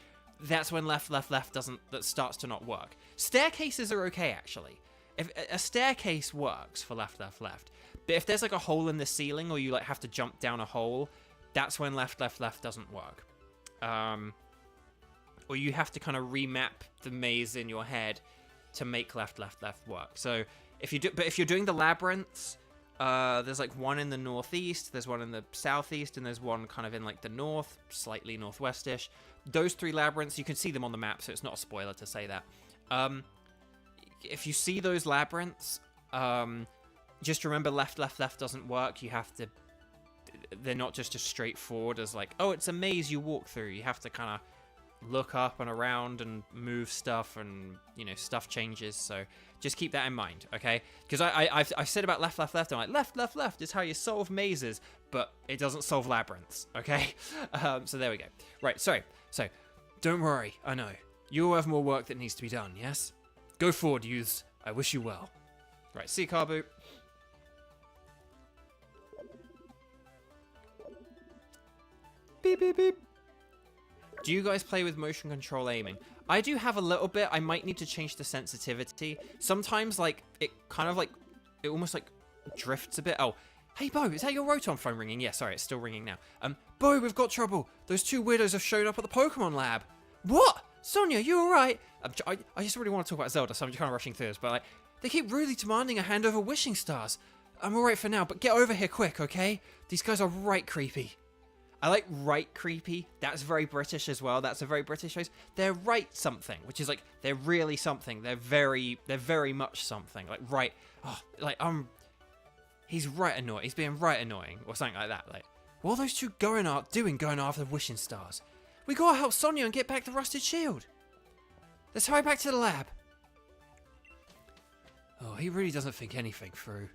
Speaker 1: that's when left, left, left that starts to not work. Staircases are okay actually. If a staircase works for left, left, left, but if there's like a hole in the ceiling or you like have to jump down a hole, that's when left, left, left doesn't work. Or you have to kind of remap the maze in your head to make left, left, left work. So if you're doing the labyrinths, there's like one in the northeast, there's one in the southeast, and there's one kind of in like the north, slightly northwestish. Those 3 labyrinths, you can see them on the map, so it's not a spoiler to say that. If you see those labyrinths, just remember left, left, left doesn't work. You have to they're not just as straightforward as like, oh, it's a maze you walk through. You have to kind of look up and around and move stuff, and stuff changes. So just keep that in mind, okay? Because I've said about left, left, left. I'm like, left, left is how you solve mazes, but it doesn't solve labyrinths, okay? So there we go. Right, sorry. So don't worry. I know you all have more work that needs to be done. Yes, go forward, youths. I wish you well. Right, see you, Carbu. Beep, beep, beep. Do you guys play with motion control aiming? I do have a little bit. I might need to change the sensitivity. Sometimes, like, it kind of, like, it almost, like, drifts a bit. Oh, hey, Bo, is that your Rotom phone ringing? Yeah, sorry, it's still ringing now. Bo, we've got trouble. Those 2 weirdos have showed up at the Pokemon lab. What? Sonia, you alright? I just really want to talk about Zelda, so I'm just kind of rushing through this, but, like, they keep really demanding a hand over wishing stars. I'm alright for now, but get over here quick, okay? These guys are right creepy. I like right creepy. That's very British as well. That's a very British phrase. They're right something, which is like they're really something. They're very much something. Like right. Oh, like he's right annoying. He's being right annoying or something like that. Like what are those two going after the wishing stars? We gotta help Sonia and get back the rusted shield. Let's hurry back to the lab. Oh, he really doesn't think anything through.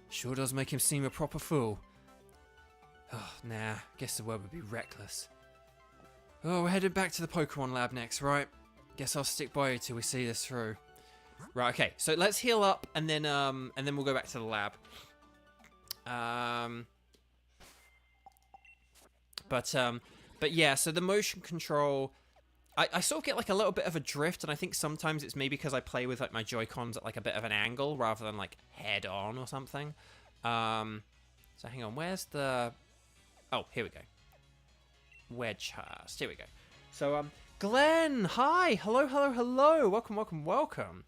Speaker 1: Sure does make him seem a proper fool. Oh, nah, guess the word would be reckless. Oh, we're headed back to the Pokemon lab next, right? Guess I'll stick by you till we see this through. Right, okay, so let's heal up and then we'll go back to the lab. But yeah, so the motion control, I sort of get like a little bit of a drift, and I think sometimes it's maybe because I play with like my Joy-Cons at like a bit of an angle rather than like head on or something. So hang on, where's the... Oh, here we go. Wedge Hurst. Here we go. So, Glenn, hi! Hello, hello, hello! Welcome, welcome, welcome.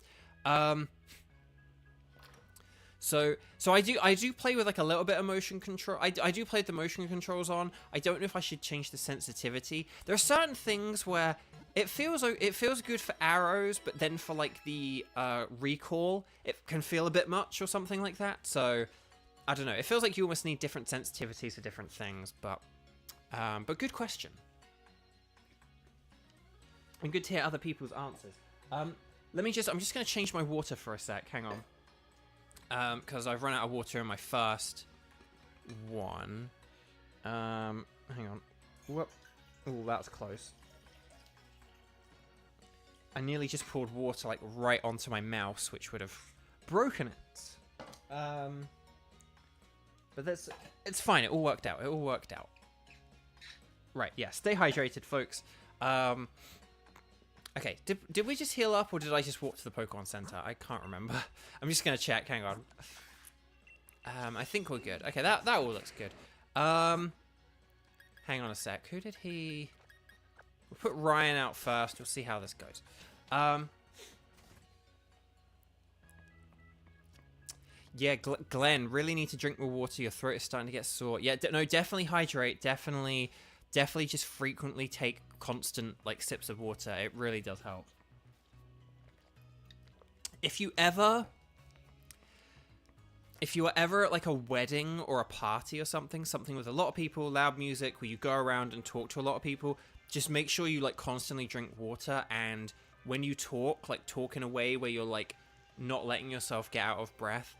Speaker 1: So I do play with like a little bit of motion control. I do play with the motion controls on. I don't know if I should change the sensitivity. There are certain things where it feels good for arrows, but then for like the recall, it can feel a bit much or something like that. So I don't know. It feels like you almost need different sensitivities for different things, but good question. And good to hear other people's answers. I'm just going to change my water for a sec. Hang on. Because I've run out of water in my first one. Hang on. Whoop. Oh, that's close. I nearly just poured water like right onto my mouse, which would have broken it. But it's fine. It all worked out. It all worked out. Right. Yeah. Stay hydrated, folks. Okay. Did we just heal up, or did I just walk to the Pokemon Center? I can't remember. I'm just gonna check. Hang on. I think we're good. Okay. That all looks good. Hang on a sec. Who did he? We'll put Ryan out first. We'll see how this goes. Yeah, Glenn, really need to drink more water. Your throat is starting to get sore. Yeah, no, definitely hydrate. Definitely just frequently take constant, like, sips of water. It really does help. If you are ever at, like, a wedding or a party or something with a lot of people, loud music, where you go around and talk to a lot of people, just make sure you, like, constantly drink water, and when you talk, like, talk in a way where you're, like, not letting yourself get out of breath.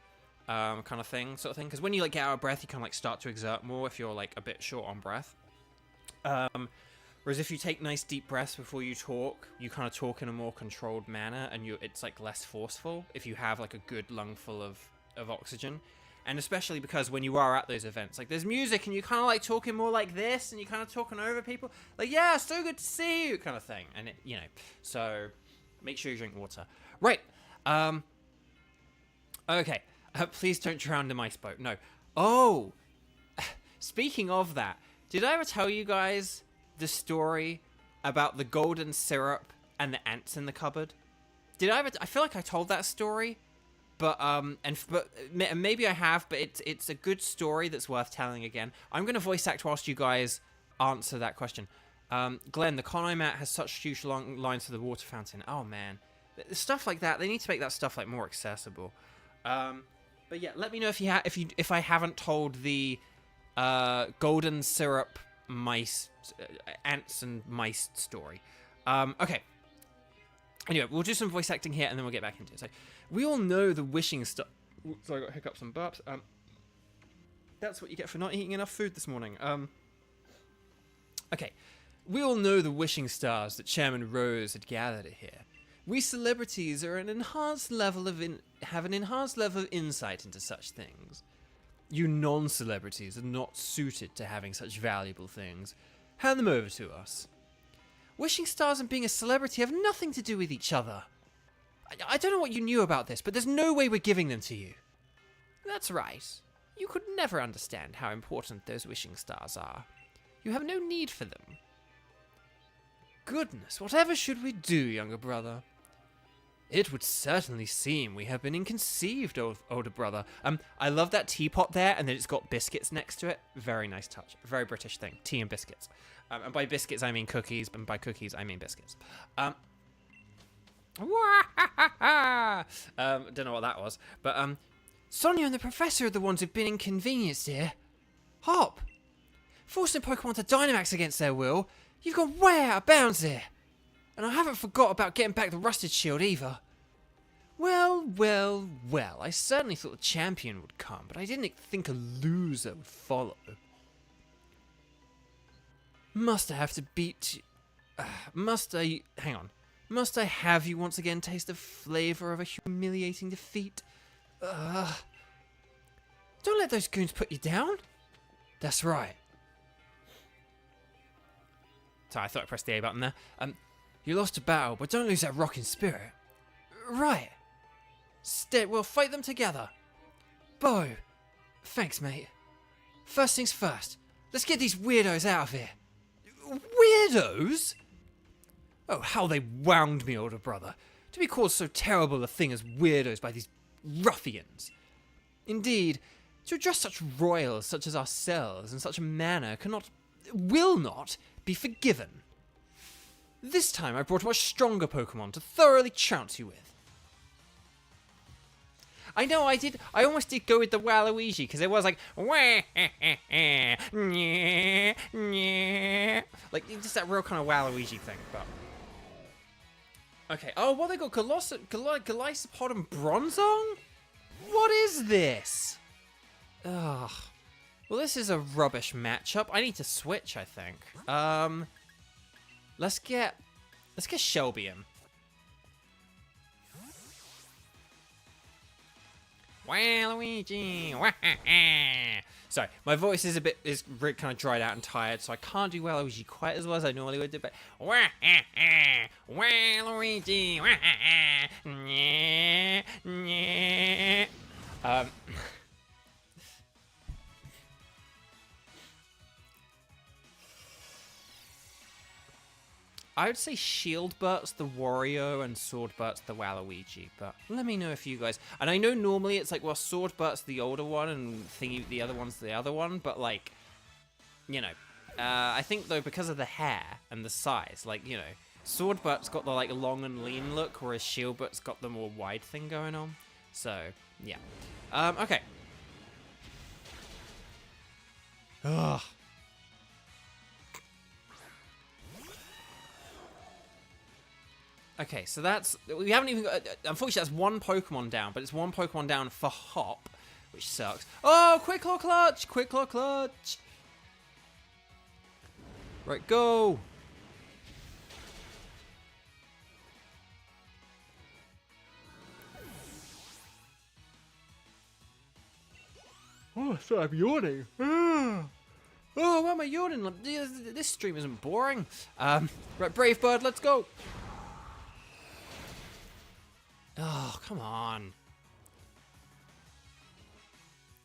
Speaker 1: Kind of thing, sort of thing. Because when you like get out of breath, you can like start to exert more if you're like a bit short on breath. Whereas if you take nice deep breaths before you talk, you kind of talk in a more controlled manner, and it's like less forceful if you have like a good lungful of oxygen. And especially because when you are at those events, like there's music and you kind of like talking more like this, and you're kind of talking over people, like yeah, so good to see you, kind of thing. And it, so make sure you drink water. Right. Okay. Please don't drown in my boat. No. Oh! Speaking of that, did I ever tell you guys the story about the golden syrup and the ants in the cupboard? Did I ever... I feel like I told that story, but maybe I have, but it's a good story that's worth telling again. I'm going to voice act whilst you guys answer that question. Glenn, the con I'm at has such huge long lines for the water fountain. Oh, man. Stuff like that, they need to make that stuff like more accessible. But yeah, let me know if I haven't told the golden syrup mice, ants and mice story. Okay. Anyway, we'll do some voice acting here, and then we'll get back into it. So, we all know the wishing star. Sorry, I got hiccups and burps. That's what you get for not eating enough food this morning. Okay. We all know the wishing stars that Chairman Rose had gathered here. We celebrities are have an enhanced level of insight into such things. You non-celebrities are not suited to having such valuable things. Hand them over to us. Wishing stars and being a celebrity have nothing to do with each other. I don't know what you knew about this, but there's no way we're giving them to you. That's right. You could never understand how important those wishing stars are. You have no need for them. Goodness, whatever should we do, younger brother? It would certainly seem we have been inconceived, older brother. I love that teapot there, and then it's got biscuits next to it. Very nice touch. Very British thing. Tea and biscuits. And by biscuits, I mean cookies, and by cookies, I mean biscuits. Don't know what that was. But, Sonia and the professor are the ones who've been inconvenienced here. Hop! Forcing Pokemon to Dynamax against their will, you've gone way out of bounds here. And I haven't forgot about getting back the rusted shield either. Well, I certainly thought the champion would come, but I didn't think a loser would follow. Must I have to beat... Hang on. Must I have you once again taste the flavour of a humiliating defeat? Don't let those goons put you down. That's right. Sorry, I thought I pressed the A button there. You lost a battle, but don't lose that rocking spirit. Right. We'll fight them together. Bo. Thanks, mate. First things first. Let's get these weirdos out of here. Weirdos? Oh, how they wound me, older brother. To be called so terrible a thing as weirdos by these ruffians. Indeed, to address such royals such as ourselves in such a manner will not be forgiven. This time I brought a much stronger Pokemon to thoroughly trounce you with. I know I almost did go with the Waluigi, because it was like, like, just that real kind of Waluigi thing, but... Okay, oh, what they got? Golisopod and Bronzong? What is this? Ugh. Well, this is a rubbish matchup. I need to switch, I think. Let's get Shelby in. Waluigi. Sorry, my voice is kind of dried out and tired, so I can't do Waluigi quite as well as I normally would do. But Waluigi. I would say Shield Burt's the Wario and Sword Burt's the Waluigi, but let me know if you guys... And I know normally it's like, well, Sword Burt's the older one and the other one's the other one, but like, you know, I think though because of the hair and the size, like, you know, Sword Burt's got the like long and lean look, whereas Shield Burt's got the more wide thing going on. So, yeah. Okay. Ugh. Okay, so we haven't even got, unfortunately that's one Pokemon down, but it's one Pokemon down for Hop, which sucks. Oh, Quick Claw Clutch! Quick Claw Clutch! Right, go! Oh, sorry, I'm yawning. Oh, why am I yawning? This stream isn't boring. Right, Brave Bird, let's go! Oh, come on.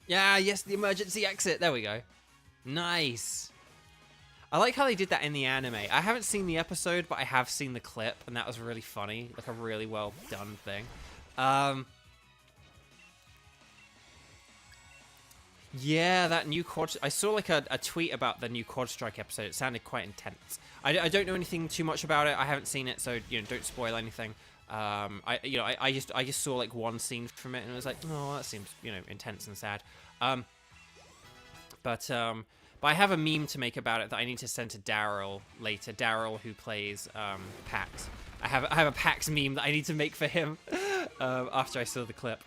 Speaker 1: Yeah, yes, the emergency exit. There we go. Nice. I like how they did that in the anime. I haven't seen the episode, but I have seen the clip, and that was really funny. Like a really well done thing. Yeah, that new quad... I saw like a tweet about the new Quad Strike episode. It sounded quite intense. I don't know anything too much about it. I haven't seen it, so you know, don't spoil anything. I just saw like one scene from it and I was like, oh, that seems, you know, intense and sad. But I have a meme to make about it that I need to send to Daryl later. Daryl, who plays Pax. I have a Pax meme that I need to make for him after I saw the clip.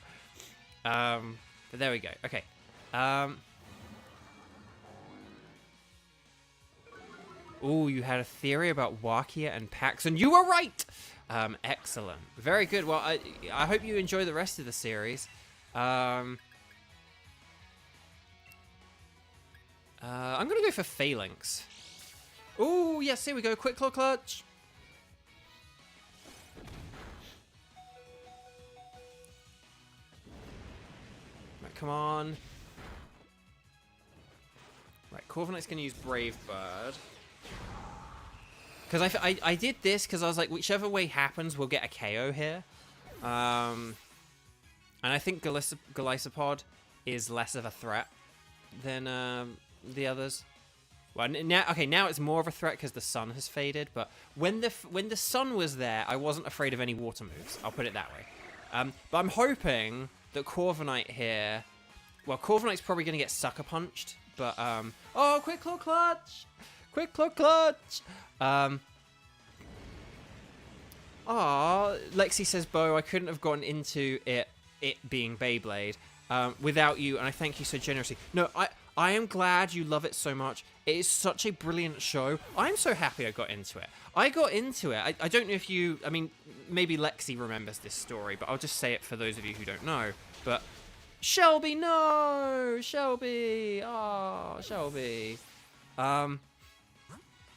Speaker 1: But there we go. Okay. Oh, you had a theory about Wakia and Pax, and you were right! Excellent. Very good. Well, I hope you enjoy the rest of the series. I'm going to go for Phalanx. Oh, yes, here we go. Quick Claw Clutch. Right, come on. Right, Corviknight's going to use Brave Bird. Because I did this because I was like, whichever way happens, we'll get a KO here. And I think Golisopod is less of a threat than the others. Well, now it's more of a threat because the sun has faded. But when the sun was there, I wasn't afraid of any water moves. I'll put it that way. But I'm hoping that Corviknight here. Well, Corviknight's probably going to get sucker punched. But oh, Quick Claw Clutch! Quick Claw Clutch! Lexi says, Bo, I couldn't have gotten into it being Beyblade without you, and I thank you so generously. No, I am glad you love it so much. It is such a brilliant show. I'm so happy I got into it. I don't know if you, I mean, maybe Lexi remembers this story, but I'll just say it for those of you who don't know. But Shelby, no! Shelby! Oh, Shelby.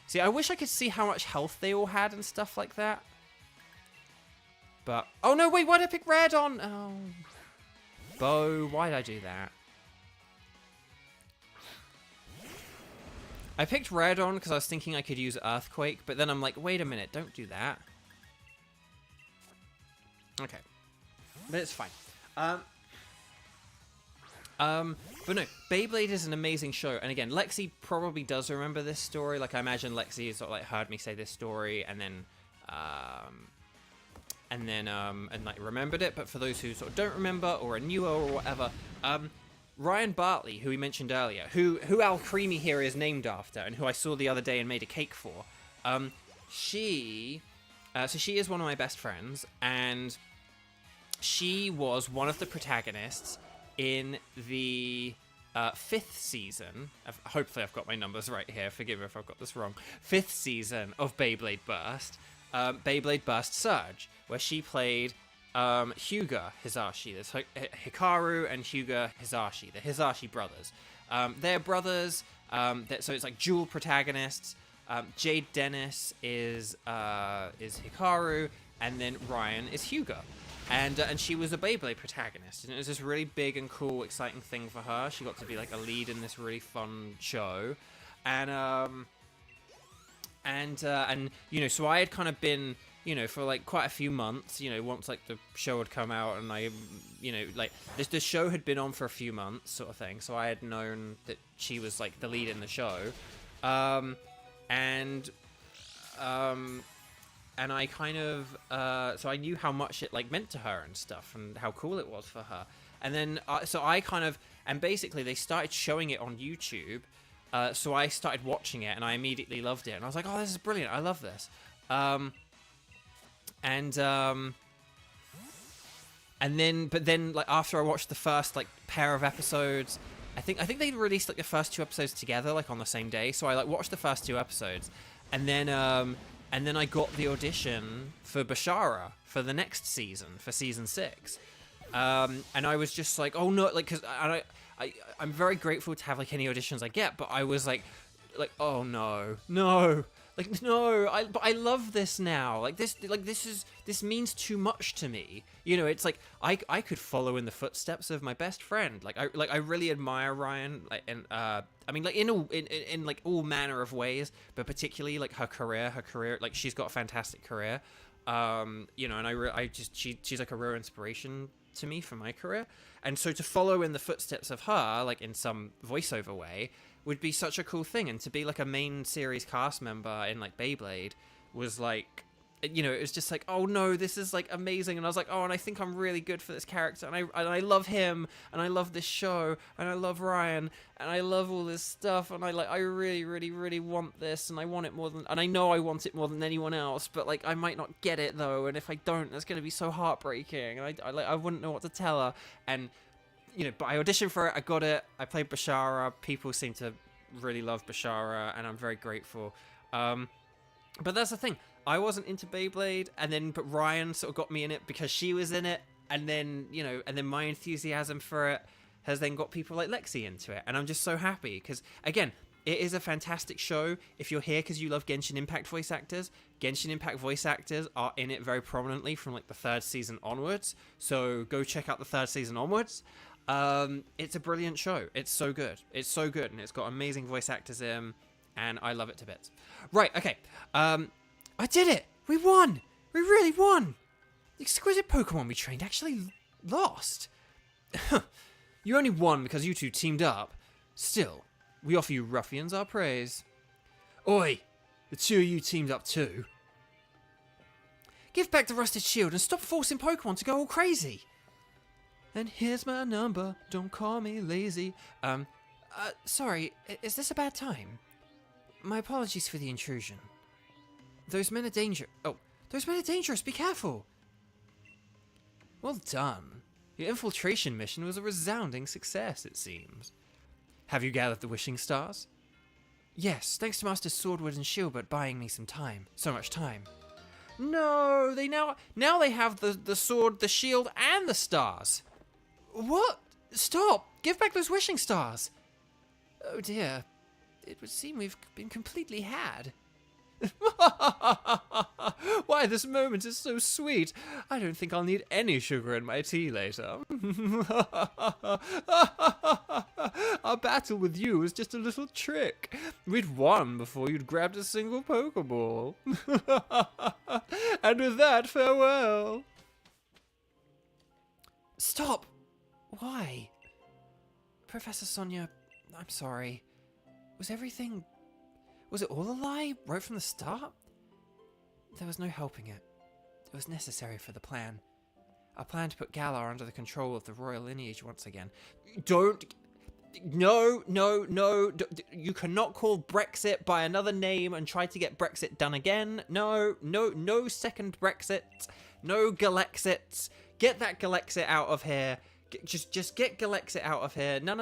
Speaker 1: See, I wish I could see how much health they all had and stuff like that. But, oh no, wait, why did I pick red on? Oh. Bo, why did I do that? I picked red on because I was thinking I could use Earthquake, but then I'm like, wait a minute, don't do that. Okay. But it's fine. But no, Beyblade is an amazing show, and again, Lexi probably does remember this story. Like, I imagine Lexi has sort of like heard me say this story, and like remembered it. But for those who sort of don't remember or are newer or whatever, Ryan Bartley, who we mentioned earlier, who Al Creamy here is named after, and who I saw the other day and made a cake for, she is one of my best friends, and she was one of the protagonists in the 5th season, hopefully I've got my numbers right here, forgive me if I've got this wrong, 5th season of Beyblade Burst, Beyblade Burst Surge, where she played Hyuga Hisashi. There's Hikaru and Hyuga Hisashi, the Hisashi brothers. They're brothers, so it's like dual protagonists. Jade Dennis is Hikaru, and then Ryan is Hyuga. And she was a Beyblade protagonist, and it was this really big and cool, exciting thing for her. She got to be like a lead in this really fun show, and you know, so I had kind of been, you know, for like quite a few months, you know, once like the show had come out, and I, you know, like the show had been on for a few months, sort of thing. So I had known that she was like the lead in the show, and I kind of, so I knew how much it like meant to her and stuff, and how cool it was for her. And then, so I kind of, and basically they started showing it on YouTube. So I started watching it, and I immediately loved it. And I was like, oh, this is brilliant. I love this. And then like after I watched the first like pair of episodes, I think they released like the first 2 episodes together, like on the same day. So I like watched the first 2 episodes, and then I got the audition for Bashara for the next season, for season 6. And I was just like, oh no, like, cause I'm very grateful to have like any auditions I get, but I was like, oh no, like no, but I love this now. This means too much to me. You know, it's like I could follow in the footsteps of my best friend. I really admire Ryan, like, and I mean, like in like all manner of ways, but particularly like her career, like she's got a fantastic career. You know, and she's like a real inspiration to me for my career. And so to follow in the footsteps of her, like in some voiceover way, would be such a cool thing. And to be like a main series cast member in like Beyblade was like you know, it was just like, oh no, this is like amazing, and I was like, oh, and I think I'm really good for this character, and I love him, and I love this show, and I love Ryan, and I love all this stuff, and I really, really, really want this, and I want it more than, and I know I want it more than anyone else, but like I might not get it though, and if I don't, that's gonna be so heartbreaking, and I wouldn't know what to tell her, and you know, but I auditioned for it, I got it, I played Bashara, people seem to really love Bashara, and I'm very grateful. But that's the thing. I wasn't into Beyblade, but Ryan sort of got me in it because she was in it, and then, you know, and then my enthusiasm for it has then got people like Lexi into it, and I'm just so happy because, again, it is a fantastic show. If you're here because you love Genshin Impact voice actors, Genshin Impact voice actors are in it very prominently from like the 3rd season onwards, so go check out the 3rd season onwards. It's a brilliant show. It's so good. It's so good, and it's got amazing voice actors in, and I love it to bits. Right, okay. I did it! We won! We really won! The exquisite Pokemon we trained actually lost. You only won because you two teamed up. Still, we offer you ruffians our praise. Oi! The two of you teamed up too. Give back the rusted shield and stop forcing Pokemon to go all crazy. And here's my number, don't call me lazy. Sorry, is this a bad time? My apologies for the intrusion. Those men are dangerous, be careful! Well done. Your infiltration mission was a resounding success, it seems. Have you gathered the wishing stars? Yes, thanks to Masters Swordwood and Shieldbert buying me some time. So much time. No, they now they have the sword, the shield, and the stars. What? Stop! Give back those wishing stars! Oh dear. It would seem we've been completely had. Why, this moment is so sweet. I don't think I'll need any sugar in my tea later. Our battle with you was just a little trick. We'd won before you'd grabbed a single Pokeball. And with that, farewell. Stop! Why? Professor Sonia, I'm sorry. Was it all a lie, right from the start? There was no helping it. It was necessary for the plan. Our plan to put Galar under the control of the royal lineage once again. No. You cannot call Brexit by another name and try to get Brexit done again. No second Brexit. No Galexit. Get that Galexit out of here. Just get Galexit out of here. No.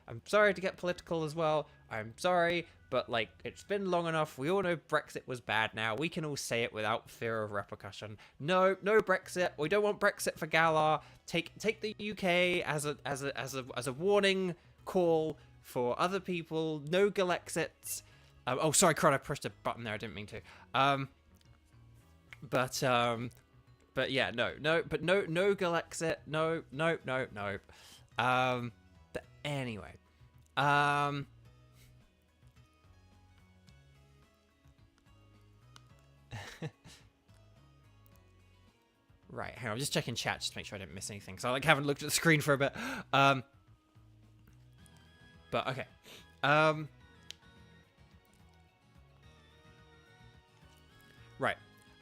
Speaker 1: I'm sorry to get political as well. I'm sorry, but like, it's been long enough. We all know Brexit was bad now. We can all say it without fear of repercussion. No Brexit. We don't want Brexit for Galar. Take the UK as a warning call for other people. No Galexits. Oh, sorry, crud, I pushed a button there. I didn't mean to. But yeah, no Galexit. No. But anyway, right, hang on, I'm just checking chat just to make sure I didn't miss anything. So I like haven't looked at the screen for a bit. But okay. Right.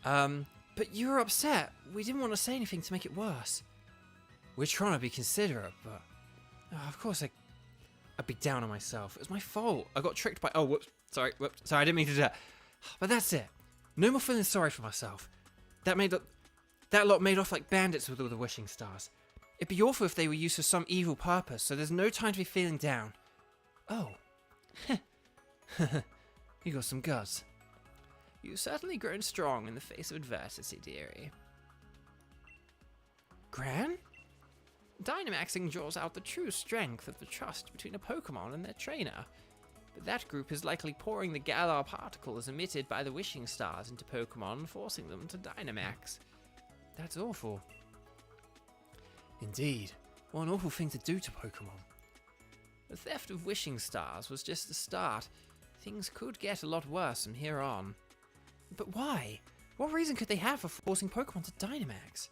Speaker 1: But you were upset. We didn't want to say anything to make it worse. We're trying to be considerate, but of course I'd be down on myself. It was my fault. I got tricked by. Oh, whoops. Sorry, I didn't mean to do that. But that's it. No more feeling sorry for myself. That lot made off like bandits with all the wishing stars. It'd be awful if they were used for some evil purpose, so there's no time to be feeling down. Oh. You got some guts. You've certainly grown strong in the face of adversity, dearie. Gran? Dynamaxing draws out the true strength of the trust between a Pokemon and their trainer. But that group is likely pouring the Galar particles emitted by the wishing stars into Pokemon, forcing them to Dynamax. That's awful. Indeed. What an awful thing to do to Pokemon. The theft of wishing stars was just the start. Things could get a lot worse from here on. But why? What reason could they have for forcing Pokemon to Dynamax?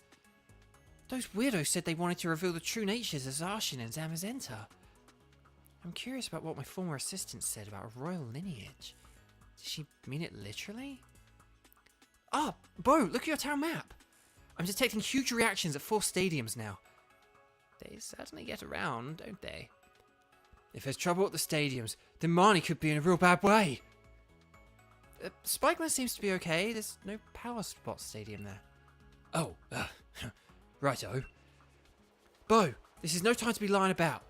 Speaker 1: Those weirdos said they wanted to reveal the true natures of Zacian and Zamazenta. I'm curious about what my former assistant said about a royal lineage. Does she mean it literally? Ah, Bo, look at your town map. I'm detecting huge reactions at 4 stadiums now. They certainly get around, don't they? If there's trouble at the stadiums, then Marnie could be in a real bad way. Spikeman seems to be okay. There's no power spot stadium there. Oh, righto. Bo, this is no time to be lying about.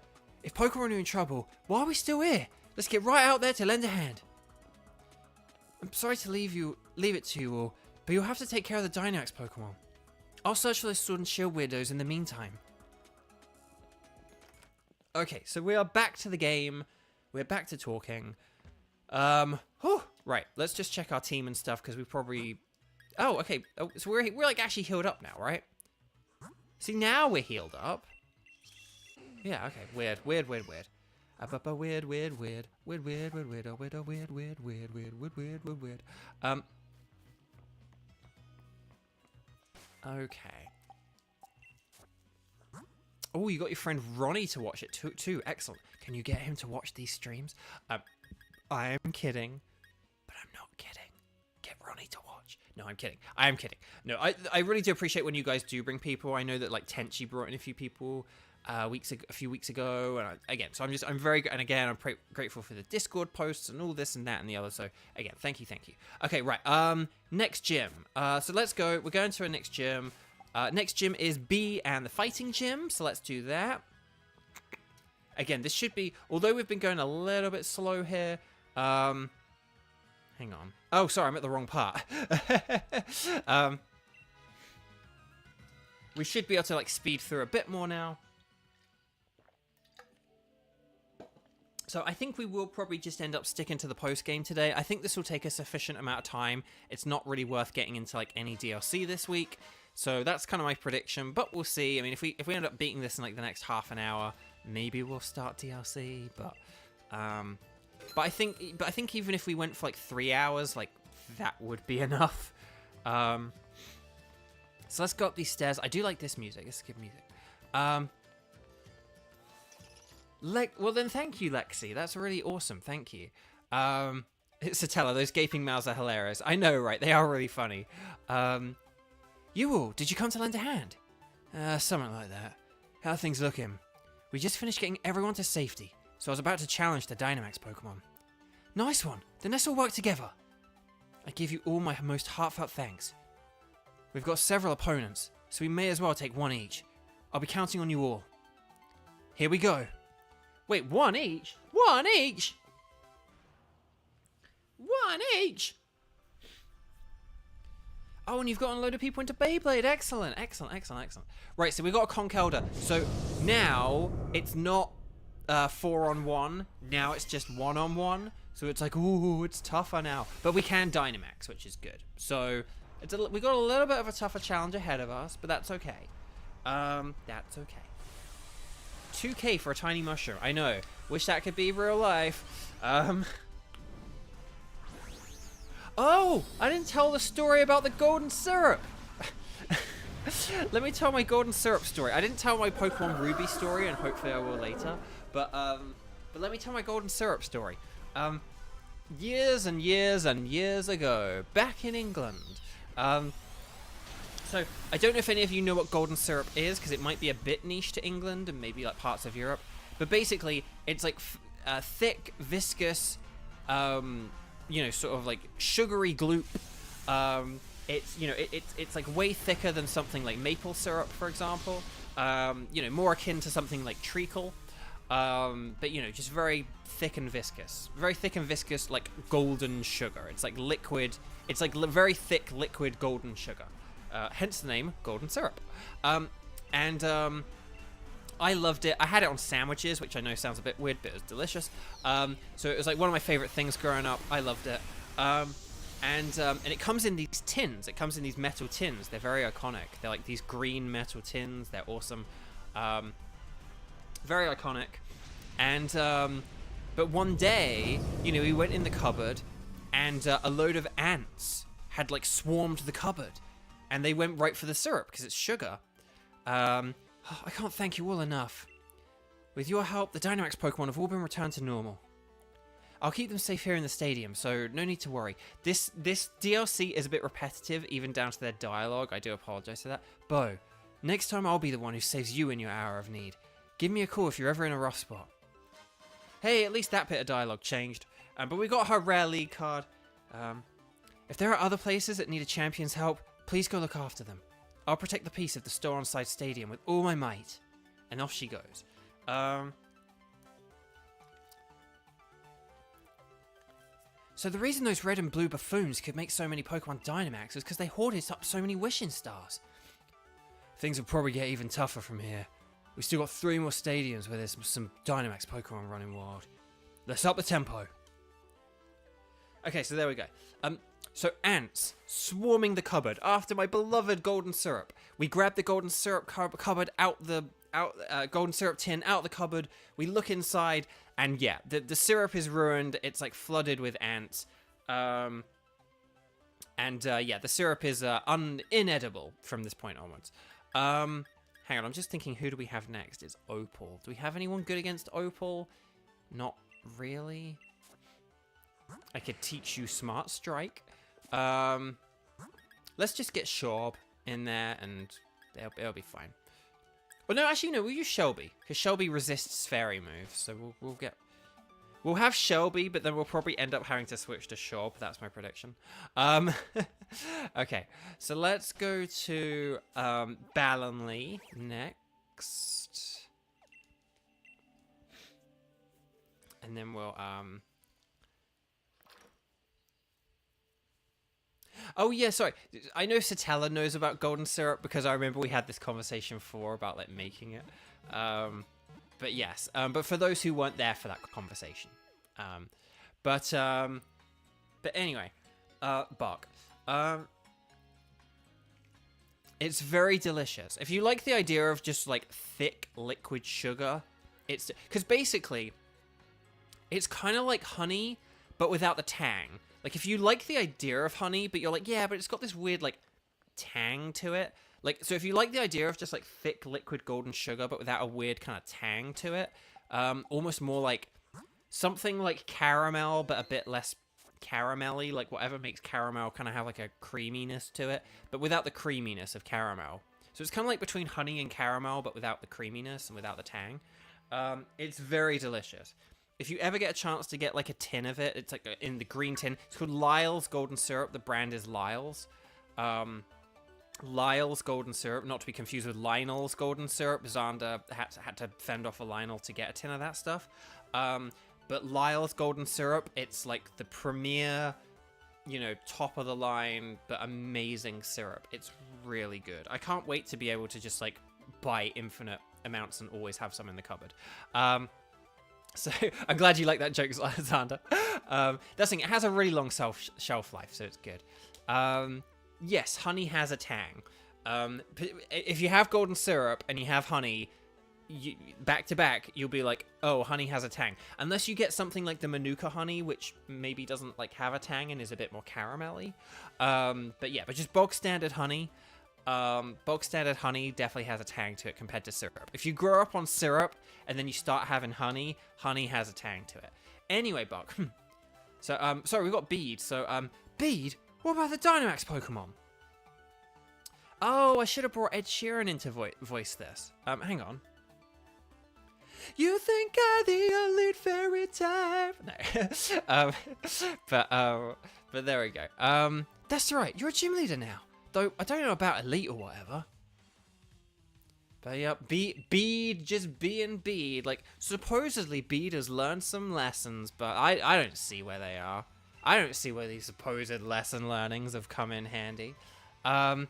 Speaker 1: If Pokemon are in trouble, why are we still here? Let's get right out there to lend a hand. I'm sorry to leave it to you all, but you'll have to take care of the Dynamax Pokemon. I'll search for those Sword and Shield weirdos in the meantime. Okay, so we are back to the game. We're back to talking. Right, let's just check our team and stuff, because we probably... Oh, okay. Oh, so we're like actually healed up now, right? See, now we're healed up. Yeah, okay. Weird. Okay. Oh, you got your friend Ronnie to watch it too. Excellent. Can you get him to watch these streams? I am kidding, but I'm not kidding. Get Ronnie to watch. No, I'm kidding. I am kidding. No, I really do appreciate when you guys do bring people. I know that like Tenchi brought in a few people a few weeks ago, and I'm very, and again, I'm grateful for the Discord posts and all this and that and the other. So again, thank you. Okay, right. Next gym. So let's go. We're going to our next gym. Next gym is B and the fighting gym. So let's do that. Again, this should be, although we've been going a little bit slow here. Hang on. Oh, sorry, I'm at the wrong part. We should be able to like speed through a bit more now. So I think we will probably just end up sticking to the post game today. I think this will take a sufficient amount of time. It's not really worth getting into like any DLC this week. So that's kind of my prediction, but we'll see. I mean, if we end up beating this in like the next half an hour, maybe we'll start DLC. But I think even if we went for like 3 hours, like that would be enough. So let's go up these stairs. I do like this music. It's good music. Well then, thank you, Lexi. That's really awesome. Thank you. Satella, those gaping mouths are hilarious. I know, right? They are really funny. You all, did you come to lend a hand? Something like that. How are things looking? We just finished getting everyone to safety, so I was about to challenge the Dynamax Pokemon. Nice one. Then let's all work together. I give you all my most heartfelt thanks. We've got several opponents, so we may as well take one each. I'll be counting on you all. Here we go. Wait, one each? One each? One each? Oh, and you've gotten a load of people into Beyblade. Excellent. Right, so we've got a Conkeldurr. So now it's not 4-on-1. Now it's just 1-on-1. So it's like, ooh, it's tougher now. But we can Dynamax, which is good. So we got a little bit of a tougher challenge ahead of us, but that's okay. That's okay. 2K for a tiny mushroom. I know. Wish that could be real life. Oh, I didn't tell the story about the golden syrup. Let me tell my golden syrup story. I didn't tell my Pokemon Ruby story, and hopefully I will later. But let me tell my golden syrup story. Years and years and years ago, back in England. So I don't know if any of you know what golden syrup is, because it might be a bit niche to England and maybe like parts of Europe. But basically, it's like thick, viscous, sort of like sugary gloop. It's like way thicker than something like maple syrup, for example. More akin to something like treacle. But just very thick and viscous. Very thick and viscous, like golden sugar. It's like liquid. It's like very thick, liquid golden sugar. Hence the name golden syrup. I loved it. I had it on sandwiches, which I know sounds a bit weird, but it was delicious. So it was like one of my favorite things growing up. I loved it. And it comes in these tins. It comes in these metal tins. They're very iconic. They're like these green metal tins. They're awesome. Very iconic. And but one day, we went in the cupboard, and a load of ants had like swarmed the cupboard, and they went right for the syrup because it's sugar. I can't thank you all enough. With your help, the Dynamax Pokemon have all been returned to normal. I'll keep them safe here in the stadium, so no need to worry. This DLC is a bit repetitive, even down to their dialogue. I do apologize for that. Bo, next time I'll be the one who saves you in your hour of need. Give me a call if you're ever in a rough spot. Hey, at least that bit of dialogue changed. But we got her rare league card. If there are other places that need a champion's help, please go look after them. I'll protect the peace of the store-on-site stadium with all my might. And off she goes. So the reason those red and blue buffoons could make so many Pokemon Dynamax is because they hoarded up so many wishing stars. Things will probably get even tougher from here. We still got 3 more stadiums where there's some Dynamax Pokemon running wild. Let's up the tempo. Okay, so there we go. So ants swarming the cupboard after my beloved golden syrup. We grab the golden syrup cupboard golden syrup tin out the cupboard. We look inside, and yeah, the syrup is ruined. It's like flooded with ants. Yeah, the syrup is inedible from this point onwards. Hang on, I'm just thinking, who do we have next? It's Opal. Do we have anyone good against Opal? Not really. I could teach you Smart Strike. Let's just get Shorb in there, and it'll be fine. Well, no, actually, no, we'll use Shelby, because Shelby resists fairy moves, so we'll have Shelby, but then we'll probably end up having to switch to Shorb. That's my prediction. Okay, so let's go to Ballonly next, and then we'll Oh yeah, sorry. I know Satella knows about golden syrup because I remember we had this conversation before about like making it. But yes, but for those who weren't there for that conversation, but anyway, Bark. It's very delicious. If you like the idea of just like thick liquid sugar, it's because basically it's kind of like honey, but without the tang. Like, if you like the idea of honey, but you're like, yeah, but it's got this weird, like, tang to it. Like, so if you like the idea of just, like, thick liquid golden sugar, but without a weird kind of tang to it, almost more like something like caramel, but a bit less caramelly, like whatever makes caramel kind of have, like, a creaminess to it, but without the creaminess of caramel. So it's kind of like between honey and caramel, but without the creaminess and without the tang. It's very delicious. If you ever get a chance to get like a tin of it, it's like in the green tin. It's called Lyle's Golden Syrup. The brand is Lyle's. Lyle's Golden Syrup, not to be confused with Lionel's Golden Syrup. Xander had to fend off a Lionel to get a tin of that stuff. But Lyle's Golden Syrup, it's like the premier, you know, top of the line, but amazing syrup. It's really good. I can't wait to be able to just like buy infinite amounts and always have some in the cupboard. So I'm glad you like that joke, Xander. That's the thing, it has a really long shelf life, so it's good. Yes, honey has a tang. If you have golden syrup and you have honey, back to back, you'll be like, oh, honey has a tang. Unless you get something like the Manuka honey, which maybe doesn't like have a tang and is a bit more caramelly. But yeah, but just bog standard honey. Bog standard honey definitely has a tang to it compared to syrup. If you grow up on syrup and then you start having honey, honey has a tang to it. Anyway, Buck. So, sorry, we've got Bead. So, Bead, what about the Dynamax Pokemon? Oh, I should have brought Ed Sheeran in to voice this. Hang on. You think I'm the elite fairy type? No. But there we go. That's right, you're a gym leader now. Though, I don't know about elite or whatever. But yeah, Bede just being Bede. Like, supposedly Bede has learned some lessons, but I don't see where they are. I don't see where these supposed lesson learnings have come in handy. Oh,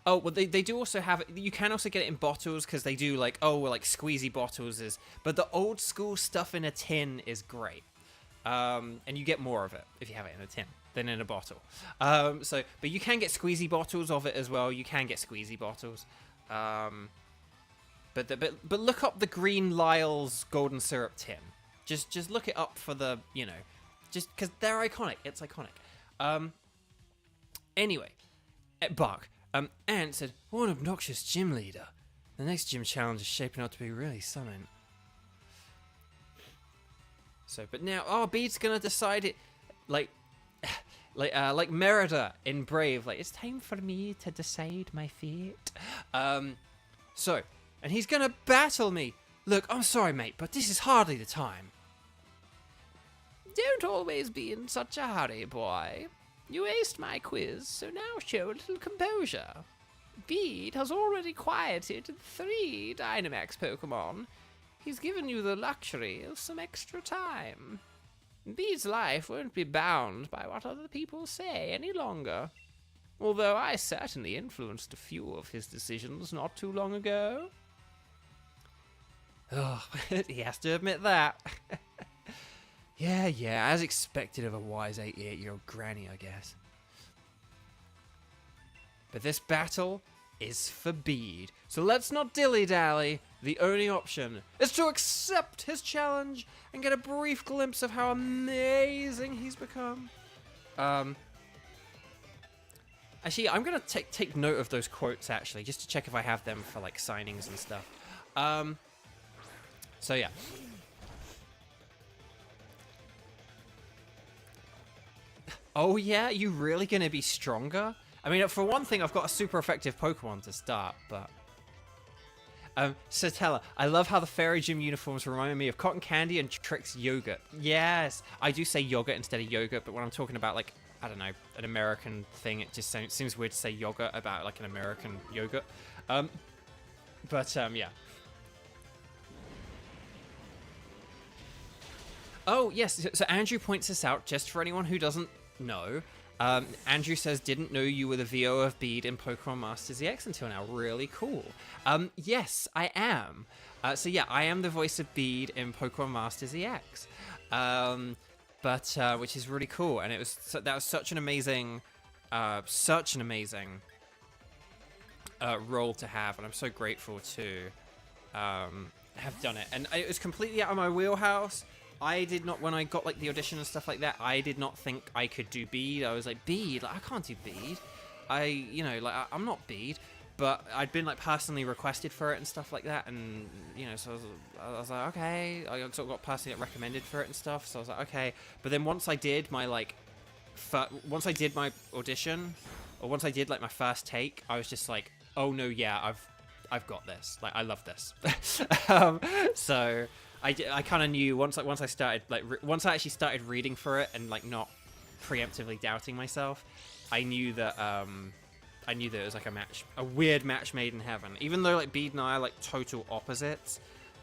Speaker 1: well, they do also have... You can also get it in bottles, because they do, like, oh, well, like, squeezy bottles is... But the old school stuff in a tin is great. And you get more of it if you have it in a tin than in a bottle. But you can get squeezy bottles of it as well. You can get squeezy bottles. But look up the green Lyle's Golden Syrup tin. Just look it up for the, you know, just because they're iconic. It's iconic. Anyway, Buck, Ant said, what an obnoxious gym leader. The next gym challenge is shaping up to be really something. So, but now, oh, Bede's gonna decide it, like Merida in Brave, like, it's time for me to decide my fate. So, and he's gonna battle me. Look, I'm sorry, mate, but this is hardly the time. Don't always be in such a hurry, boy. You aced my quiz, so now show a little composure. Bede has already quieted 3 Dynamax Pokemon. He's given you the luxury of some extra time. Bede's life won't be bound by what other people say any longer. Although I certainly influenced a few of his decisions not too long ago. Oh, he has to admit that. Yeah, as expected of a wise 88-year-old granny, I guess. But this battle is for Bede. So let's not dilly-dally. The only option is to accept his challenge and get a brief glimpse of how amazing he's become. Actually, I'm going to take note of those quotes, actually, just to check if I have them for, like, signings and stuff. So, yeah. Oh, yeah? You really going to be stronger? I mean, for one thing, I've got a super effective Pokemon to start, but... Satella, I love how the fairy gym uniforms remind me of cotton candy and Trix yogurt. Yes, I do say yogurt instead of yogurt, but when I'm talking about, like, I don't know, an American thing, it just seems weird to say yogurt about, like, an American yogurt. Yeah. Oh, yes, so Andrew points this out, just for anyone who doesn't know. Andrew says, didn't know you were the VO of Bede in Pokemon Masters EX until now. Really cool. Yes, I am. So yeah, I am the voice of Bede in Pokemon Masters EX. Which is really cool. And that was such an amazing role to have. And I'm so grateful to have done it. And it was completely out of my wheelhouse. I did not, when I got, like, the audition and stuff like that, I did not think I could do Bede. I was like, Bede? Like, I can't do Bede. I'm not Bede. But I'd been, like, personally requested for it and stuff like that. And, so I was like, okay. I sort of got personally recommended for it and stuff. So I was like, okay. But then once I did my, like, once I did my audition, or once I did, like, my first take, I was just like, oh, no, yeah, I've got this. Like, I love this. So... I kind of knew once I started, like, once I actually started reading for it and, like, not preemptively doubting myself, I knew that it was like a weird match made in heaven. Even though, like, Bede and I are, like, total opposites,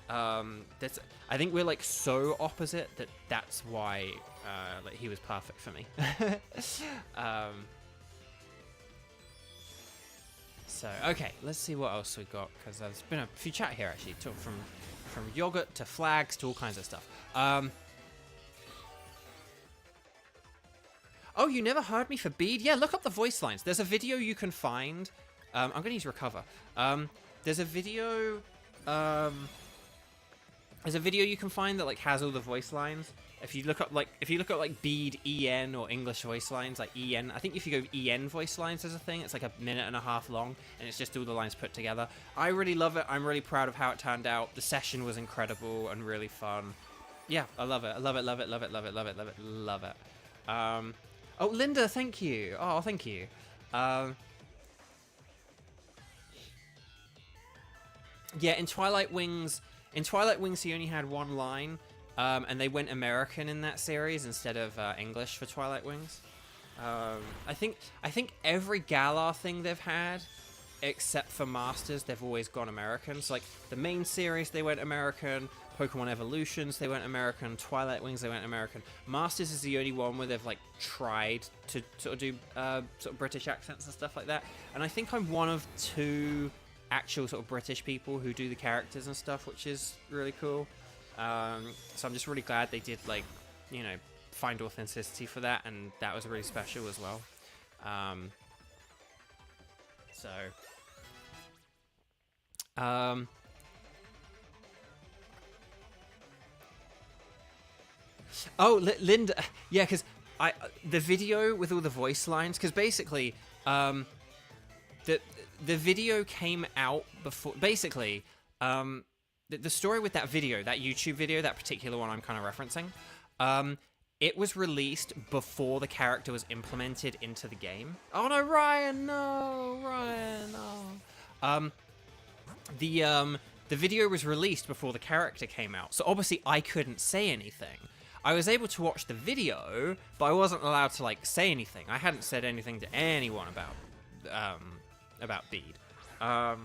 Speaker 1: I think we're, like, so opposite that's why like, he was perfect for me. So okay, let's see what else we got, because there's been a few chat here actually, from yogurt to flags to all kinds of stuff. Oh, you never heard me for Bede? Yeah, look up the voice lines. There's a video you can find. I'm going to use recover. There's a video you can find that, like, has all the voice lines. If you look up like Bede EN or English voice lines, like EN, I think if you go EN voice lines, there's a thing. It's like a minute and a half long, and it's just all the lines put together. I really love it. I'm really proud of how it turned out. The session was incredible and really fun. Yeah, I love it. I love it. Love it. Love it. Love it. Love it. Love it. Love it. Oh, Linda, thank you. Oh, thank you. Yeah, in Twilight Wings, he only had one line. And they went American in that series instead of English for Twilight Wings. I think every Galar thing they've had, except for Masters, they've always gone American. So, like, the main series, they went American. Pokemon Evolutions, they went American. Twilight Wings, they went American. Masters is the only one where they've, like, tried to sort of do sort of British accents and stuff like that. And I think I'm one of 2 actual sort of British people who do the characters and stuff, which is really cool. So I'm just really glad they did, like, find authenticity for that, and that was really special as well. Oh, Linda, yeah, because the video with all the voice lines, because basically, the video came out before. Basically, the story with that video, that YouTube video, that particular one I'm kind of referencing, it was released before the character was implemented into the game. Oh no, Ryan! No, Ryan! No. The video was released before the character came out, so obviously I couldn't say anything. I was able to watch the video, but I wasn't allowed to like say anything. I hadn't said anything to anyone about Bede, but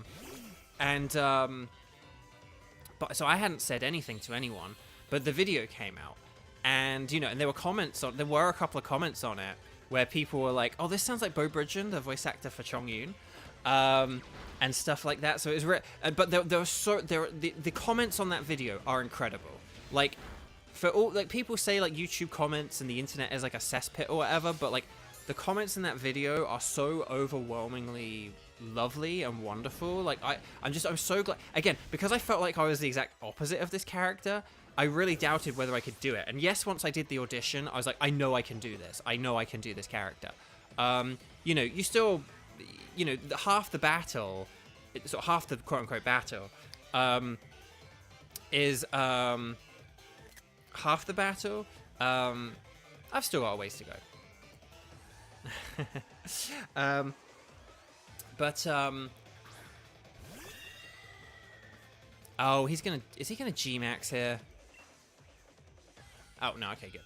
Speaker 1: so I hadn't said anything to anyone. But the video came out, and and there were comments on. There were a couple of comments on it where people were like, "Oh, this sounds like Bo Bridgen, the voice actor for Chongyun." And stuff like that. So it was, but the comments on that video are incredible. Like, for all like people say like YouTube comments and the internet is like a cesspit or whatever, but like the comments in that video are so overwhelmingly lovely and wonderful. Like I'm so glad, again, because I felt like I was the exact opposite of this character. I really doubted whether I could do it. And yes, once I did the audition, I was like, I know I can do this. I know I can do this character. You still. Half the battle, so half the quote-unquote battle, is half the battle. I've still got a ways to go. Oh, is he gonna G-Max here? Oh, no, okay, good.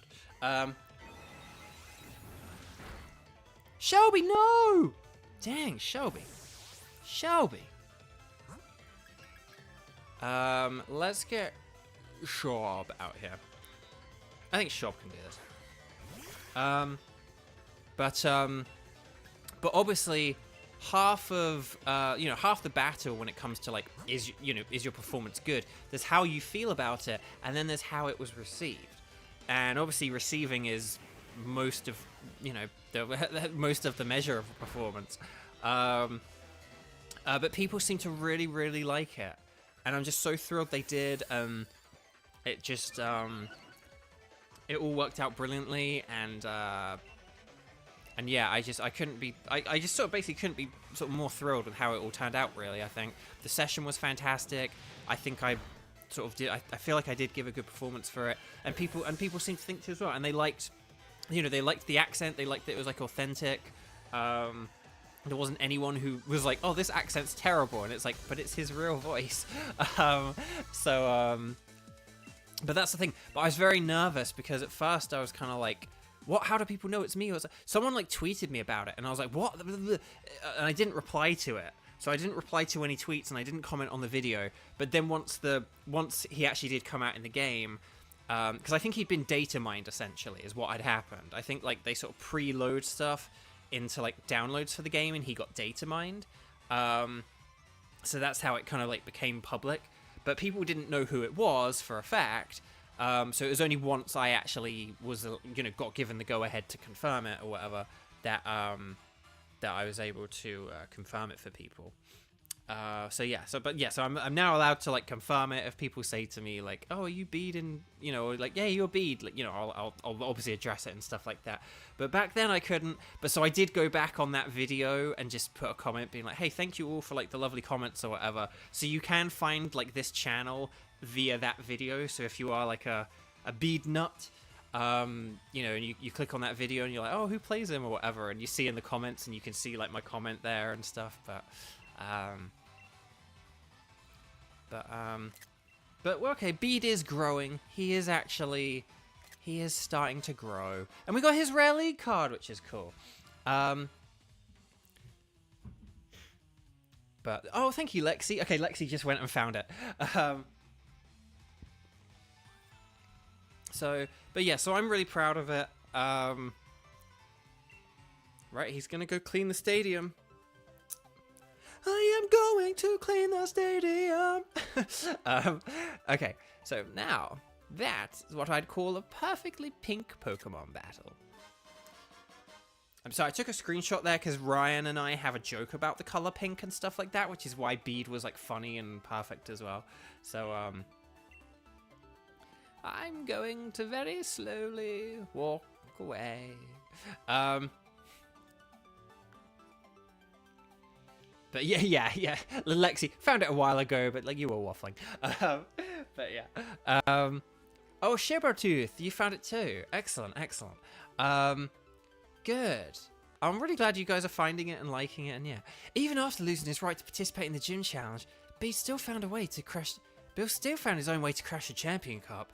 Speaker 1: Shelby, no! Dang, Shelby. Let's get Shob out here. I think Shob can do this. But obviously, half of half the battle when it comes to like is your performance good? There's how you feel about it, and then there's how it was received. And obviously, receiving is most of most of the measure of a performance. But people seem to really, really like it, and I'm just so thrilled they did. It just it all worked out brilliantly, and yeah, I just sort of basically couldn't be sort of more thrilled with how it all turned out. Really, I think the session was fantastic. I think I sort of did. I feel like I did give a good performance for it, and people seemed to think too as well, and they liked. They liked the accent. They liked that it was like authentic. There wasn't anyone who was like, "Oh, this accent's terrible," and it's like, but it's his real voice. But that's the thing. But I was very nervous because at first I was kind of like, "What? How do people know it's me?" Someone like tweeted me about it, and I was like, "What?" And I didn't reply to it. So I didn't reply to any tweets, and I didn't comment on the video. But then once he actually did come out in the game. Because I think he'd been data mined, essentially, is what had happened. I think like they sort of preload stuff into like downloads for the game, and he got data mined. So that's how it kind of like became public. But people didn't know who it was for a fact. So it was only once I actually was got given the go ahead to confirm it or whatever that I was able to confirm it for people. So I'm now allowed to like confirm it if people say to me like, "Oh, are you Bede?" And like, "Yeah, you're Bede." Like, I'll obviously address it and stuff like that. But back then I couldn't. But so I did go back on that video and just put a comment being like, "Hey, thank you all for like the lovely comments or whatever." So you can find like this channel via that video. So if you are like a Bede nut, and you click on that video and you're like, "Oh, who plays him?" or whatever, and you see in the comments and you can see like my comment there and stuff. But okay, Bede is growing. He is starting to grow, and we got his rare league card, which is cool. But oh, thank you, Lexi. Okay, Lexi just went and found it. So I'm really proud of it. Right, he's gonna go clean the stadium. I am going to clean the stadium. Okay, so now that is what I'd call a perfectly pink Pokemon battle. I'm sorry, I took a screenshot there because Ryan and I have a joke about the color pink and stuff like that, which is why Bede was like funny and perfect as well. So I'm going to very slowly walk away. But yeah. Lexi found it a while ago, but like you were waffling. But yeah. Oh, Shibertooth, you found it too. Excellent. Good. I'm really glad you guys are finding it and liking it. And yeah, even after losing his right to participate in the gym challenge, Bill still found his own way to crash the Champion Cup.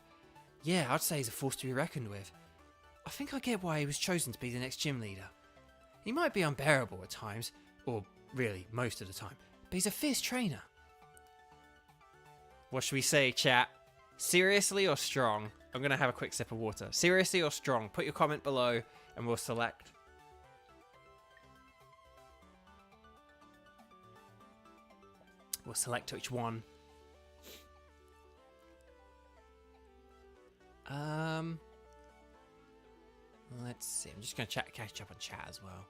Speaker 1: Yeah, I'd say he's a force to be reckoned with. I think I get why he was chosen to be the next gym leader. He might be unbearable at times, or really most of the time, but he's a fierce trainer. What should we say, chat? Seriously or strong? I'm going to have a quick sip of water. Seriously or strong? Put your comment below and we'll select. We'll select which one. Let's see. I'm just going to catch up on chat as well.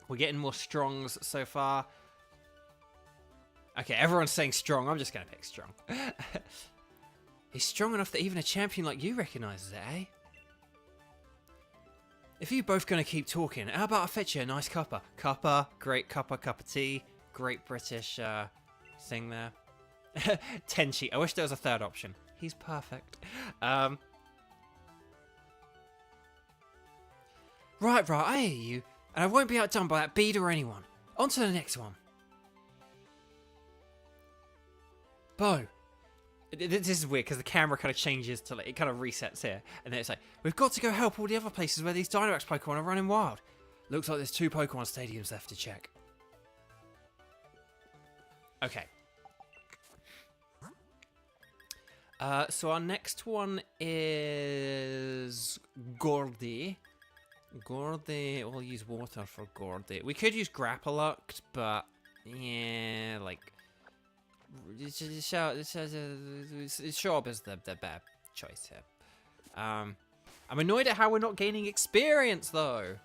Speaker 1: We're getting more strongs so far. Okay, everyone's saying strong. I'm just going to pick strong. He's strong enough that even a champion like you recognizes it, eh? If you're both going to keep talking, how about I fetch you a nice cuppa? Cuppa, great cuppa, cup of tea. Great British thing there. Tenchi. I wish there was a third option. He's perfect. Right, I hear you. And I won't be outdone by that bead or anyone. On to the next one. Bo. This is weird because the camera kind of changes to, like, it kind of resets here. And then it's like, we've got to go help all the other places where these Dynamax Pokemon are running wild. Looks like there's 2 Pokemon stadiums left to check. Okay. So our next one is Gordy. Gordy, we'll use water for Gordy. We could use Grapploct, but yeah, like Sharp is the better choice here. I'm annoyed at how we're not gaining experience though,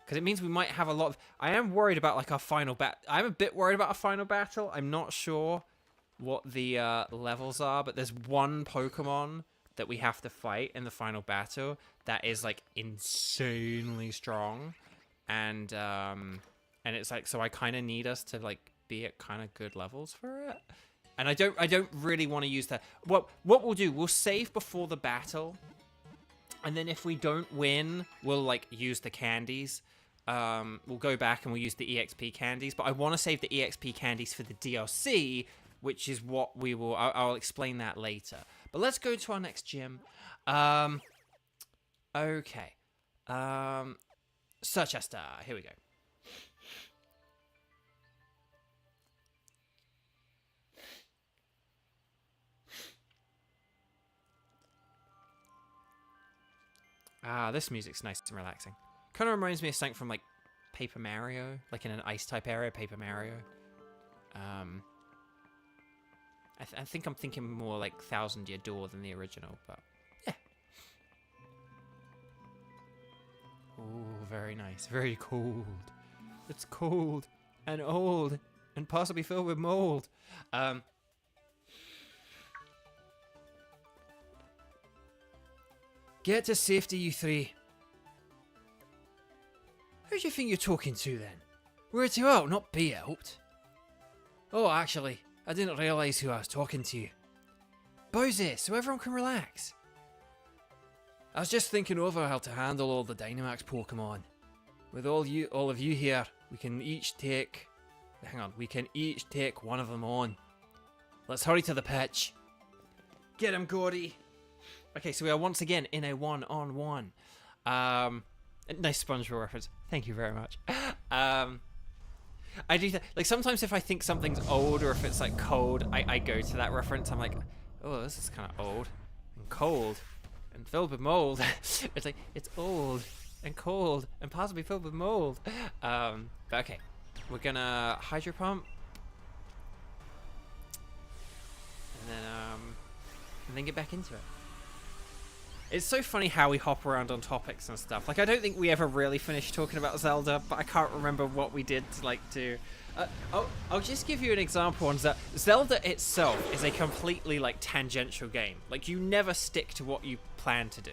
Speaker 1: because it means we might have a lot of. I am worried about like our final battle. I'm a bit worried about our final battle. I'm not sure what the levels are, but there's one Pokemon that we have to fight in the final battle that is like insanely strong, and it's like, so I kind of need us to like be at kind of good levels for it, and I don't really want to use that. What we'll do, we'll save before the battle, and then if we don't win, we'll like use the candies. We'll go back and we'll use the EXP candies, but I want to save the EXP candies for the DLC, which is what we will. I'll explain that later. But let's go to our next gym. Okay. Suchester. Here we go. This music's nice and relaxing. Kind of reminds me of something from like Paper Mario, like in an ice type area, Paper Mario. I think I'm thinking more like Thousand Year Door than the original, but yeah. Oh, very nice. Very cold. It's cold and old and possibly filled with mold. Get to safety, you three. Who do you think you're talking to then? We're to help, not be helped. Oh, actually, I didn't realise who I was talking to. Bowser, so everyone can relax. I was just thinking over how to handle all the Dynamax Pokemon. With all of you here, we can each take... Hang on, we can each take one of them on. Let's hurry to the pitch. Get him, Gordy. Okay, so we are once again in a one-on-one. Nice SpongeBob reference. Thank you very much. I do like sometimes if I think something's old or if it's like cold, I go to that reference. I'm like, oh, this is kind of old and cold and filled with mold. It's like it's old and cold and possibly filled with mold. But okay, we're gonna Hydro Pump, and then get back into it. It's so funny how we hop around on topics and stuff. Like, I don't think we ever really finished talking about Zelda, but I can't remember what we did to, like, do. I'll just give you an example on Zelda. Zelda itself is a completely, like, tangential game. Like, you never stick to what you plan to do.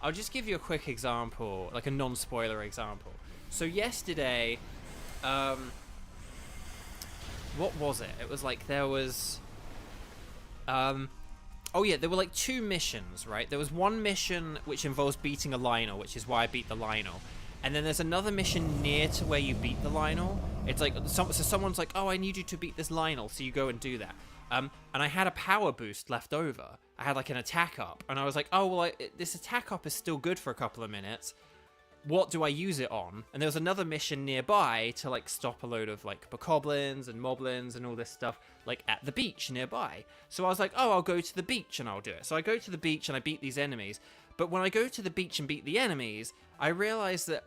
Speaker 1: I'll just give you a quick example, like a non-spoiler example. So yesterday, what was it? It was like there was, oh yeah, there were like 2 missions, right? There was one mission which involves beating a Lionel, which is why I beat the Lionel. And then there's another mission near to where you beat the Lionel. It's like, so someone's like, oh, I need you to beat this Lionel, so you go and do that. And I had a power boost left over. I had like an attack up, and I was like, oh, well, this attack up is still good for a couple of minutes. What do I use it on? And there was another mission nearby to like stop a load of like bokoblins and moblins and all this stuff, like at the beach nearby. So I was like, oh, I'll go to the beach and I'll do it. So I go to the beach and I beat these enemies. But when I go to the beach and beat the enemies, I realized that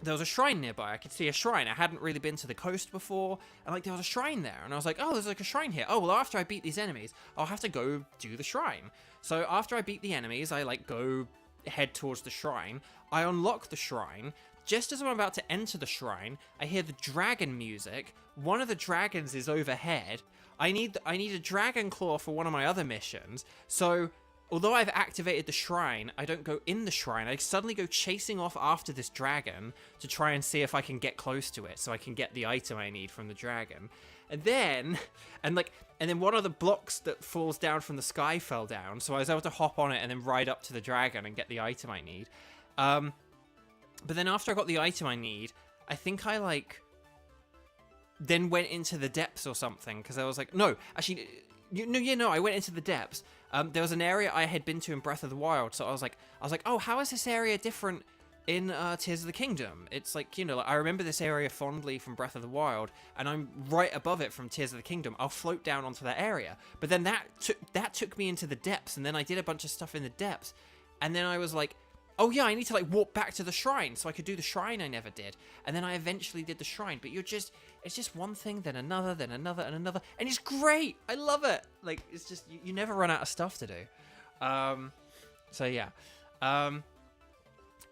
Speaker 1: there was a shrine nearby. I could see a shrine. I hadn't really been to the coast before, and like there was a shrine there, and I was like, oh, there's like a shrine here. Oh, well, after I beat these enemies, I'll have to go do the shrine. So after I beat the enemies, I like go head towards the shrine. I unlock the shrine. Just as I'm about to enter the shrine, I hear the dragon music. One of the dragons is overhead. I need a dragon claw for one of my other missions. So although I've activated the shrine, I don't go in the shrine. I suddenly go chasing off after this dragon to try and see if I can get close to it so I can get the item I need from the dragon. And then one of the blocks that falls down from the sky fell down, so I was able to hop on it and then ride up to the dragon and get the item I need. But then after I got the item I need, I think I like then went into the depths or something, because I was like, no, actually, I went into the depths. There was an area I had been to in Breath of the Wild, so I was like, oh, how is this area different in Tears of the Kingdom? It's like, I remember this area fondly from Breath of the Wild, and I'm right above it from Tears of the Kingdom. I'll float down onto that area. But then that took me into the depths, and then I did a bunch of stuff in the depths, and then I was like, oh yeah, I need to like walk back to the shrine so I could do the shrine I never did. And then I eventually did the shrine, but it's just one thing, then another, and another. And it's great. I love it. Like, it's just, you never run out of stuff to do. So yeah.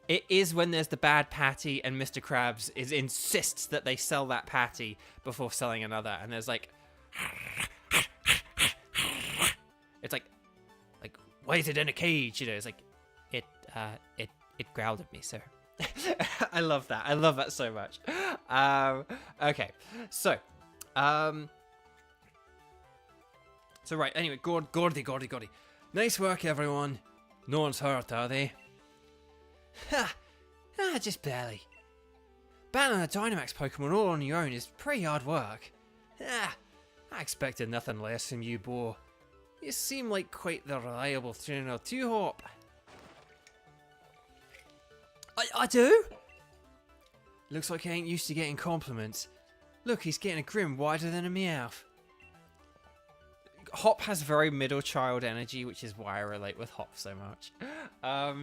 Speaker 1: It is when there's the bad patty and Mr. Krabs insists that they sell that patty before selling another. And there's like, it's like, why is it in a cage? It's like, it growled at me, sir. I love that. I love that so much. Okay, so right. Anyway, Gordy. Nice work, everyone. No one's hurt, are they? Ha! Just barely. Battling a Dynamax Pokemon all on your own is pretty hard work. I expected nothing less from you, Bo. You seem like quite the reliable trainer too, Hop. I do? Looks like he ain't used to getting compliments. Look, he's getting a grin wider than a Meowth. Hop has very middle child energy, which is why I relate with Hop so much. I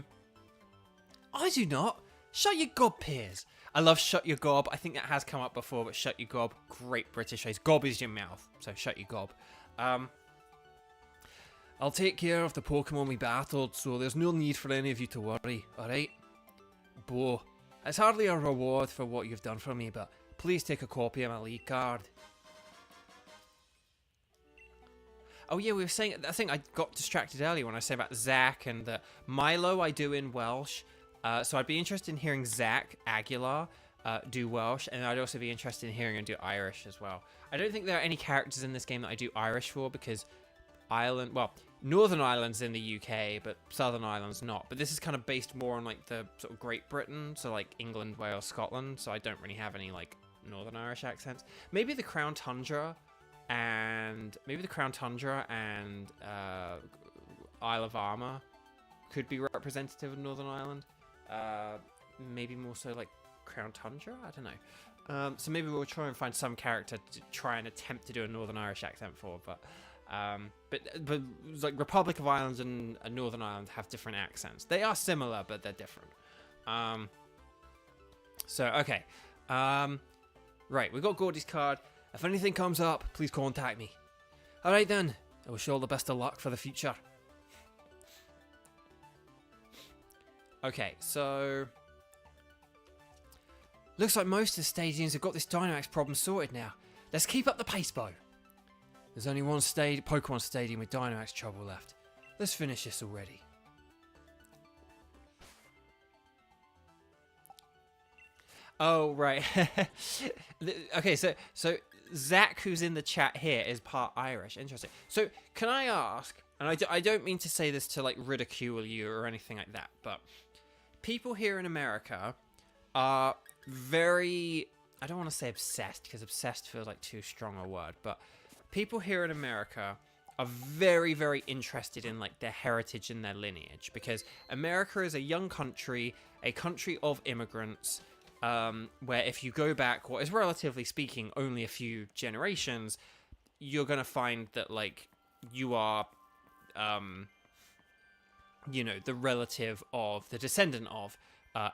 Speaker 1: do not. Shut your gob, Piers. I love shut your gob. I think that has come up before, but shut your gob. Great British phrase. Gob is your mouth, so shut your gob. I'll take care of the Pokemon we battled, so there's no need for any of you to worry, alright? Bo, it's hardly a reward for what you've done for me, but please take a copy of my lead card. Oh yeah, we were saying, I think I got distracted earlier when I said about Zach and Milo I do in Welsh. So I'd be interested in hearing Zach Aguilar do Welsh, and I'd also be interested in hearing him do Irish as well. I don't think there are any characters in this game that I do Irish for, because Northern Ireland's in the UK, but Southern Ireland's not. But this is kind of based more on like the sort of Great Britain, so like England, Wales, Scotland. So I don't really have any like Northern Irish accents. Maybe the Crown Tundra and Isle of Armor could be representative of Northern Ireland. Maybe more so like Crown Tundra. I don't know. So maybe we'll try and find some character to try and attempt to do a Northern Irish accent for, but like Republic of Ireland and Northern Ireland have different accents. They are similar, but they're different. So okay, right, we got Gordy's card. If anything comes up, please contact me. All right then. I wish you all the best of luck for the future. Okay, so looks like most of the stadiums have got this Dynamax problem sorted now. Let's keep up the pace, Bo. There's only one Pokemon Stadium with Dynamax trouble left. Let's finish this already. Oh, right. Okay, so Zach, who's in the chat here, is part Irish. Interesting. So can I ask? And I don't mean to say this to like ridicule you or anything like that, but people here in America are very, I don't want to say obsessed because obsessed feels like too strong a word, but people here in America are very, very interested in like their heritage and their lineage, because America is a young country, a country of immigrants, where if you go back what is relatively speaking only a few generations, you're gonna find that like you are the relative of, the descendant of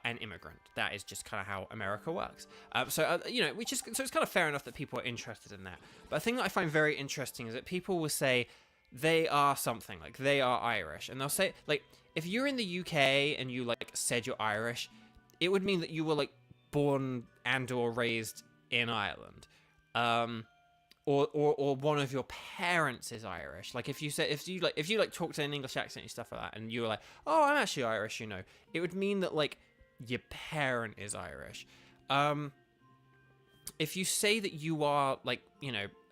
Speaker 1: an immigrant. That is just kind of how America works. So it's kind of fair enough that people are interested in that. But a thing that I find very interesting is that people will say they are something, like they are Irish, and they'll say like if you're in the UK and you like said you're Irish, it would mean that you were like born and or raised in Ireland. Or one of your parents is Irish. Like if you talked in an English accent and stuff like that, and you were like, "Oh, I'm actually Irish," it would mean that like your parent is Irish. If you say that you are like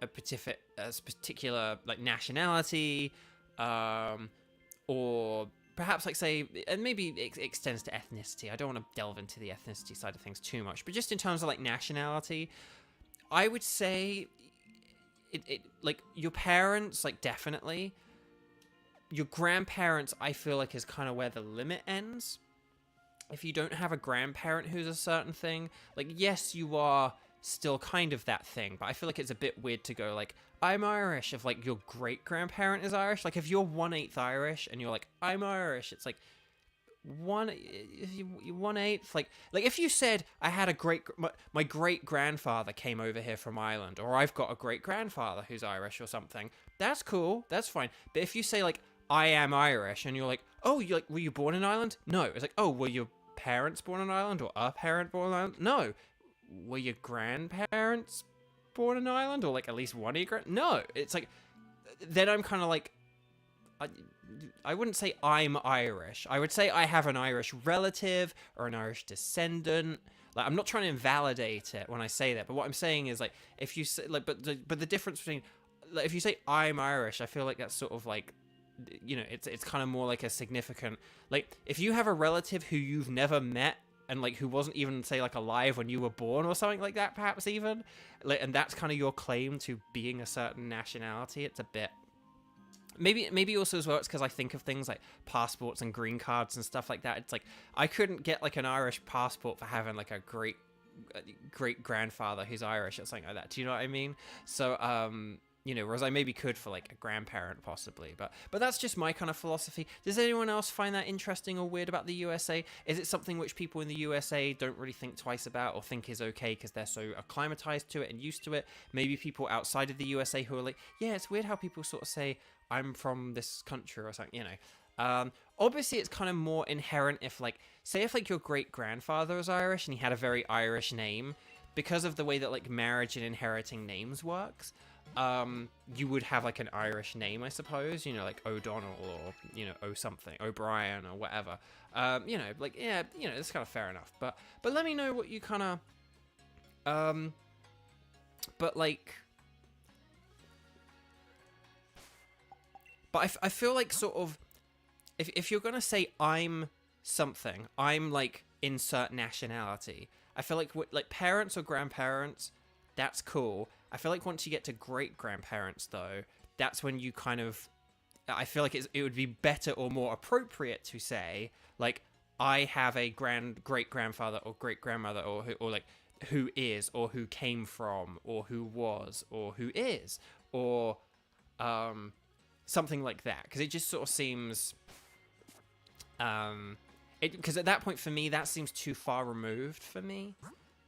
Speaker 1: a particular like nationality, or perhaps like say, and maybe it extends to ethnicity. I don't want to delve into the ethnicity side of things too much, but just in terms of like nationality, I would say it like your parents, like definitely. Your grandparents, I feel like, is kind of where the limit ends. If you don't have a grandparent who's a certain thing, like yes, you are still kind of that thing, but I feel like it's a bit weird to go like I'm Irish if like your great grandparent is Irish. Like if you're 1/8 Irish and you're like I'm Irish, it's like 1/8. Like if you said I had my great grandfather came over here from Ireland, or I've got a great grandfather who's Irish or something, that's cool, that's fine. But if you say like I am Irish and you're like, oh, you like were you born in Ireland? No. It's like, oh, were your parents born in Ireland, or a parent born in Ireland? No. Were your grandparents born in Ireland, or like at least one of your no. It's like then I'm kind of like I wouldn't say I'm Irish. I would say I have an Irish relative or an Irish descendant. Like I'm not trying to invalidate it when I say that, but what I'm saying is like if you say like, but the difference between like, if you say I'm Irish, I feel like that's sort of like it's kind of more like a significant, like if you have a relative who you've never met and like who wasn't even say like alive when you were born or something like that, perhaps even like, and that's kind of your claim to being a certain nationality, it's a bit. Maybe also as well, it's because I think of things like passports and green cards and stuff like that. It's like I couldn't get like an Irish passport for having like a great grandfather who's Irish or something like that. Do you know what I mean? So whereas I maybe could for like a grandparent possibly, but that's just my kind of philosophy. Does anyone else find that interesting or weird about the USA? Is it something which people in the USA don't really think twice about or think is okay because they're so acclimatized to it and used to it? Maybe people outside of the USA who are like, yeah, it's weird how people sort of say I'm from this country or something, obviously it's kind of more inherent if like, say if like your great grandfather was Irish and he had a very Irish name, because of the way that like marriage and inheriting names works, you would have like an Irish name, I suppose, like O'Donnell or, O something, O'Brien or whatever. Like, yeah, it's kind of fair enough. But let me know what you kind of, but like, but I feel like sort of, if you're going to say I'm something, I'm like insert nationality, I feel like like parents or grandparents, that's cool. I feel like once you get to great grandparents though, that's when you kind of, I feel like it would be better or more appropriate to say like I have a great grandfather or great grandmother or like who is or who came from or who was or who is or something like that, because it just sort of seems because at that point for me that seems too far removed for me.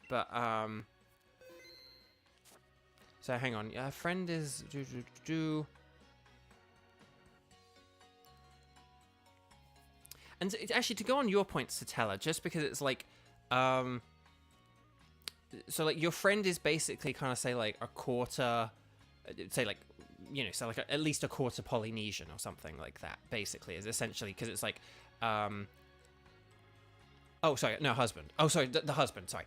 Speaker 1: But so hang on, a friend is and actually to go on your points, Satella, just because it's like so like your friend is basically kind of say like a quarter, say like so like at least a quarter Polynesian or something like that, basically, is essentially, because it's like Oh, sorry, no, husband. Oh, sorry, the husband. Sorry.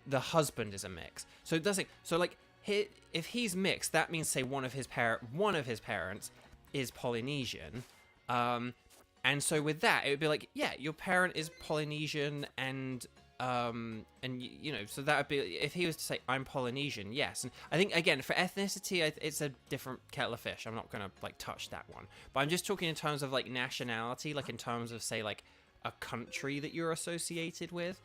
Speaker 1: The husband is a mix. So it doesn't. So like, if he's mixed, that means say one of his parents is Polynesian. And so with that, it would be like, yeah, your parent is Polynesian, and you know, so that would be if he was to say I'm Polynesian, yes. And I think again for ethnicity, it's a different kettle of fish. I'm not gonna like touch that one, but I'm just talking in terms of like nationality, like in terms of say like a country that you're associated with.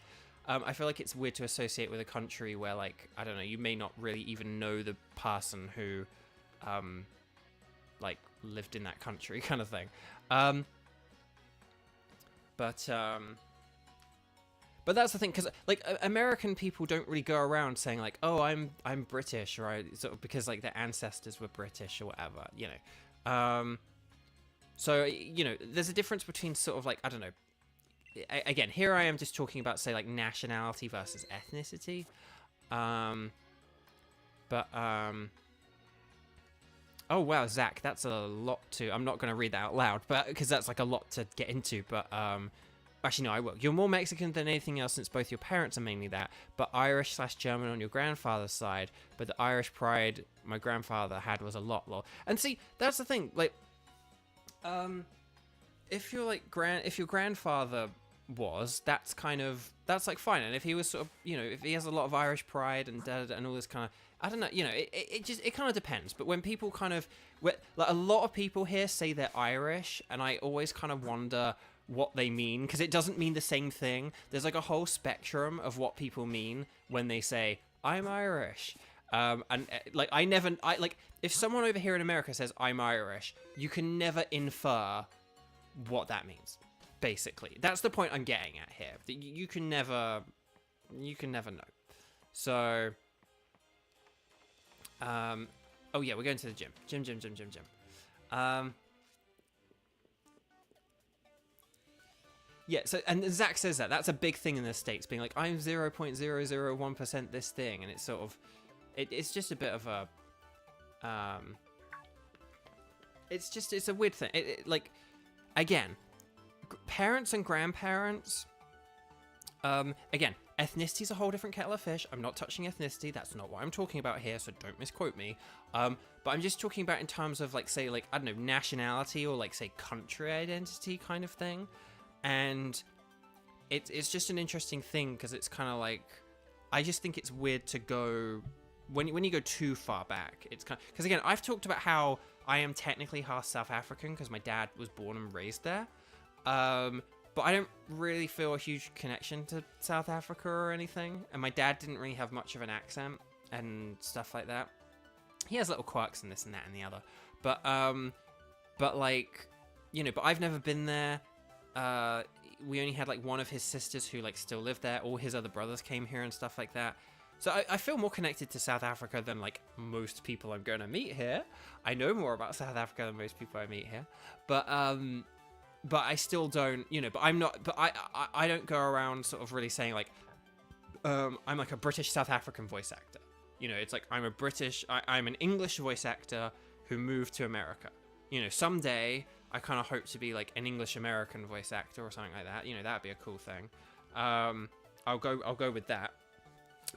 Speaker 1: I feel like it's weird to associate with a country where, like, I don't know, you may not really even know the person who, like, lived in that country, kind of thing. But that's the thing, because, like, American people don't really go around saying, like, oh, I'm British, right? Sort of because, like, their ancestors were British or whatever, you know. So, you know, there's a difference between sort of, like, I don't know, again, here I am just talking about, say, like, nationality versus ethnicity. Oh, wow, Zach, that's a lot to... I'm not going to read that out loud, but because that's, like, a lot to get into, but, actually, no, I will. You're more Mexican than anything else since both your parents are mainly that, but Irish/German on your grandfather's side, but the Irish pride my grandfather had was a lot, lol. And see, that's the thing, like, if you're, like, if your grandfather... that's like fine, and if he was sort of, you know, if he has a lot of Irish pride and and all this kind of, I don't know, you know, it kind of depends. But when people kind of, like, a lot of people here say they're Irish, and I always kind of wonder what they mean, because it doesn't mean the same thing. There's like a whole spectrum of what people mean when they say I'm Irish. And like I like if someone over here in America says I'm Irish, you can never infer what that means. Basically, that's the point I'm getting at here. That you can never know. So, oh yeah, we're going to the gym. Gym. Yeah. So, and Zach says that's a big thing in the States, being like, I'm 0.001% this thing, and it's sort of, it's just a bit of a, it's a weird thing. Like, again. Parents and grandparents, again, ethnicity is a whole different kettle of fish. I'm not touching ethnicity. That's not what I'm talking about here, so don't misquote me. But I'm just talking about in terms of, like, say, like, I don't know, nationality or, like, say, country identity kind of thing. And it's just an interesting thing, because it's kind of like, I just think it's weird to go, when you go too far back, it's kind of, because again, I've talked about how I am technically half South African, because my dad was born and raised there. But I don't really feel a huge connection to South Africa or anything. And my dad didn't really have much of an accent and stuff like that. He has little quirks and this and that and the other. But like, you know, but I've never been there. We only had like one of his sisters who like still lived there. All his other brothers came here and stuff like that. So I feel more connected to South Africa than like most people I'm going to meet here. I know more about South Africa than most people I meet here. But I still don't, you know, but I'm not, but I don't go around sort of really saying like, I'm like a British South African voice actor. You know, it's like I'm an English voice actor who moved to America. You know, someday I kind of hope to be like an English American voice actor or something like that. You know, that'd be a cool thing. I'll go with that.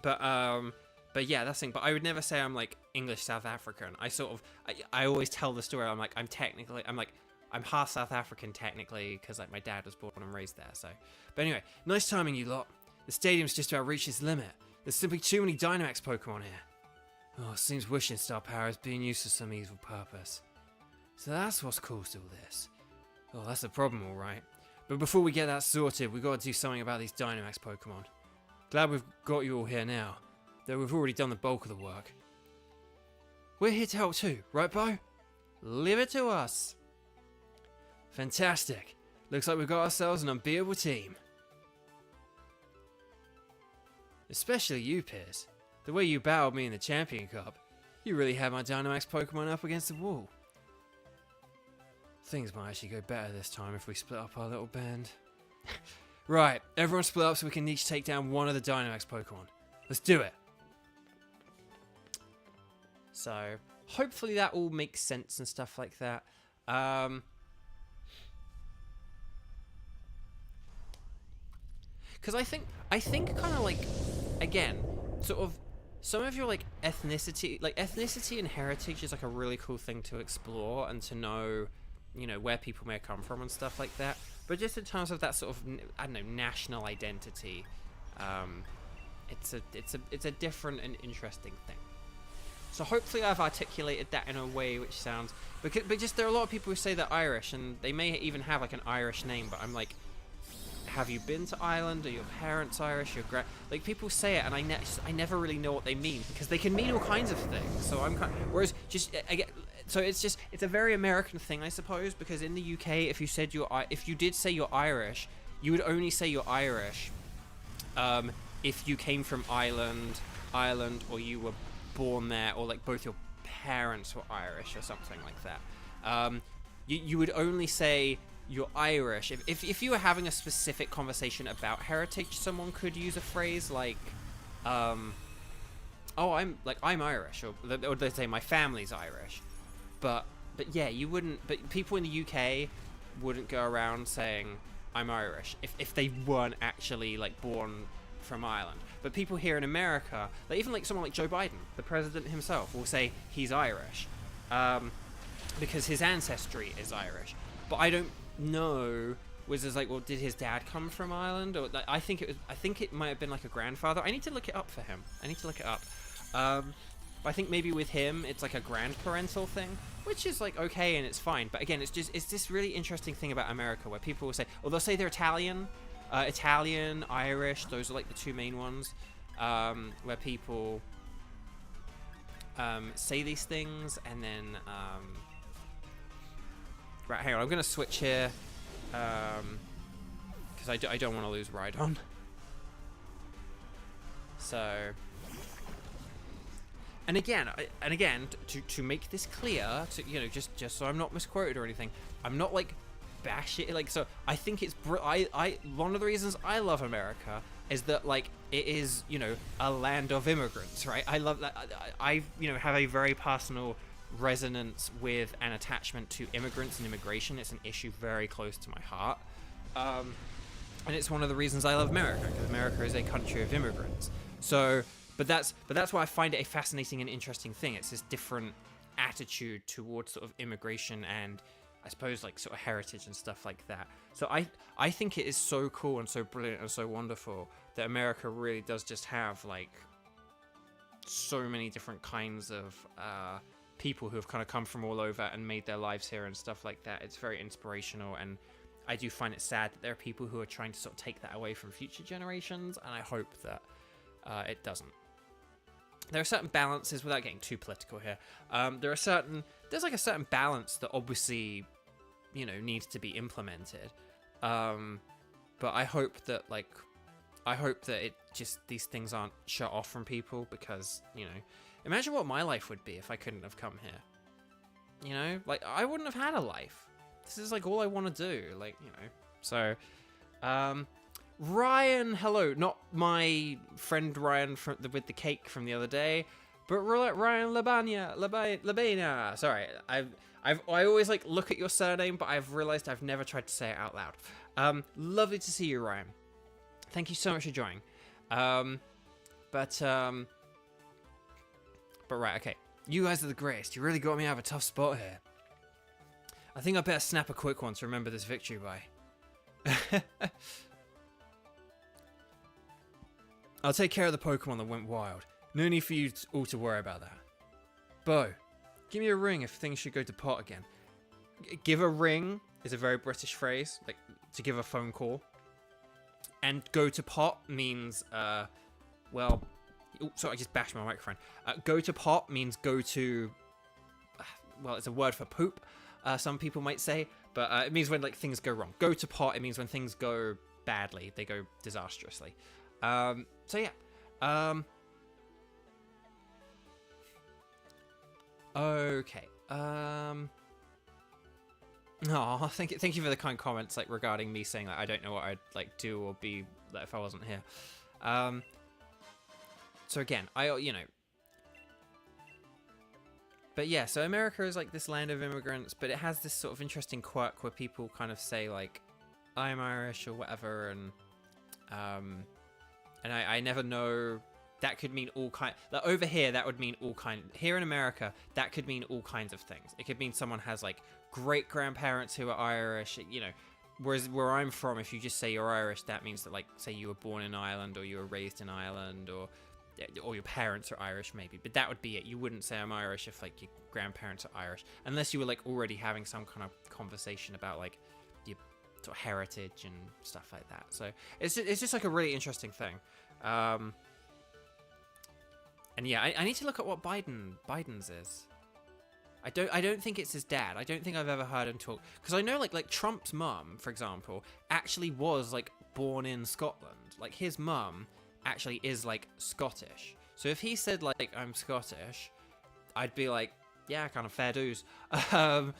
Speaker 1: But yeah, that's the thing. But I would never say I'm like English South African. I always tell the story. I'm half South African technically, because like my dad was born and raised there. So, but anyway, nice timing, you lot. The stadium's just about reached its limit. There's simply too many Dynamax Pokemon here. Oh, it seems Wishing Star power is being used for some evil purpose. So that's what's caused all this. Oh, that's a problem, all right. But before we get that sorted, we've got to do something about these Dynamax Pokemon. Glad we've got you all here now, though we've already done the bulk of the work. We're here to help too, right, Bo? Leave it to us. Fantastic. Looks like we've got ourselves an unbeatable team. Especially you, Piers. The way you battled me in the Champion Cup, you really had my Dynamax Pokemon up against the wall. Things might actually go better this time if we split up our little band. Right, everyone split up so we can each take down one of the Dynamax Pokemon. Let's do it. So, hopefully that all makes sense and stuff like that. because I think kind of like, again, sort of some of your like ethnicity and heritage is like a really cool thing to explore and to know, you know, where people may come from and stuff like that. But just in terms of that sort of, I don't know, national identity, it's a different and interesting thing. So hopefully I've articulated that in a way which sounds, but just there are a lot of people who say they're Irish and they may even have like an Irish name, but I'm like, have you been to Ireland? Are your parents Irish? Like people say it, and I never really know what they mean, because they can mean all kinds of things. So I'm whereas just so it's a very American thing, I suppose, because in the UK, if you did say you're Irish, you would only say you're Irish if you came from Ireland, or you were born there, or like both your parents were Irish or something like that. You would only say you're Irish if you were having a specific conversation about heritage. Someone could use a phrase like I'm Irish, or they say my family's Irish, but yeah, you wouldn't, but people in the UK wouldn't go around saying I'm Irish if they weren't actually like born from Ireland. But people here in America, like even like someone like Joe Biden, the president himself, will say he's Irish because his ancestry is Irish. But I don't know, was it like, well, did his dad come from Ireland? Or I think it might have been like a grandfather. I need to look it up for him. But I think maybe with him it's like a grandparental thing, which is like okay and it's fine. But again, it's this really interesting thing about America where people will say, or they'll say they're Italian, Irish. Those are like the two main ones, where people say these things, and then right, hang on, I'm gonna switch here because I don't want to lose Rhydon. So, and again, to make this clear, to, you know, just so I'm not misquoted or anything, I'm not like bash it, like, so I think it's one of the reasons I love America is that like it is, you know, a land of immigrants, right? I love that. I you know, have a very personal resonance with and attachment to immigrants and immigration. It's an issue very close to my heart, and it's one of the reasons I love America, because America is a country of immigrants. So but that's why I find it a fascinating and interesting thing. It's this different attitude towards sort of immigration and I suppose like sort of heritage and stuff like that. So I think it is so cool and so brilliant and so wonderful that America really does just have like so many different kinds of people who have kind of come from all over and made their lives here and stuff like that. It's very inspirational, and I do find it sad that there are people who are trying to sort of take that away from future generations, and I hope that it doesn't. There are certain balances, without getting too political here, there's like a certain balance that obviously, you know, needs to be implemented, but I hope that it just, these things aren't shut off from people, because, you know, imagine what my life would be if I couldn't have come here. You know, like, I wouldn't have had a life. This is like all I want to do, like, you know. So Ryan, hello, not my friend Ryan with the cake from the other day, but Ryan Labania. Sorry, I always like look at your surname, but I've realized I've never tried to say it out loud. Lovely to see you, Ryan. Thank you so much for joining. But right, okay. You guys are the greatest. You really got me out of a tough spot here. I think I better snap a quick one to remember this victory by. I'll take care of the Pokemon that went wild. No need for you all to worry about that. Bo, give me a ring if things should go to pot again. Give a ring is a very British phrase, like to give a phone call. And go to pot means, well, sorry, I just bashed my microphone. Go to pot means go to, well, it's a word for poop, some people might say, but it means when like things go wrong. Go to pot, it means when things go badly, they go disastrously. So yeah. Okay. Oh, thank you for the kind comments, like regarding me saying that I don't know what I'd like do or be like, if I wasn't here. So again, you know, but yeah, so America is like this land of immigrants, but it has this sort of interesting quirk where people kind of say like, I'm Irish or whatever, and And I never know. That could mean all kind. Like over here, that would mean all kind. Here in America, that could mean all kinds of things. It could mean someone has like great grandparents who are Irish. You know, whereas where I'm from, if you just say you're Irish, that means that like say you were born in Ireland or you were raised in Ireland or your parents are Irish maybe. But that would be it. You wouldn't say I'm Irish if like your grandparents are Irish, unless you were like already having some kind of conversation about like your sort of heritage and stuff like that. So it's just like a really interesting thing. And yeah, I need to look at what Biden's is. I don't think it's his dad. I don't think I've ever heard him talk, because I know like Trump's mum, for example, actually was like born in Scotland. Like his mum actually is like Scottish. So if he said like I'm Scottish, I'd be like, yeah, kind of fair dues. But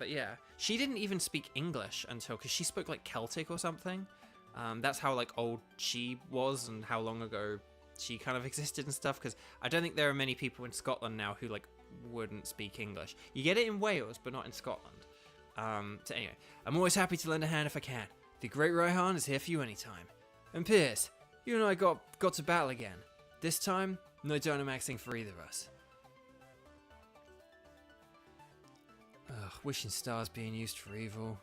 Speaker 1: yeah, she didn't even speak English until, because she spoke like Celtic or something. That's how like old she was and how long ago she kind of existed and stuff, because I don't think there are many people in Scotland now who like wouldn't speak English. You get it in Wales, but not in Scotland. So anyway, I'm always happy to lend a hand if I can. The Great Raihan is here for you anytime. And Piers, you and I got to battle again. This time, no Dynamaxing for either of us. Ugh, wishing stars being used for evil.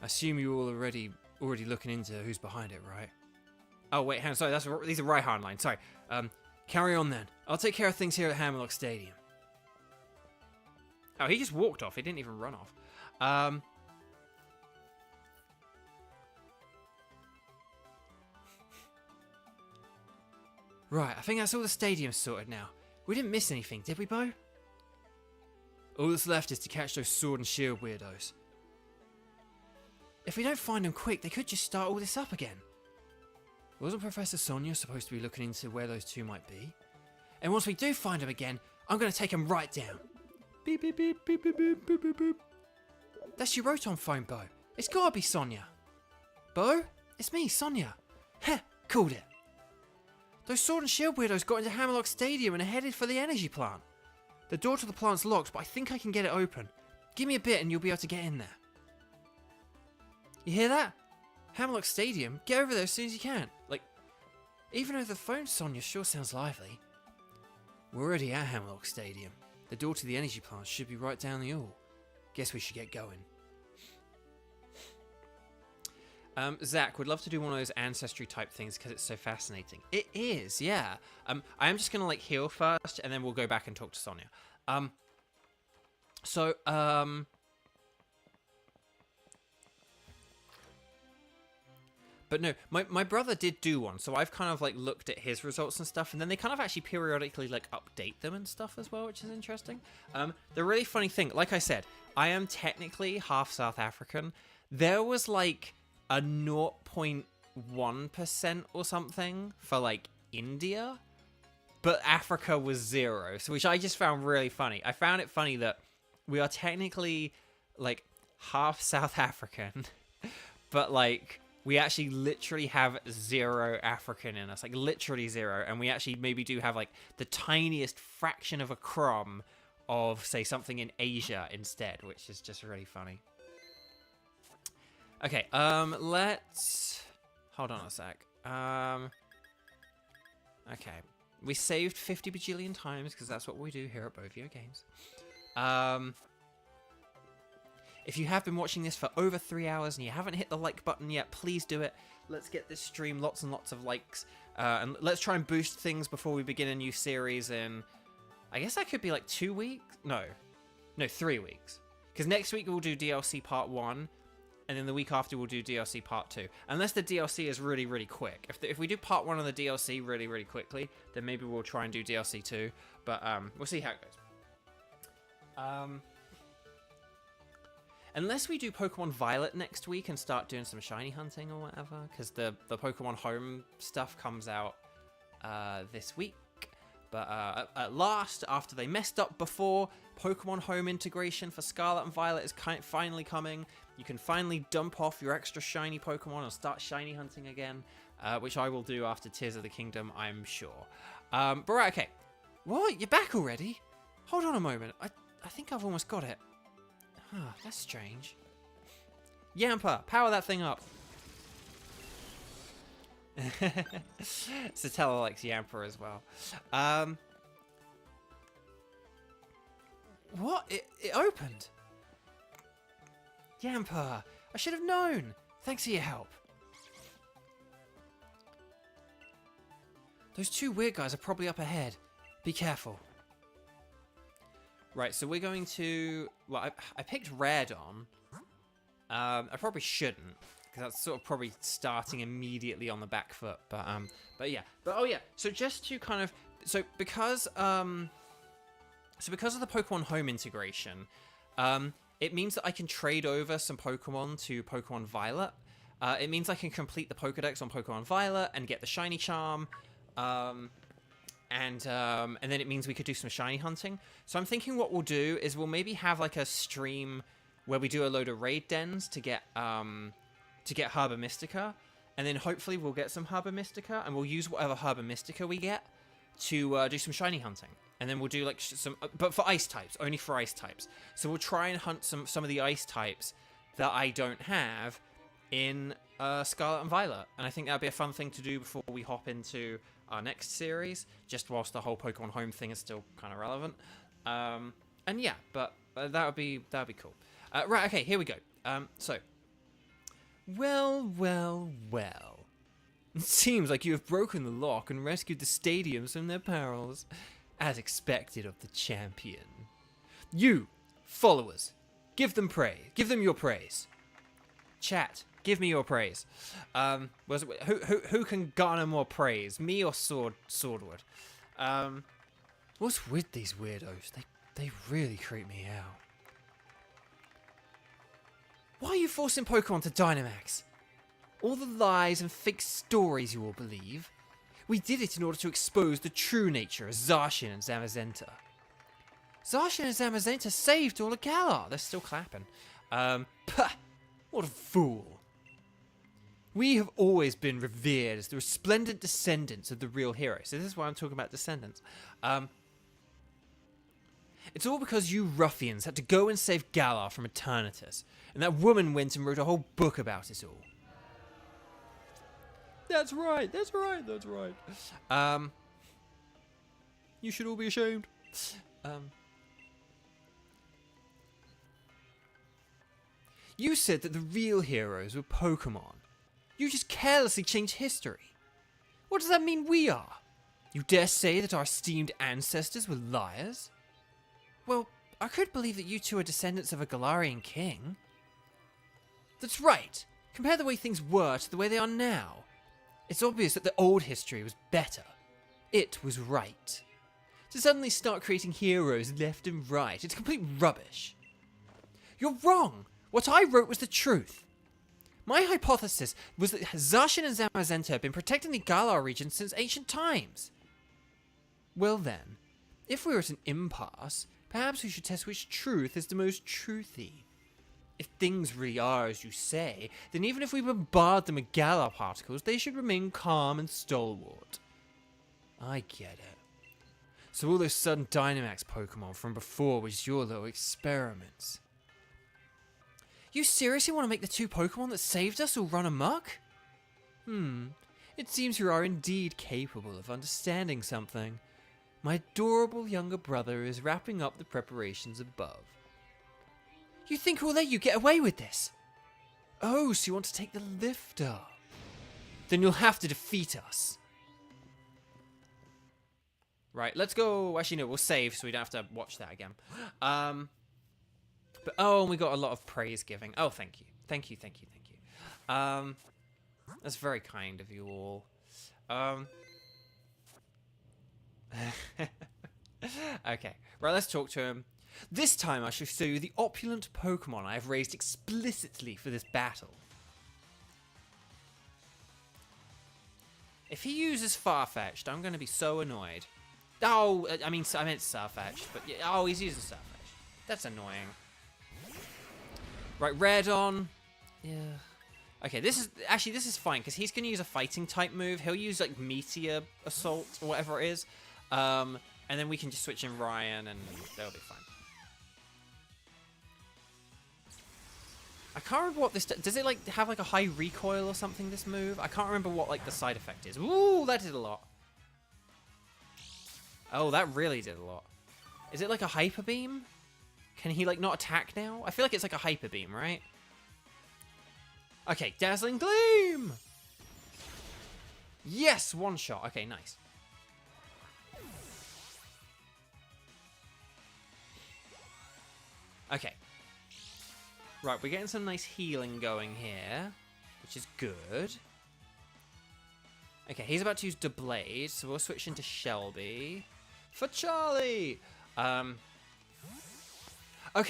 Speaker 1: I assume you all already looking into who's behind it, right? Oh wait, hang on, sorry, these are Raihan lines. Sorry. Carry on then. I'll take care of things here at Hammerlock Stadium. Oh, he just walked off. He didn't even run off. Right, I think that's all the stadium's sorted now. We didn't miss anything, did we, Bo? All that's left is to catch those sword and shield weirdos. If we don't find them quick, they could just start all this up again. Wasn't Professor Sonia supposed to be looking into where those two might be? And once we do find them again, I'm going to take them right down. Beep, beep, beep, beep, beep, beep, beep, beep, beep. That's your Rotom phone, Bo. It's got to be Sonia. Bo? It's me, Sonia. Heh, called it. Those sword and shield weirdos got into Hammerlock Stadium and are headed for the energy plant. The door to the plant's locked, but I think I can get it open. Give me a bit and you'll be able to get in there. You hear that? Hammerlock Stadium? Get over there as soon as you can. Like, even over the phone, Sonia sure sounds lively. We're already at Hammerlock Stadium. The door to the energy plant should be right down the hall. Guess we should get going. Zach would love to do one of those ancestry type things because it's so fascinating. It is, yeah. I am just going to like heal first and then we'll go back and talk to Sonia. But no, my brother did do one, so I've kind of like looked at his results and stuff, and then they kind of actually periodically like update them and stuff as well, which is interesting. The really funny thing, like I said, I am technically half South African. There was like a 0.1% or something for like India, but Africa was 0, so which I just found really funny. I found it funny that we are technically like half South African, but like we actually literally have 0 African in us, like literally 0, and we actually maybe do have like the tiniest fraction of a crumb of, say, something in Asia instead, which is just really funny. Okay, let's hold on a sec. Okay, we saved 50 bajillion times because that's what we do here at Bovio Games. If you have been watching this for over 3 hours and you haven't hit the like button yet, please do it. Let's get this stream lots and lots of likes. And let's try and boost things before we begin a new series in, I guess that could be like 2 weeks? No, 3 weeks. Because next week we'll do DLC Part 1, and then the week after we'll do DLC Part 2. Unless the DLC is really, really quick. If we do Part 1 of the DLC really, really quickly, then maybe we'll try and do DLC 2. But we'll see how it goes. Unless we do Pokemon Violet next week and start doing some shiny hunting or whatever, because the Pokemon Home stuff comes out this week. But at last, after they messed up before, Pokemon Home integration for Scarlet and Violet is finally coming. You can finally dump off your extra shiny Pokemon and start shiny hunting again, which I will do after Tears of the Kingdom, I'm sure. But right, okay. What? You're back already? Hold on a moment. I think I've almost got it. Huh, that's strange. Yamper, power that thing up. Satella likes Yamper as well. What? It opened. Yamper, I should have known. Thanks for your help. Those two weird guys are probably up ahead. Be careful. Right, so we're going to... Well, I picked red on. I probably shouldn't, because that's sort of probably starting immediately on the back foot. But yeah. But oh yeah. So just to kind of... So because of the Pokemon Home integration, it means that I can trade over some Pokemon to Pokemon Violet. It means I can complete the Pokedex on Pokemon Violet and get the Shiny Charm. And then it means we could do some shiny hunting. So I'm thinking what we'll do is we'll maybe have like a stream where we do a load of raid dens to get Herba Mystica, and then hopefully we'll get some Herba Mystica, and we'll use whatever Herba Mystica we get to do some shiny hunting. And then we'll do like some, but for ice types, only for ice types. So we'll try and hunt some of the ice types that I don't have in Scarlet and Violet, and I think that'd be a fun thing to do before we hop into our next series, just whilst the whole Pokemon Home thing is still kind of relevant. And yeah, but that would be cool. Right, okay, here we go. Well. It seems like you have broken the lock and rescued the stadiums from their perils, as expected of the champion. You, followers, give them praise. Give them your praise. Chat, give me your praise. Who can garner more praise, me or Swordwood? What's with these weirdos? They really creep me out. Why are you forcing Pokemon to Dynamax? All the lies and fake stories you all believe. We did it in order to expose the true nature of Zacian and Zamazenta. Zacian and Zamazenta saved all of Galar. They're still clapping. Pah! What a fool. We have always been revered as the resplendent descendants of the real hero. So this is why I'm talking about descendants. It's all because you ruffians had to go and save Galar from Eternatus. And that woman went and wrote a whole book about it all. That's right. You should all be ashamed. You said that the real heroes were Pokemon. You just carelessly changed history. What does that mean we are? You dare say that our esteemed ancestors were liars? Well, I could believe that you two are descendants of a Galarian king. That's right. Compare the way things were to the way they are now. It's obvious that the old history was better. It was right. To suddenly start creating heroes left and right, it's complete rubbish. You're wrong. What I wrote was the truth. My hypothesis was that Zacian and Zamazenta have been protecting the Galar region since ancient times. Well then, if we're at an impasse, perhaps we should test which truth is the most truthy. If things really are as you say, then even if we bombard them with Galar particles, they should remain calm and stalwart. I get it. So all those sudden Dynamax Pokemon from before was your little experiments. You seriously want to make the two Pokemon that saved us all run amok? It seems you are indeed capable of understanding something. My adorable younger brother is wrapping up the preparations above. You think we'll let you get away with this? Oh, so you want to take the lift up? Then you'll have to defeat us. Right, let's go. Actually, no, we'll save so we don't have to watch that again. But oh, and we got a lot of praise giving. Oh, thank you. Thank you. That's very kind of you all. Okay, right, let's talk to him. This time I shall show you the opulent Pokemon I have raised explicitly for this battle. If he uses Farfetch'd, I'm going to be so annoyed. Oh, I meant Surfetch'd, but yeah, oh, he's using Surfetch'd. That's annoying. Right, red on. Yeah. Okay, this is fine, because he's going to use a fighting type move. He'll use, like, Meteor Assault, or whatever it is. And then we can just switch in Ryan, and that'll be fine. I can't remember what this does. It like have like a high recoil or something? This move. I can't remember what like the side effect is. Ooh, that did a lot. Oh, that really did a lot. Is it like a hyper beam? Can he like not attack now? I feel like it's like a hyper beam, right? Okay, dazzling gleam. Yes, one shot. Okay, nice. Okay. Right, we're getting some nice healing going here, which is good. Okay, he's about to use the blade, so we'll switch into Shelby for Charlie. Okay,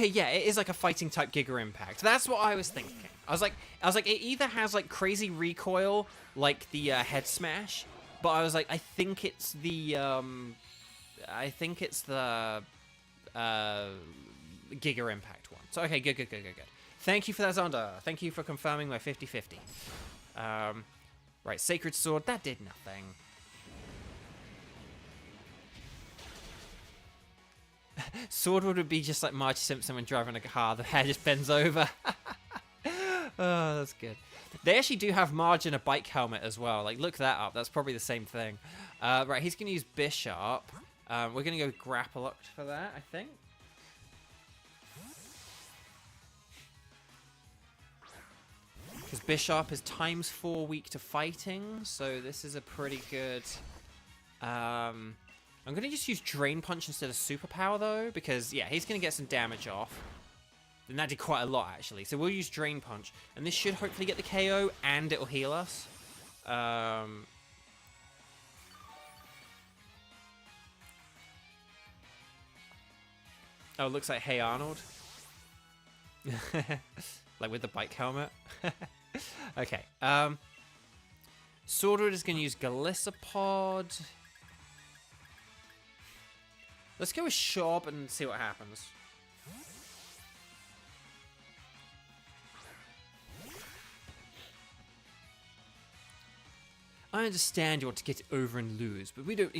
Speaker 1: yeah, it is like a fighting type Giga Impact. That's what I was thinking. I was like, it either has like crazy recoil, like the head smash, but I was like, I think it's the Giga Impact one. So okay, good. Thank you for that, Zonda. Thank you for confirming my 50-50. Right, Sacred Sword, that did nothing. Sword would be just like Marge Simpson when driving a car. The hair just bends over. Oh, that's good. They actually do have Marge in a bike helmet as well. Like, look that up. That's probably the same thing. Right, he's going to use Bishop. We're going to go Grapple Up for that, I think. Because Bishop is ×4 weak to fighting, so this is a pretty good... I'm going to just use Drain Punch instead of Superpower, though, because, yeah, he's going to get some damage off. And that did quite a lot, actually. So we'll use Drain Punch, and this should hopefully get the KO, and it'll heal us. Oh, it looks like Hey Arnold. Like with the bike helmet. Okay. Swordwood is going to use Galissapod. Let's go with Shop and see what happens. I understand you want to get it over and lose, but we don't.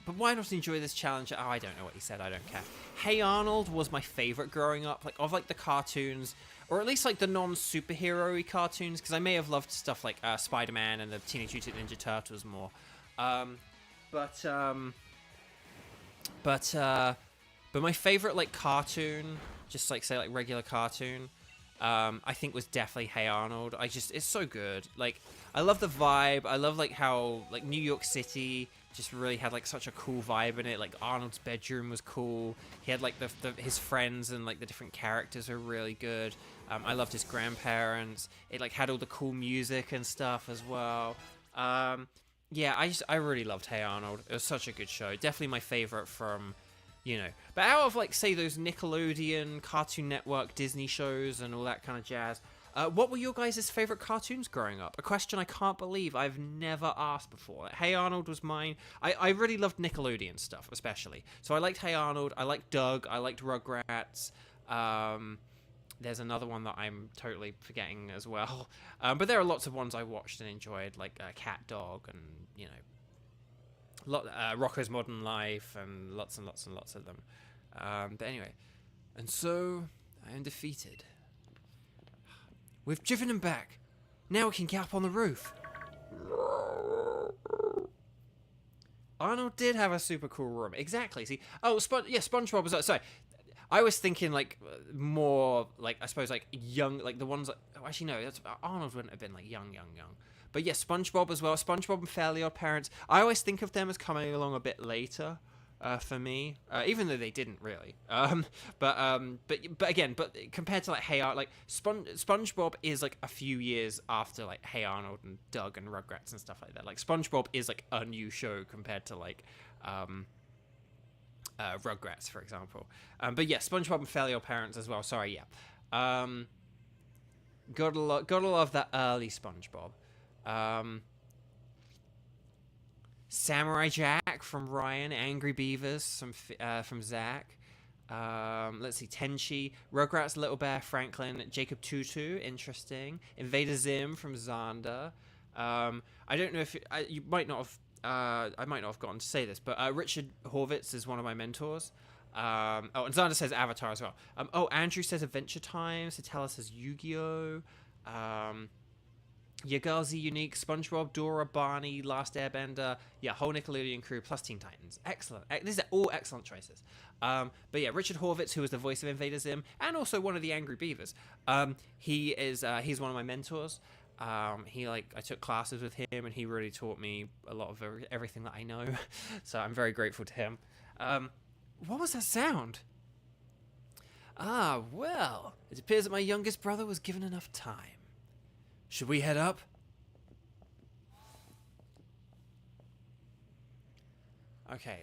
Speaker 1: But why not enjoy this challenge? Oh, I don't know what he said. I don't care. Hey Arnold was my favorite growing up, like of like the cartoons, or at least like the non-superhero-y cartoons, because I may have loved stuff like Spider-Man and the Teenage Mutant Ninja Turtles more. But my favorite like cartoon, just like say like regular cartoon, I think was definitely Hey Arnold. It's so good. Like, I love the vibe. I love like how like New York City just really had like such a cool vibe in it. Like Arnold's bedroom was cool. He had like his friends and like the different characters were really good. I loved his grandparents. It like had all the cool music and stuff as well. Yeah, I really loved Hey Arnold. It was such a good show. Definitely my favorite from, you know. But out of like say those Nickelodeon, Cartoon Network, Disney shows and all that kind of jazz, what were your guys' favorite cartoons growing up? A question I can't believe I've never asked before. Hey Arnold was mine. I really loved Nickelodeon stuff, especially. So I liked Hey Arnold. I liked Doug. I liked Rugrats. There's another one that I'm totally forgetting as well. But there are lots of ones I watched and enjoyed, like Cat Dog and, you know, Rocko's Modern Life and lots and lots and lots of them. But anyway, and so I am defeated. We've driven him back. Now we can get up on the roof. Arnold did have a super cool room. Exactly. See, SpongeBob was sorry. I was thinking like more like I suppose like young, like the ones. Actually, no, Arnold wouldn't have been like young. But yeah, SpongeBob as well. SpongeBob and Fairly Odd Parents. I always think of them as coming along a bit later for me, even though they didn't really. But again, compared to like SpongeBob is like a few years after like Hey Arnold and Doug and Rugrats and stuff like that. Like SpongeBob is like a new show compared to like Rugrats, for example. But yeah, SpongeBob and Fairly Odd Parents as well. Sorry, yeah. Gotta love that early SpongeBob. Samurai Jack from Ryan, Angry Beavers from Zach. Let's see, Tenchi, Rugrats, Little Bear, Franklin, Jacob Tutu, interesting. Invader Zim from Xander. I don't know if you might not have. I might not have gotten to say this, but Richard Horvitz is one of my mentors. Oh, and Xander says Avatar as well. Oh, Andrew says Adventure Time. Satella says Yu-Gi-Oh. Yagazi Unique, SpongeBob, Dora, Barney, Last Airbender, yeah, whole Nickelodeon crew plus Teen Titans. Excellent. These are all excellent choices. But yeah, Richard Horvitz, who was the voice of Invader Zim, and also one of the Angry Beavers. He's one of my mentors. I took classes with him, and he really taught me a lot of everything that I know. So I'm very grateful to him. What was that sound? Ah, well, it appears that my youngest brother was given enough time. Should we head up? Okay,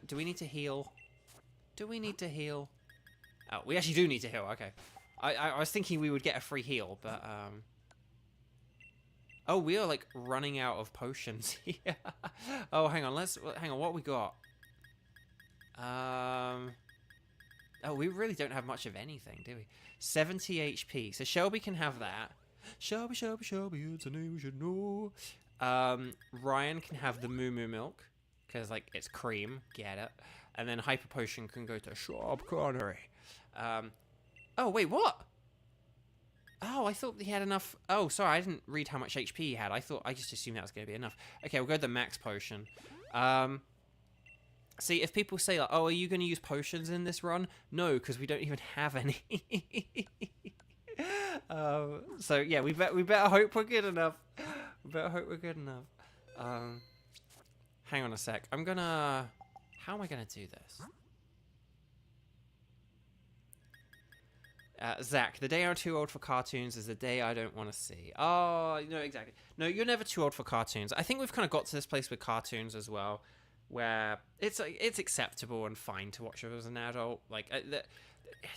Speaker 1: do we need to heal? Do we need to heal? Oh, we actually do need to heal, okay. I was thinking we would get a free heal, but, oh, we are, like, running out of potions here. Oh, hang on, what we got? Oh, we really don't have much of anything, do we? 70 HP, so Shelby can have that. Shelby, it's a name we should know. Ryan can have the Moo Moo Milk, because, like, it's cream, get it. And then Hyper Potion can go to Sharp Connery. Oh, wait, what? Oh, I thought he had enough. Oh, sorry, I didn't read how much HP he had. I just assumed that was going to be enough. Okay, we'll go to the Max Potion. See, if people say, like, oh, are you going to use potions in this run? No, because we don't even have any. So yeah, we better hope we're good enough. Hang on a sec. How am I gonna do this? Zach, the day I'm too old for cartoons is the day I don't want to see. Oh, no, exactly. No, you're never too old for cartoons. I think we've kind of got to this place with cartoons as well, where it's acceptable and fine to watch as an adult. Like,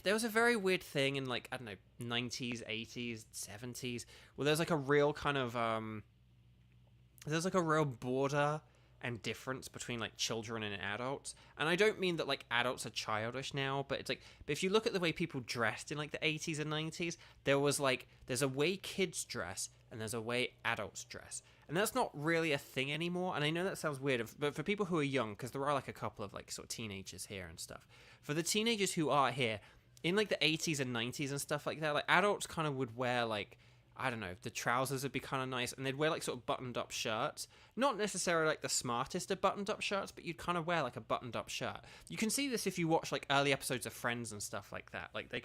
Speaker 1: there was a very weird thing in, like, I don't know, 90s, 80s, 70s, where there's like a real kind of there's like a real border and difference between, like, children and adults. And I don't mean that, like, adults are childish now, but it's like, but if you look at the way people dressed in, like, the 80s and 90s, there's a way kids dress and there's a way adults dress. And that's not really a thing anymore. And I know that sounds weird, but for people who are young, because there are, like, a couple of, like, sort of teenagers here and stuff. For the teenagers who are here, in, like, the 80s and 90s and stuff like that, like, adults kind of would wear, like, I don't know, the trousers would be kind of nice, and they'd wear, like, sort of buttoned-up shirts. Not necessarily, like, the smartest of buttoned-up shirts, but you'd kind of wear, like, a buttoned-up shirt. You can see this if you watch, like, early episodes of Friends and stuff like that. Like, they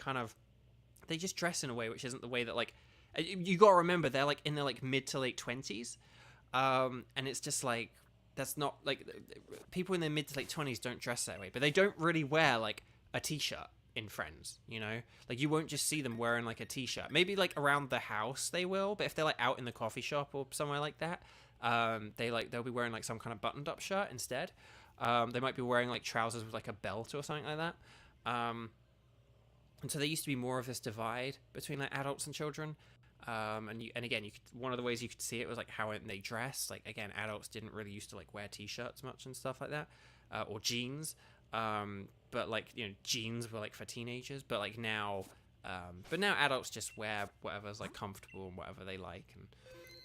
Speaker 1: just dress in a way which isn't the way that, like, you gotta remember, they're, like, in their, like, mid to late 20s, and it's just, like, that's not, like, people in their mid to late 20s don't dress that way, but they don't really wear, like, a t-shirt in Friends, you know? Like, you won't just see them wearing, like, a t-shirt. Maybe, like, around the house they will, but if they're, like, out in the coffee shop or somewhere like that, they'll be wearing, like, some kind of buttoned-up shirt instead. They might be wearing, like, trousers with, like, a belt or something like that. And so there used to be more of this divide between, like, adults and children. And again, one of the ways you could see it was, like, how they dress. Like, again, adults didn't really used to, like, wear t-shirts much and stuff like that, or jeans. But, like, you know, jeans were, like, for teenagers. But, like, now adults just wear whatever's, like, comfortable and whatever they like.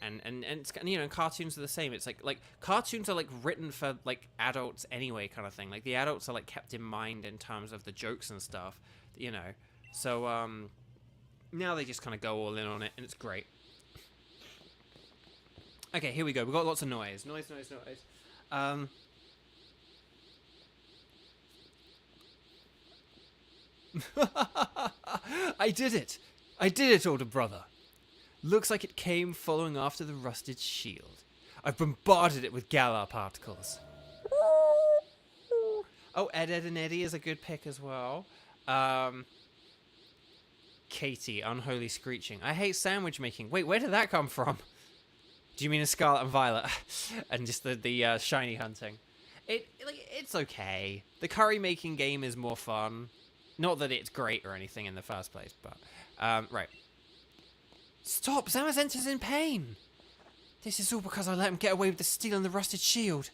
Speaker 1: And it's, you know, cartoons are the same. It's like cartoons are, like, written for, like, adults anyway, kind of thing. Like, the adults are, like, kept in mind in terms of the jokes and stuff, you know. So now they just kind of go all in on it, and it's great. Okay, here we go. We've got lots of noise. Noise. I did it, older brother. Looks like it came following after the rusted shield. I've bombarded it with Galar particles. Oh, Ed, and Eddie is a good pick as well. Katie, Unholy Screeching. I hate sandwich making. Wait, where did that come from? Do you mean a Scarlet and Violet? And just the shiny hunting? It's okay. The curry making game is more fun. Not that it's great or anything in the first place, but... right. Stop! Zamazenta's in pain! This is all because I let him get away with the steel and the rusted shield.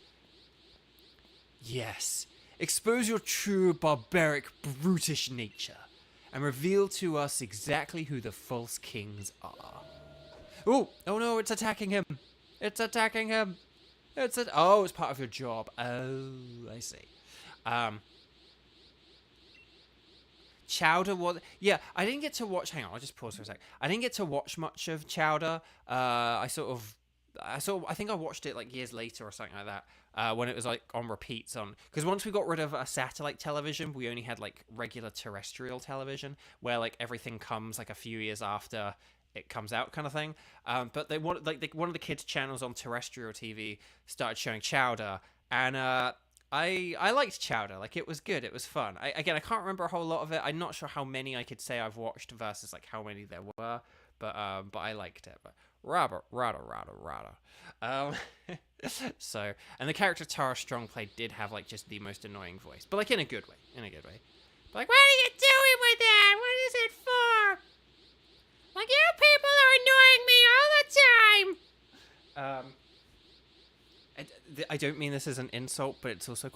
Speaker 1: Yes. Expose your true, barbaric, brutish nature, and reveal to us exactly who the false kings are. Oh no, it's attacking him! It's attacking him! Oh, it's part of your job. Oh, I see. Chowder was, yeah. I didn't get to watch. Hang on, I'll just pause for a sec. I didn't get to watch much of Chowder. I think I watched it like years later or something like that. When it was like on repeats on, because once we got rid of a satellite television, we only had like regular terrestrial television where like everything comes like a few years after it comes out, kind of thing. But they wanted like one of the kids' channels on terrestrial TV started showing Chowder, and I liked Chowder. Like, it was good. It was fun. I can't remember a whole lot of it. I'm not sure how many I could say I've watched versus like how many there were, but I liked it. But rada. So, and the character Tara Strong played did have like just the most annoying voice, but like in a good way. But like, what are you doing with that? What is it for? Like, you people are annoying me all the time. I don't mean this as an insult, but it's also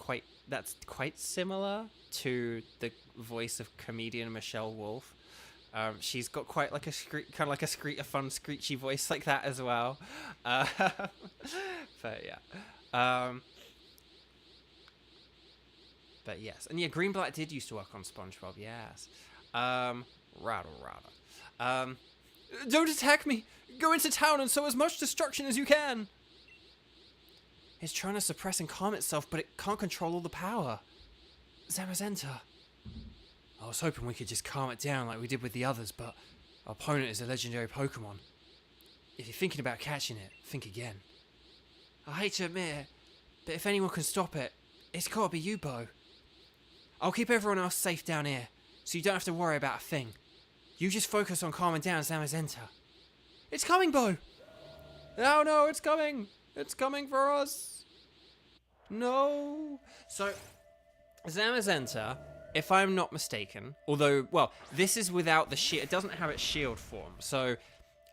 Speaker 1: that's quite similar to the voice of comedian Michelle Wolf. She's got quite like a fun screechy voice like that as well. But yeah. But yes, and yeah, Greenblatt did used to work on SpongeBob. Yes. Rattle. Don't attack me. Go into town and sow as much destruction as you can. It's trying to suppress and calm itself, but it can't control all the power. Zamazenta. I was hoping we could just calm it down like we did with the others, but our opponent is a legendary Pokemon. If you're thinking about catching it, think again. I hate to admit it, but if anyone can stop it, it's gotta be you, Bo. I'll keep everyone else safe down here, so you don't have to worry about a thing. You just focus on calming down Zamazenta. It's coming, Bo! No, it's coming! It's coming for us! No! So, Zamazenta, if I'm not mistaken, although, well, this is without the shield, it doesn't have its shield form, so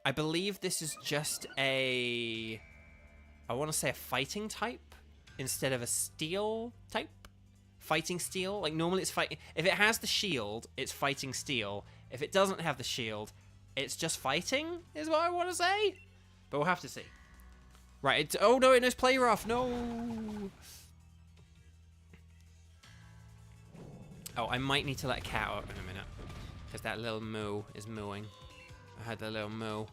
Speaker 1: I believe this is just I want to say a fighting type instead of a steel type? Fighting steel? Like, normally it's fighting, if it has the shield, it's fighting steel. If it doesn't have the shield, it's just fighting, is what I want to say? But we'll have to see. Right, oh no, it knows play rough, no! Oh, I might need to let a cat out in a minute. Because that little moo is mooing. I had the little moo.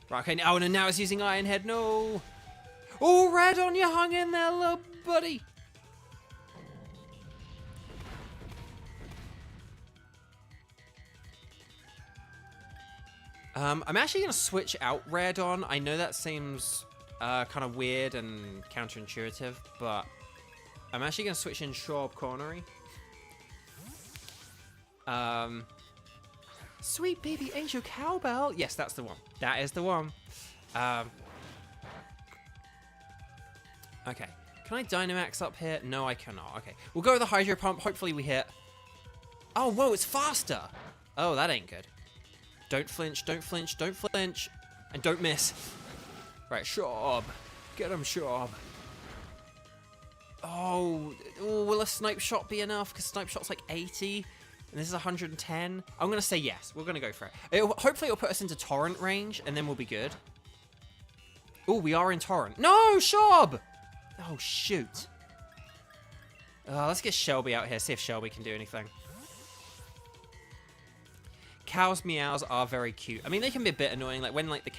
Speaker 1: Right, okay, oh, and now it's using Iron Head, no! Oh, Radon, you hung in there, little buddy! I'm actually going to switch out Radon. I know that seems kind of weird and counterintuitive, but I'm actually going to switch in Shorb Cornery. Sweet baby angel cowbell. Yes, that's the one. That is the one. Okay. Can I Dynamax up here? No, I cannot. Okay. We'll go with the Hydro Pump. Hopefully we hit. Oh, whoa, it's faster. Oh, that ain't good. Don't flinch, don't flinch, don't flinch. And don't miss. Right, Shorb. Get him, Shorb. Oh, will a Snipe Shot be enough? Because Snipe Shot's like 80. And this is 110. I'm going to say yes. We're going to go for it. Hopefully it'll put us into Torrent range, and then we'll be good. Oh, we are in Torrent. No, Shorb! Oh, shoot. Let's get Shelby out here, see if Shelby can do anything. Cows' meows are very cute. I mean, they can be a bit annoying. Like when the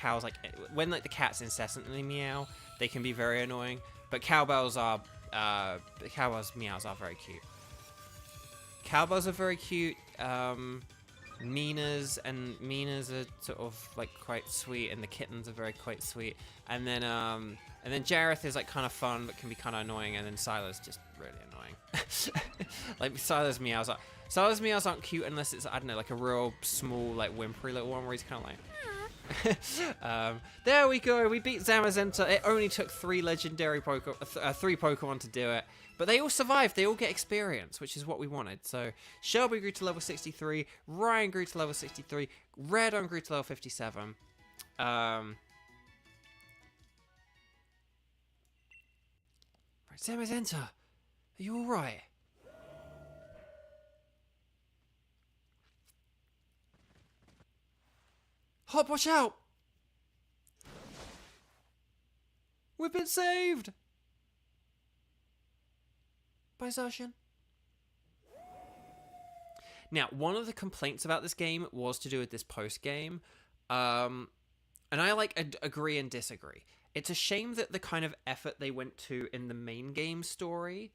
Speaker 1: cats incessantly meow, they can be very annoying. But cowbell's meows are very cute. Cowbells are very cute. Minas are sort of like quite sweet, and the kittens are quite sweet. And then Jareth is like kind of fun, but can be kind of annoying. And then Sila's just really annoying. Like Sila's meows aren't cute unless it's, I don't know, like a real small, like whimpery little one where he's kind of like. There we go. We beat Zamazenta. It only took three Pokemon to do it. But they all survived. They all get experience, which is what we wanted. So Shelby grew to level 63. Ryan grew to level 63. Redon grew to level 57. Right, Zamazenta, are you all right? Hop, watch out! We've been saved! By Zacian. Now, one of the complaints about this game was to do with this post game, and I agree and disagree. It's a shame that the kind of effort they went to in the main game story,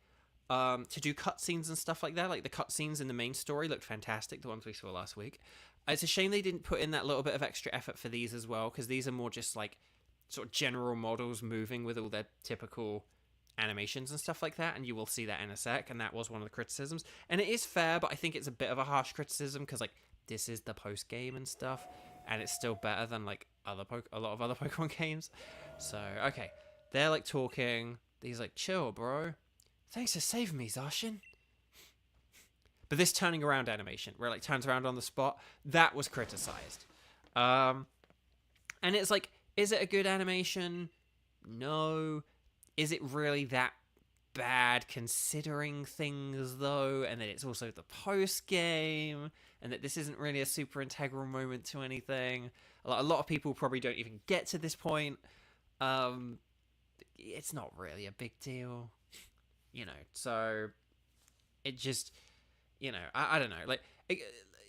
Speaker 1: to do cutscenes and stuff like that, like the cutscenes in the main story looked fantastic, the ones we saw last week. It's a shame they didn't put in that little bit of extra effort for these as well, because these are more just like sort of general models moving with all their typical animations and stuff like that, and you will see that in a sec, and that was one of the criticisms. And it is fair, but I think it's a bit of a harsh criticism, because like this is the post game and stuff, and it's still better than like a lot of other Pokemon games. So okay, they're like talking. He's like, chill, bro. Thanks for saving me, Zacian. But this turning around animation, where it like turns around on the spot, that was criticized. And it's like, is it a good animation? No. Is it really that bad considering things, though? And that it's also the post-game, and that this isn't really a super integral moment to anything. A lot of people probably don't even get to this point. It's not really a big deal. You know, so it just... You know, I don't know. Like,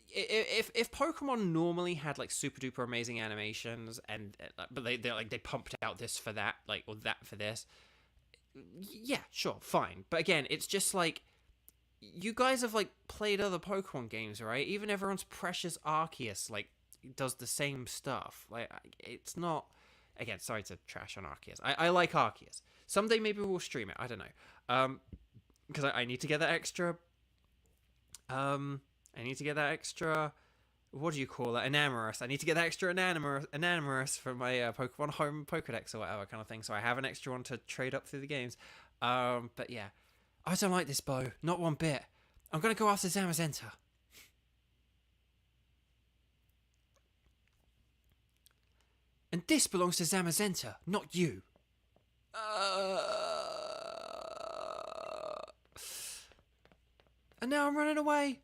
Speaker 1: if Pokemon normally had like super duper amazing animations, but they pumped out this for that, like, or that for this, yeah, sure, fine. But again, it's just like, you guys have like played other Pokemon games, right? Even everyone's precious Arceus like does the same stuff. Like, it's not. Again, sorry to trash on Arceus. I like Arceus. Someday maybe we'll stream it. I don't know. Because I need to get that extra. I need to get that extra, what do you call it, Enamorous. I need to get that extra Enamorous for my Pokemon Home Pokedex or whatever kind of thing, so I have an extra one to trade up through the games. But yeah, I don't like this bow, not one bit. I'm gonna go after Zamazenta. And this belongs to Zamazenta, not you. And now I'm running away.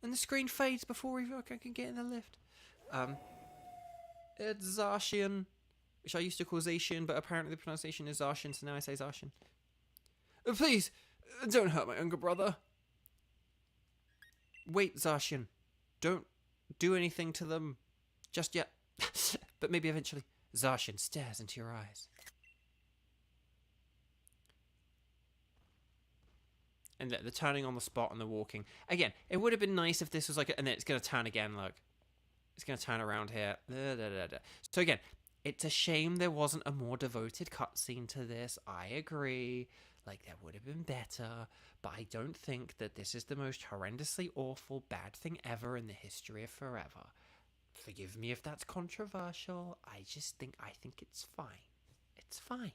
Speaker 1: And the screen fades before I can get in the lift. It's Zacian, which I used to call Zacian, but apparently the pronunciation is Zacian, so now I say Zacian. Please, don't hurt my younger brother. Wait, Zacian. Don't do anything to them just yet. But maybe eventually. Zacian stares into your eyes. And the turning on the spot and the walking. Again, it would have been nice if this was like... And then it's going to turn again, look. It's going to turn around here. So again, it's a shame there wasn't a more devoted cutscene to this. I agree. Like, that would have been better. But I don't think that this is the most horrendously awful, bad thing ever in the history of forever. Forgive me if that's controversial. I think it's fine. It's fine.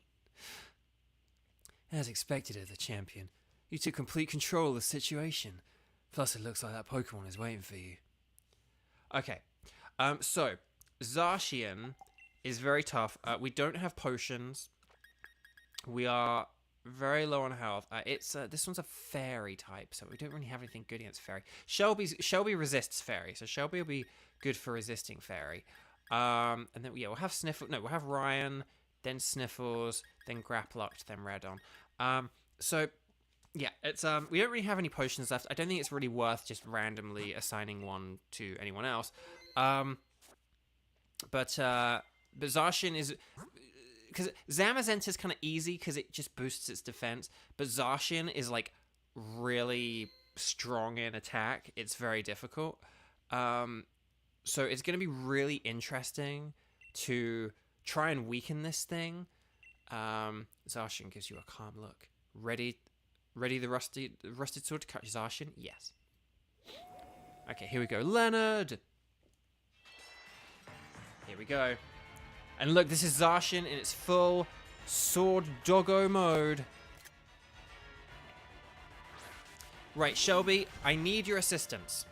Speaker 1: As expected of the champion, you took complete control of the situation. Plus, it looks like that Pokemon is waiting for you. Okay. So, Zacian is very tough. We don't have potions. We are very low on health. This one's a fairy type, so we don't really have anything good against fairy. Shelby resists fairy, so Shelby will be good for resisting fairy. And then we'll have Sniffle. No, we'll have Ryan, then Sniffles, then Grapploct, then Redon. So yeah, it's we don't really have any potions left. I don't think it's really worth just randomly assigning one to anyone else. But Zacian is... Because Zamazenta is kind of easy because it just boosts its defense. But Zacian is, like, really strong in attack. It's very difficult. So it's going to be really interesting to try and weaken this thing. Zacian gives you a calm look. Ready the rusted sword to catch Zacian? Yes. Okay, here we go. Leonard! Here we go. And look, this is Zacian in its full sword doggo mode. Right, Shelby, I need your assistance.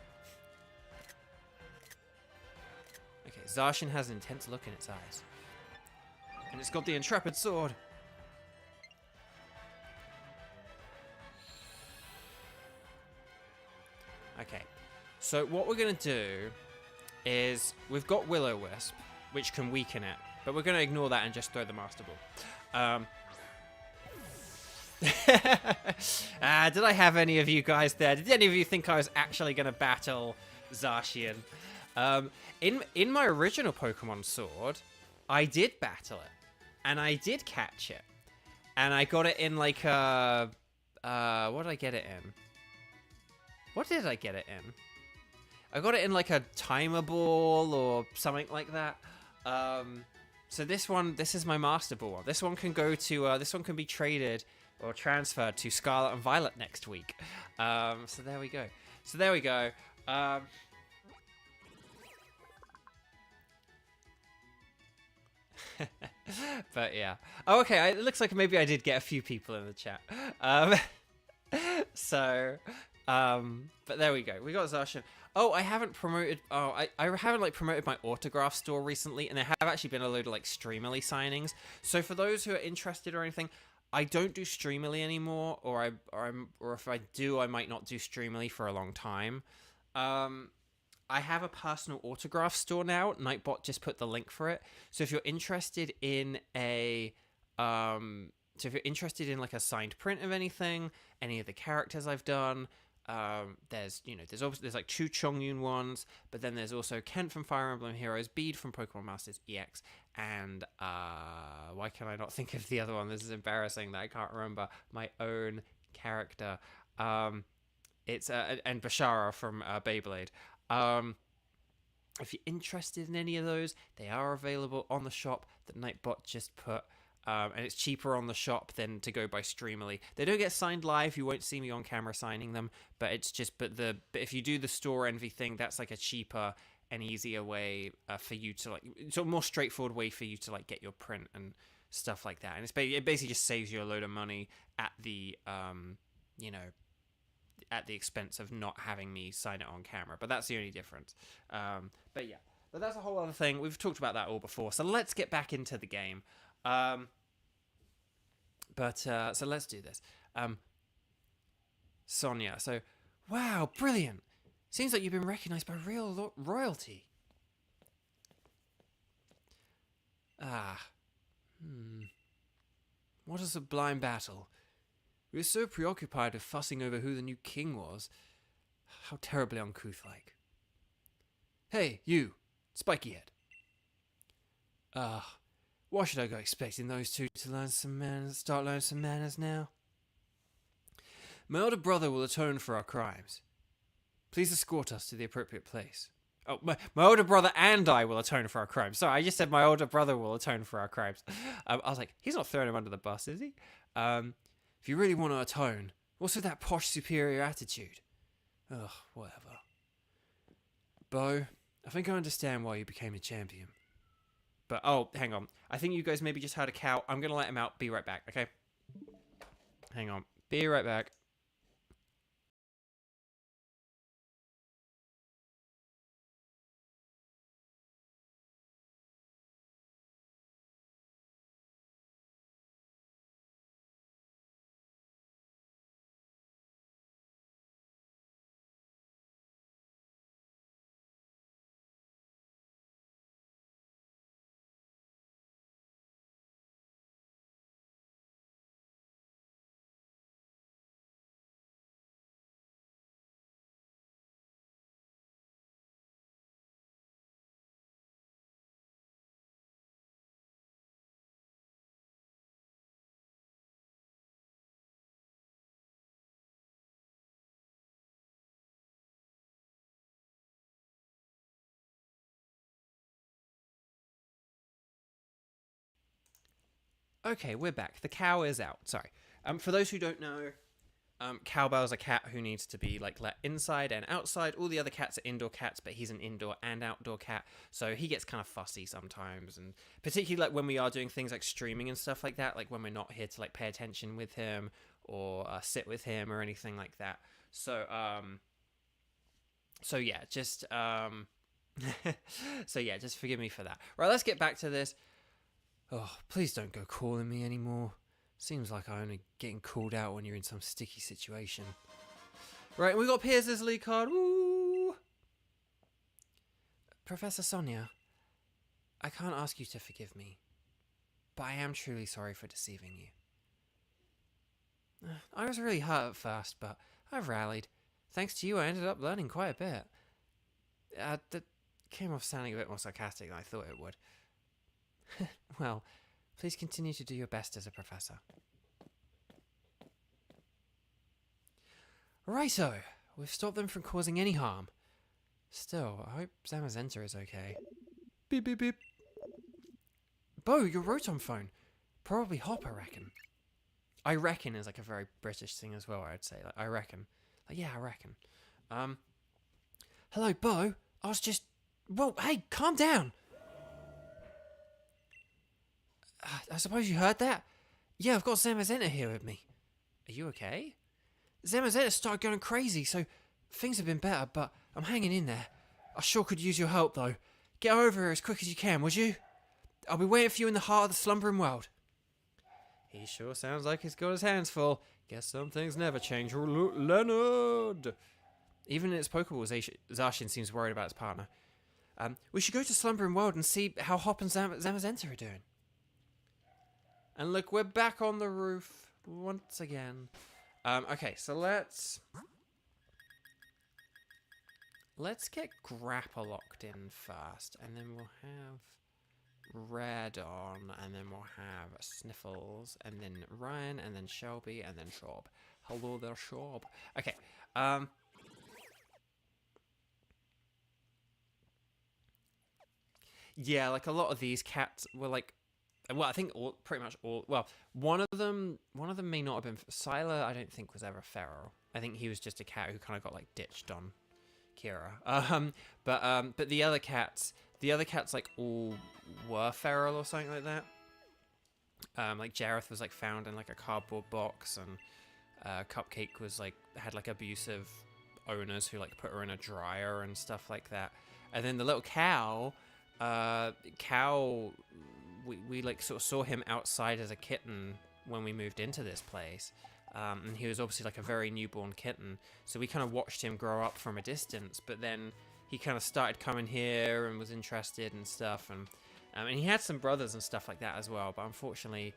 Speaker 1: Okay, Zacian has an intense look in its eyes. And it's got the intrepid sword. Okay, so what we're going to do is we've got Will-O-Wisp, which can weaken it, but we're going to ignore that and just throw the Master Ball. Did I have any of you guys there? Did any of you think I was actually going to battle Zacian? In my original Pokemon Sword, I did battle it, and I did catch it, and I got it in like a what did I get it in? What did I get it in? I got it in like a timer ball or something like that. So this is my Master Ball. This one can go to this one can be traded or transferred to Scarlet and Violet next week. So there we go. But yeah. Oh, okay. It looks like maybe I did get a few people in the chat. But there we go. We got Zacian. Oh, I haven't promoted. Oh, I haven't like promoted my autograph store recently, and there have actually been a load of like Streamily signings. So for those who are interested or anything, I don't do Streamily anymore, or if I do, I might not do Streamily for a long time. I have a personal autograph store now. Nightbot just put the link for it. So if you're interested in like a signed print of anything, any of the characters I've done, there's like 2 Chongyun ones, but then there's also Kent from Fire Emblem Heroes, Bede from Pokemon Masters EX, and why can I not think of the other one? This is embarrassing that I can't remember my own character. It's and Bashara from Beyblade. If you're interested in any of those, they are available on the shop that Nightbot just put. And it's cheaper on the shop than to go by Streamily. They don't get signed live. You won't see me on camera signing them, but it's just but if you do the store envy thing, that's like a cheaper and easier way for you to like. It's a more straightforward way for you to like get your print and stuff like that. And it basically just saves you a load of money at the at the expense of not having me sign it on camera. But that's the only difference. But yeah, but that's a whole other thing. We've talked about that all before. So let's get back into the game. So let's do this. Sonia. So, wow, brilliant. Seems like you've been recognized by real royalty. What a sublime battle. We were so preoccupied with fussing over who the new king was. How terribly uncouth-like. Hey, you, Spiky Head. Why should I go expecting those two to start learning some manners now? My older brother will atone for our crimes. Please escort us to the appropriate place. Oh, my older brother and I will atone for our crimes. Sorry, I just said my older brother will atone for our crimes. I was like, he's not throwing him under the bus, is he? If you really want to atone, what's with that posh superior attitude? Ugh, whatever. Bo, I think I understand why you became a champion. But, oh, hang on. I think you guys maybe just heard a cow. I'm going to let him out. Be right back, okay? Hang on. Be right back. Okay, we're back. The cow is out. Sorry. For those who don't know, Cowbell's a cat who needs to be like let inside and outside. All the other cats are indoor cats, but he's an indoor and outdoor cat, so he gets kind of fussy sometimes, and particularly like when we are doing things like streaming and stuff like that, like when we're not here to like pay attention with him or sit with him or anything like that. So yeah, just so yeah, just forgive me for that. Right, let's get back to this. Oh, please don't go calling me anymore. Seems like I'm only getting called out when you're in some sticky situation. Right, we got Piers' lead card. Woo! Professor Sonia, I can't ask you to forgive me, but I am truly sorry for deceiving you. I was really hurt at first, but I've rallied. Thanks to you, I ended up learning quite a bit. That came off sounding a bit more sarcastic than I thought it would. Well, please continue to do your best as a professor. Righto, we've stopped them from causing any harm. Still, I hope Zamazenta is okay. Beep beep beep. Bo, your Rotom phone. Probably Hop, I reckon. I reckon is like a very British thing as well, I'd say. Like, I reckon. Like, yeah, I reckon. Hello, Bo. I was just... Whoa, hey, calm down. I suppose you heard that? Yeah, I've got Zamazenta here with me. Are you okay? Zamazenta started going crazy, so things have been better, but I'm hanging in there. I sure could use your help, though. Get over here as quick as you can, would you? I'll be waiting for you in the heart of the slumbering world. He sure sounds like he's got his hands full. Guess some things never change. Leonard! Even in its Pokeball, Zacian seems worried about his partner. We should go to Slumbering World and see how Hop and Zamazenta are doing. And look, we're back on the roof once again. Okay, so let's get Grappa locked in first, and then we'll have Red on, and then we'll have Sniffles, and then Ryan, and then Shelby, and then Shorb. Hello there, Shorb. Okay, yeah, like a lot of these cats were like, well, I think pretty much all. Well, one of them may not have been Sylar. I don't think was ever feral. I think he was just a cat who kind of got like ditched on Kira. But the other cats like all were feral or something like that. Like Jareth was like found in like a cardboard box, and Cupcake was like had like abusive owners who like put her in a dryer and stuff like that. And then the little cow, we like sort of saw him outside as a kitten when we moved into this place. And he was obviously like a very newborn kitten. So we kind of watched him grow up from a distance, but then he kind of started coming here and was interested and stuff. And he had some brothers and stuff like that as well. But unfortunately,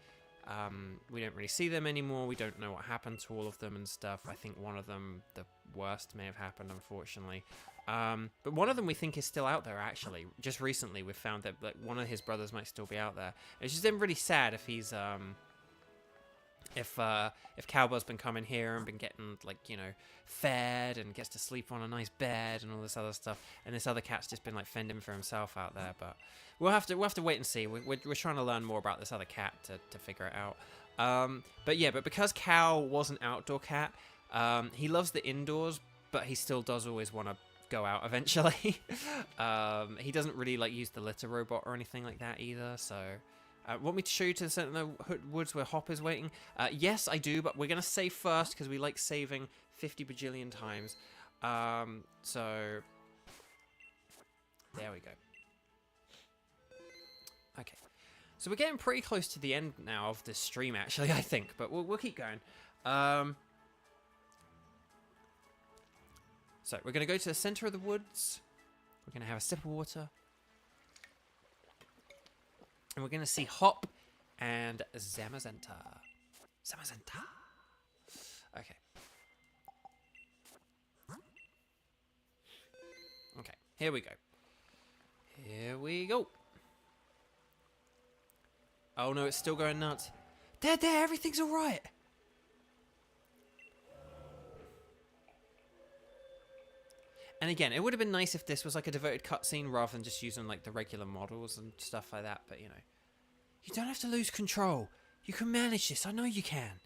Speaker 1: we don't really see them anymore. We don't know what happened to all of them and stuff. I think one of them, the worst may have happened, unfortunately. But one of them we think is still out there, actually. Just recently we've found that like one of his brothers might still be out there. It's just been really sad if he's if Cowbell's been coming here and been getting like, you know, fed and gets to sleep on a nice bed and all this other stuff, and this other cat's just been like fending for himself out there. But we'll have to wait and see. We're trying to learn more about this other cat to figure it out. But because Cow was an outdoor cat, he loves the indoors, but he still does always want to go out eventually. He doesn't really like use the litter robot or anything like that either. So want me to show you to the center of the woods where Hop is waiting? Yes, I do, but we're gonna save first because we like saving 50 bajillion times. So there we go. Okay, so we're getting pretty close to the end now of this stream, actually, I think, but we'll keep going. So we're going to go to the center of the woods. We're going to have a sip of water. And we're going to see Hop and Zamazenta. Zamazenta. Okay. Okay, here we go. Here we go. Oh no, it's still going nuts. There, everything's all right. And again, it would have been nice if this was like a devoted cutscene rather than just using like the regular models and stuff like that, but you know. You don't have to lose control. You can manage this, I know you can.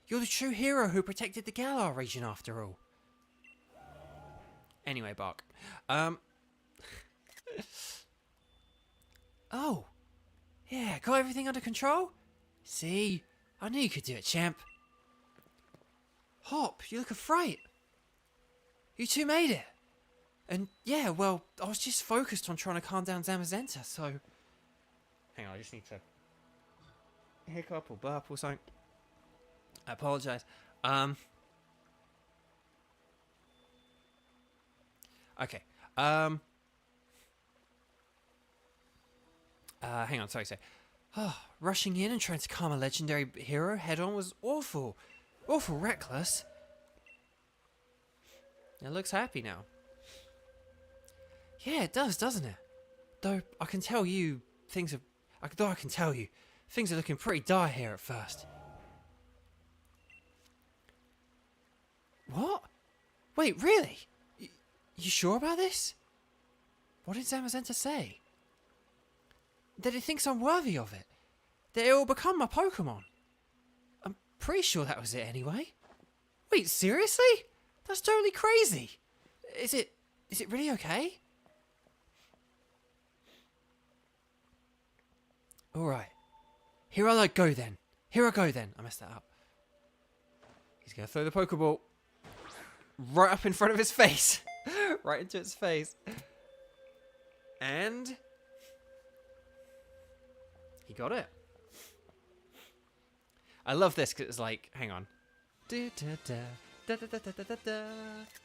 Speaker 1: You're the true hero who protected the Galar region after all. Anyway, Bark. Oh. Yeah, got everything under control? See? I knew you could do it, champ. Hop, you look a fright. You two made it. And yeah, well, I was just focused on trying to calm down Zamazenta, so... Hang on, I just need to hiccup or burp or something. I apologise. Okay. Hang on, sorry. Oh, rushing in and trying to calm a legendary hero head on was awful. Awful reckless. It looks happy now. Yeah, it does, doesn't it? Though I can tell you things are... Though I can tell you, things are looking pretty dire here at first. What? Wait, really? You sure about this? What did Zamazenta say? That it thinks I'm worthy of it. That it will become my Pokemon. I'm pretty sure that was it anyway. Wait, seriously? That's totally crazy. Is it really okay? Alright. Here I go then. I messed that up. He's going to throw the Pokeball right up in front of his face. Right into its face. And he got it. I love this because it's like, hang on.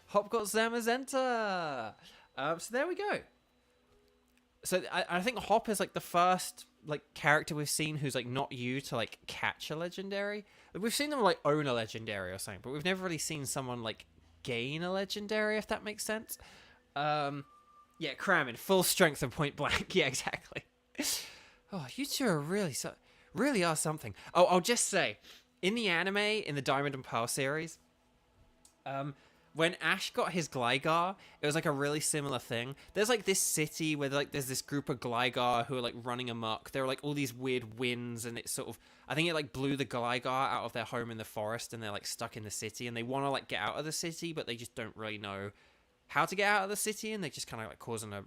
Speaker 1: Hop got Zamazenta. So there we go. So I think Hop is like the first like character we've seen who's like not you to like catch a legendary. We've seen them like own a legendary or something, but we've never really seen someone like gain a legendary, if that makes sense. Yeah, cramming full strength and point blank. Yeah, exactly. Oh, you two are really are something. Oh, I'll just say, in the anime, in the Diamond and Pearl series, when Ash got his Gligar, it was like a really similar thing. There's like this city where like there's this group of Gligar who are like running amok. There are like all these weird winds, and it sort of, I think it like blew the Gligar out of their home in the forest, and they're like stuck in the city, and they want to like get out of the city, but they just don't really know how to get out of the city, and they just kind of like causing a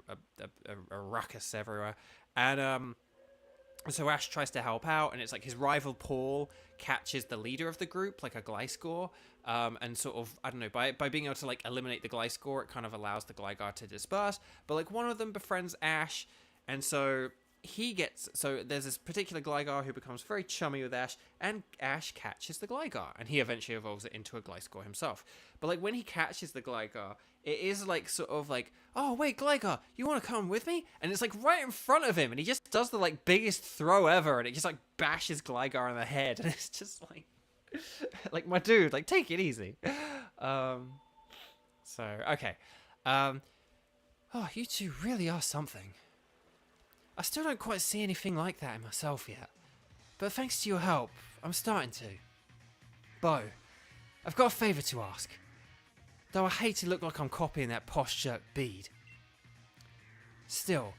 Speaker 1: ruckus everywhere. And so Ash tries to help out, and it's like his rival Paul catches the leader of the group, like a Gliscor, and sort of, I don't know, by being able to like eliminate the Gliscor, it kind of allows the Gligar to disperse. But like one of them befriends Ash, and so there's this particular Gligar who becomes very chummy with Ash, and Ash catches the Gligar, and he eventually evolves it into a Gliscor himself. But like when he catches the Gligar, it is like sort of like, oh wait, Gligar, you want to come with me? And it's like right in front of him, and he just does the like biggest throw ever, and it just like bashes Gligar on the head, and it's just like, like my dude, like take it easy. So okay, oh, you two really are something. I still don't quite see anything like that in myself yet, but thanks to your help, I'm starting to. Bo, I've got a favour to ask. Though I hate to look like I'm copying that posh jerk Bede. Still,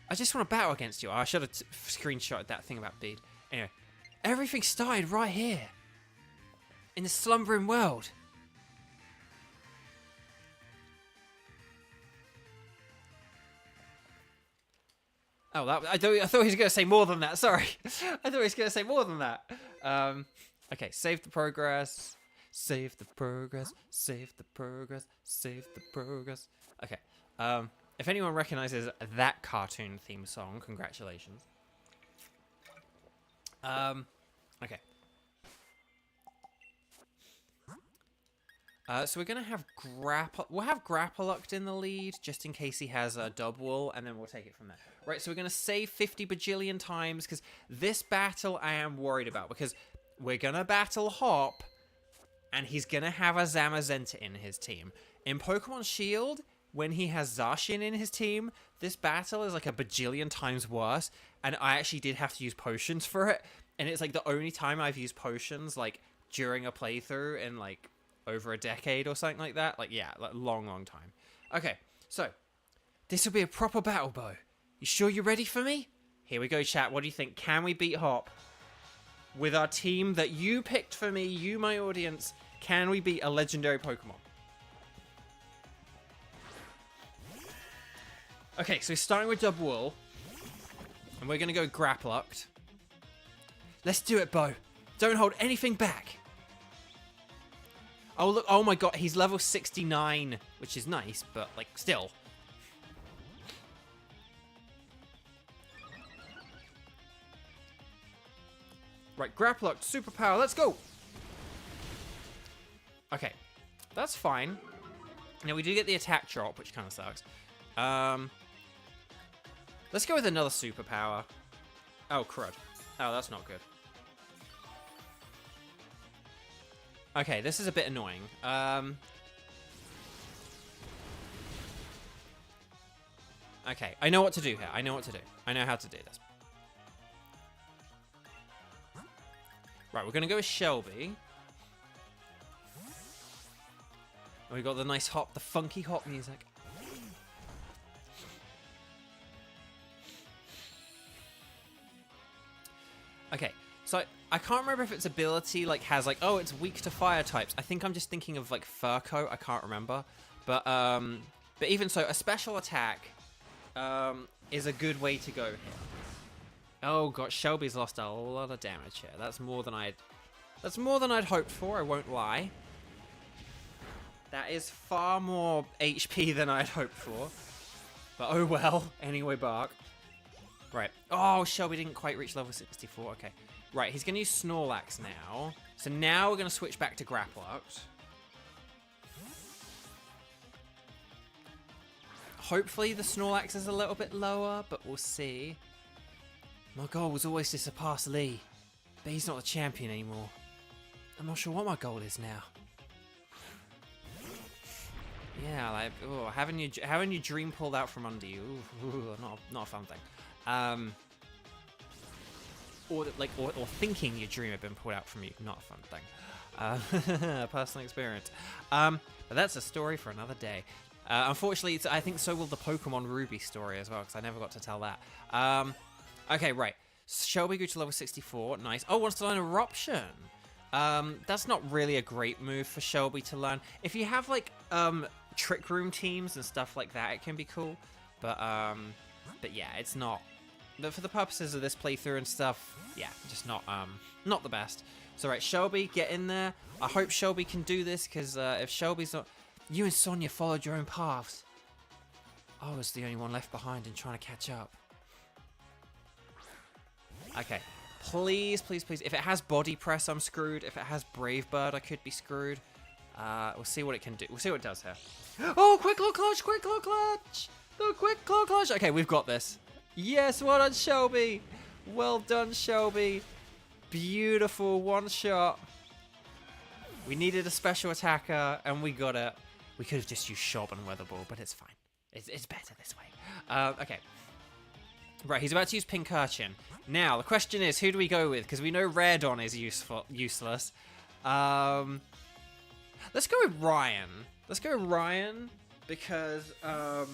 Speaker 1: I just want to battle against you. I should have screenshotted that thing about Bede. Anyway, everything started right here. In the slumbering world. Oh, I thought he was going to say more than that. Sorry. I thought he was going to say more than that. Okay, save the progress. Save the progress, save the progress, save the progress. Okay. If anyone recognizes that cartoon theme song, congratulations. Okay. So we're gonna have We'll have Grappalucked in the lead, just in case he has a Dubwool, and then we'll take it from there. Right, so we're gonna save 50 bajillion times, because this battle I am worried about, because we're gonna battle Hop, and he's gonna have a Zamazenta in his team. In Pokemon Shield, when he has Zacian in his team, this battle is like a bajillion times worse, and I actually did have to use potions for it, and it's like the only time I've used potions, like, during a playthrough in, like, over a decade or something like that. Like, yeah, like, long time. Okay, so, this will be a proper battle, Bo. You sure you're ready for me? Here we go, chat. What do you think? Can we beat Hop? With our team that you picked for me, you, my audience, can we beat a legendary Pokemon? Okay, so we're starting with Dubwool. And we're going to go Grappalucked. Let's do it, Bo. Don't hold anything back. Oh, look. Oh, my God. He's level 69, which is nice, but, like, still. Right, Grappalucked, superpower. Let's go. Okay, that's fine. Now, we do get the attack drop, which kind of sucks. Let's go with another superpower. Oh, crud. Oh, that's not good. Okay, this is a bit annoying. Okay, I know what to do here. I know what to do. I know how to do this. Right, we're going to go with Shelby. We got the nice hop, the funky hop music. Okay, so I can't remember if its ability like has like, oh, it's weak to fire types. I think I'm just thinking of like fur coat. I can't remember, but even so, a special attack is a good way to go here. Oh god, Shelby's lost a lot of damage here. That's more than I'd hoped for. I won't lie. That is far more HP than I'd hoped for. But oh well. Anyway, bark. Right. Oh, Shelby didn't quite reach level 64. Okay. Right, he's going to use Snorlax now. So now we're going to switch back to Grapploct. Hopefully the Snorlax is a little bit lower, but we'll see. My goal was always to surpass Lee, but he's not the champion anymore. I'm not sure what my goal is now. Yeah, like, oh, having your dream pulled out from under you, not a fun thing. Or thinking your dream had been pulled out from you, not a fun thing. Personal experience. But that's a story for another day. Unfortunately, I think so will the Pokemon Ruby story as well, because I never got to tell that. Okay, right. Shelby grew to level 64. Nice. Oh, wants to learn Eruption. That's not really a great move for Shelby to learn. If you have, like, Trick Room teams and stuff like that, it can be cool. But yeah, it's not. But for the purposes of this playthrough and stuff, yeah, just not the best. So, right, Shelby, get in there. I hope Shelby can do this, because if Shelby's not... You and Sonia followed your own paths. I was the only one left behind and trying to catch up. Okay. Please, please, please. If it has Body Press, I'm screwed. If it has Brave Bird, I could be screwed. We'll see what it can do. We'll see what it does here. Oh, Quick Claw Clutch! Quick Claw Clutch! The Quick Claw Clutch! Okay, we've got this. Yes, well done, Shelby. Well done, Shelby. Beautiful one shot. We needed a special attacker, and we got it. We could have just used Shob and Weather Ball, but it's fine. It's better this way. Okay. Right, he's about to use Pincurchin. Now, the question is, who do we go with? Because we know Raredon is useless. Let's go with Ryan. Let's go with Ryan, because I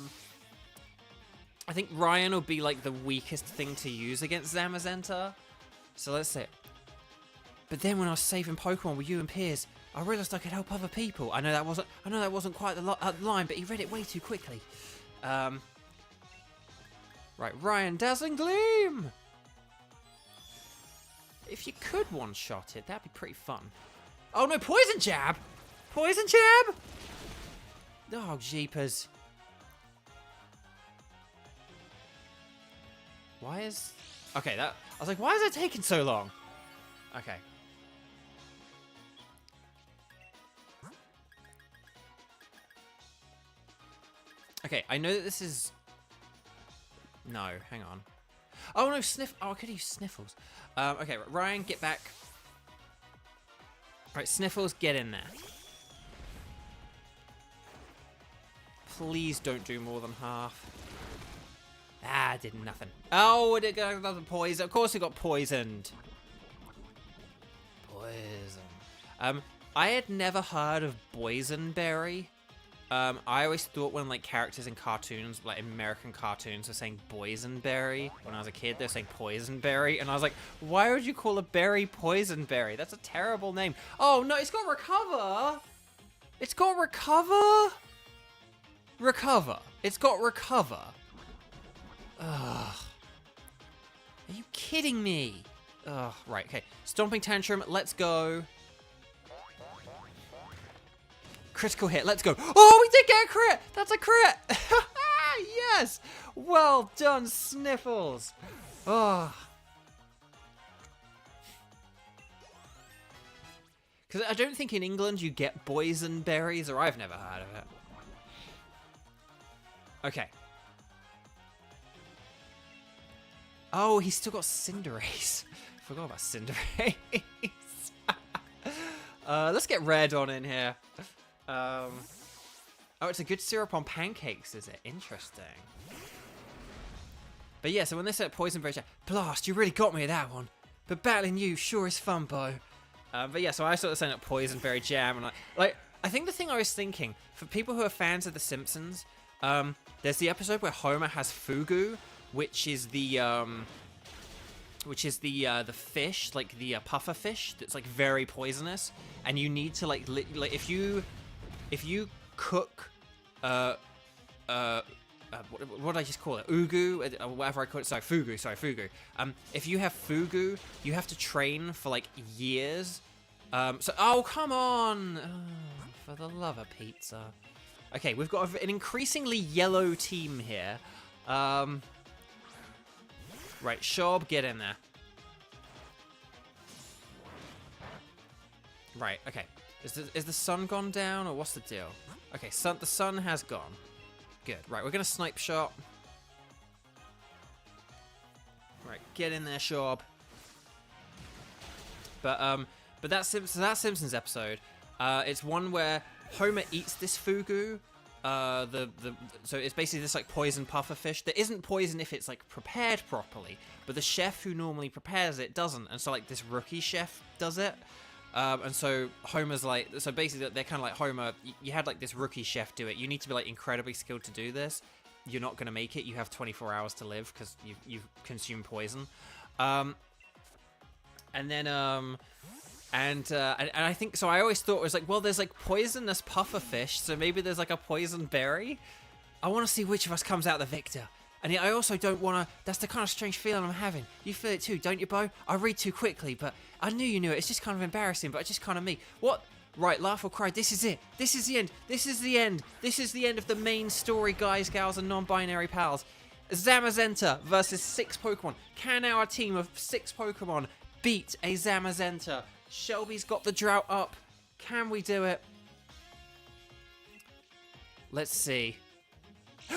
Speaker 1: think Ryan will be like the weakest thing to use against Zamazenta. So let's see. But then when I was saving Pokemon with you and Piers, I realised I could help other people. I know that wasn't quite the line, but he read it way too quickly. Right, Ryan, Dazzling Gleam! If you could one-shot it, that'd be pretty fun. Oh no, Poison Jab! Poison Jab! Oh, jeepers. Why is... Okay, I was like, why is it taking so long? Okay. Okay, I know that this is... No, hang on. Oh, no, Oh, I could use Sniffles. Okay, Ryan, get back. Right, Sniffles, get in there. Please don't do more than half. Ah, did nothing. Oh, it got another poison. Of course it got poisoned. Poison. I had never heard of Boysenberry. I always thought when, like, characters in cartoons, like American cartoons, were saying boysenberry. When I was a kid, they were saying poisonberry. And I was like, why would you call a berry poisonberry? That's a terrible name. Oh, no, it's got recover. It's got recover. Recover. It's got recover. Ugh. Are you kidding me? Ugh, right, okay. Stomping Tantrum, let's go. Critical hit, let's go. Oh, we did get a crit! That's a crit! Yes! Well done, Sniffles! Oh. Because I don't think in England you get boysenberries, or I've never heard of it. Okay. Oh, he's still got Cinderace. Forgot about Cinderace. Let's get red on in here. Oh, it's a good syrup on pancakes, is it? Interesting. But yeah, so when they said poison berry jam, blast, you really got me at that one. But battling you sure is fun, Bo. But yeah, so I sort of saying up poison berry jam, and I think the thing I was thinking for people who are fans of The Simpsons, there's the episode where Homer has fugu, which is the fish, like the puffer fish that's like very poisonous, and you need to like if you cook what did I just call it? Ugu, or whatever I call it. Sorry, fugu. If you have fugu, you have to train for like years. Oh, come on! Oh, for the love of pizza. Okay, we've got an increasingly yellow team here. Right, Shob, get in there. Right, okay. Is the sun gone down, or what's the deal? Okay, the sun has gone. Good. Right, we're gonna snipe shot. Right, get in there, Shob. But that Simpsons episode, it's one where Homer eats this fugu. So it's basically this like poison puffer fish that isn't poison if it's like prepared properly, but the chef who normally prepares it doesn't, and so like this rookie chef does it. And so Homer's like, so basically they're kind of like, Homer, you had like this rookie chef do it. You need to be like incredibly skilled to do this. You're not going to make it. You have 24 hours to live because you've consumed poison. And I think, so I always thought it was like, well, there's like poisonous puffer fish, so maybe there's like a poison berry. I want to see which of us comes out the victor. And I also don't want to... That's the kind of strange feeling I'm having. You feel it too, don't you, Bo? I read too quickly, but I knew you knew it. It's just kind of embarrassing, but it's just kind of me. What? Right, laugh or cry. This is it. This is the end. This is the end. This is the end of the main story, guys, gals, and non-binary pals. Zamazenta versus 6 Pokemon. Can our team of 6 Pokemon beat a Zamazenta? Shelby's got the drought up. Can we do it? Let's see.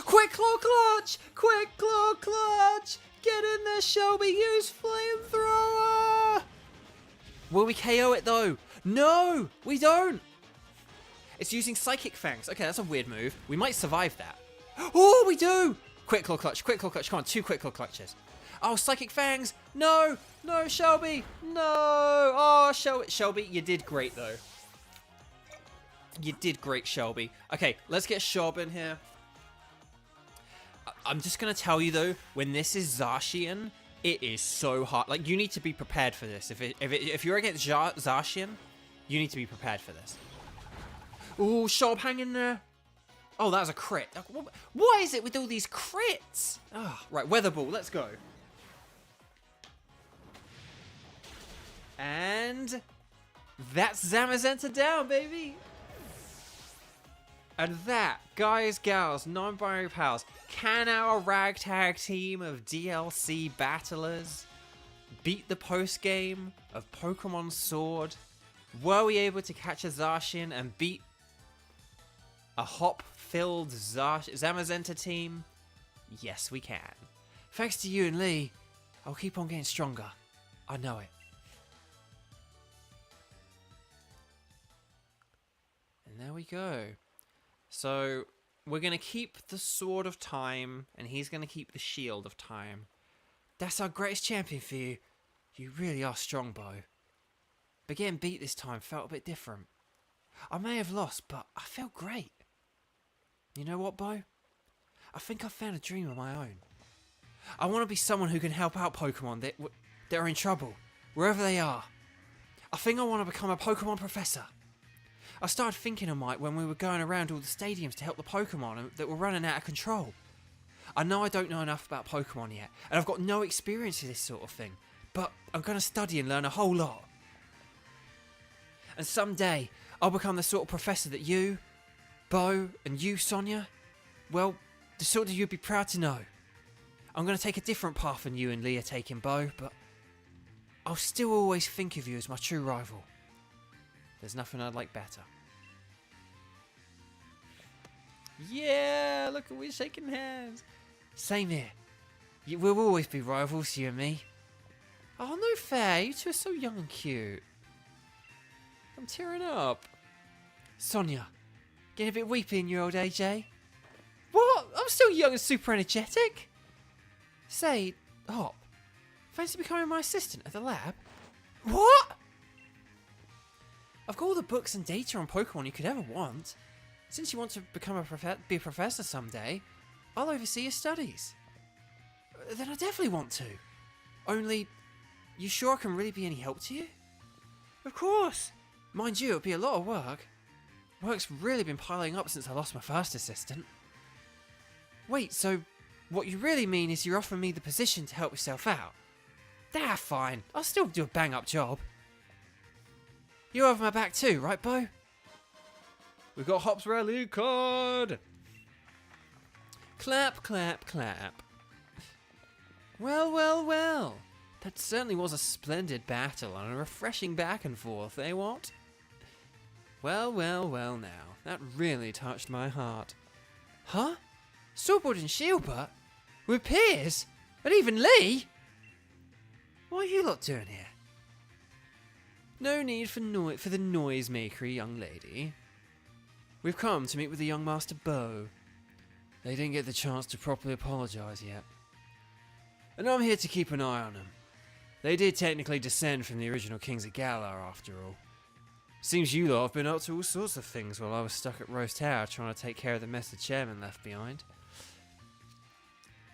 Speaker 1: Quick Claw Clutch! Quick Claw Clutch! Get in there, Shelby! Use Flamethrower! Will we KO it, though? No! We don't! It's using Psychic Fangs. Okay, that's a weird move. We might survive that. Oh, we do! Quick Claw Clutch, Quick Claw Clutch. Come on, 2 Quick Claw Clutches. Oh, Psychic Fangs! No! No, Shelby! No! Oh, Shelby, you did great, though. You did great, Shelby. Okay, let's get Shob in here. I'm just going to tell you, though, when this is Zacian, it is so hard. Like, you need to be prepared for this. If you're against Zacian, you need to be prepared for this. Ooh, Shob, hang in there. Oh, that was a crit. What is it with all these crits? Oh, right, Weather Ball, let's go. And that's Zamazenta down, baby. And that, guys, gals, non-binary pals, can our ragtag team of DLC battlers beat the post-game of Pokémon Sword? Were we able to catch a Zacian and beat a hop-filled Zamazenta team? Yes, we can. Thanks to you and Lee, I'll keep on getting stronger. I know it. And there we go. So, we're going to keep the Sword of Time, and he's going to keep the Shield of Time. That's our greatest champion for you. You really are strong, Bo. But getting beat this time felt a bit different. I may have lost, but I felt great. You know what, Bo? I think I've found a dream of my own. I want to be someone who can help out Pokemon that are in trouble, wherever they are. I think I want to become a Pokemon professor. I started thinking I might when we were going around all the stadiums to help the Pokemon that were running out of control. I know I don't know enough about Pokemon yet, and I've got no experience in this sort of thing, but I'm going to study and learn a whole lot. And someday, I'll become the sort of professor that you, Bo, and you, Sonia, well, the sort that you'd be proud to know. I'm going to take a different path than you and Lee are taking, Bo, but I'll still always think of you as my true rival. There's nothing I'd like better. Yeah, look at we shaking hands. Same here. We'll always be rivals, you and me. Oh, no fair. You two are so young and cute. I'm tearing up. Sonia, getting a bit weepy in your old age, eh? What? I'm still young and super energetic. Say, Hop, fancy becoming my assistant at the lab? What? I've got all the books and data on Pokemon you could ever want. Since you want to become be a professor someday, I'll oversee your studies. Then I definitely want to. Only, you sure I can really be any help to you? Of course. Mind you, it'll be a lot of work. Work's really been piling up since I lost my first assistant. Wait, so what you really mean is you're offering me the position to help yourself out? Ah, fine. I'll still do a bang-up job. You're over my back too, right, Bo? We've got Hop's rally card. Clap, clap, clap. Well, well, well. That certainly was a splendid battle and a refreshing back and forth, eh, what? Well, well, well now. That really touched my heart. Huh? Sword and Shieldbutt? With Piers? And even Lee? What are you lot doing here? No need for the noisemakery, young lady. We've come to meet with the young Master Bo. They didn't get the chance to properly apologise yet. And I'm here to keep an eye on them. They did technically descend from the original Kings of Galar, after all. Seems you lot have been up to all sorts of things while I was stuck at Rose Tower trying to take care of the mess the chairman left behind.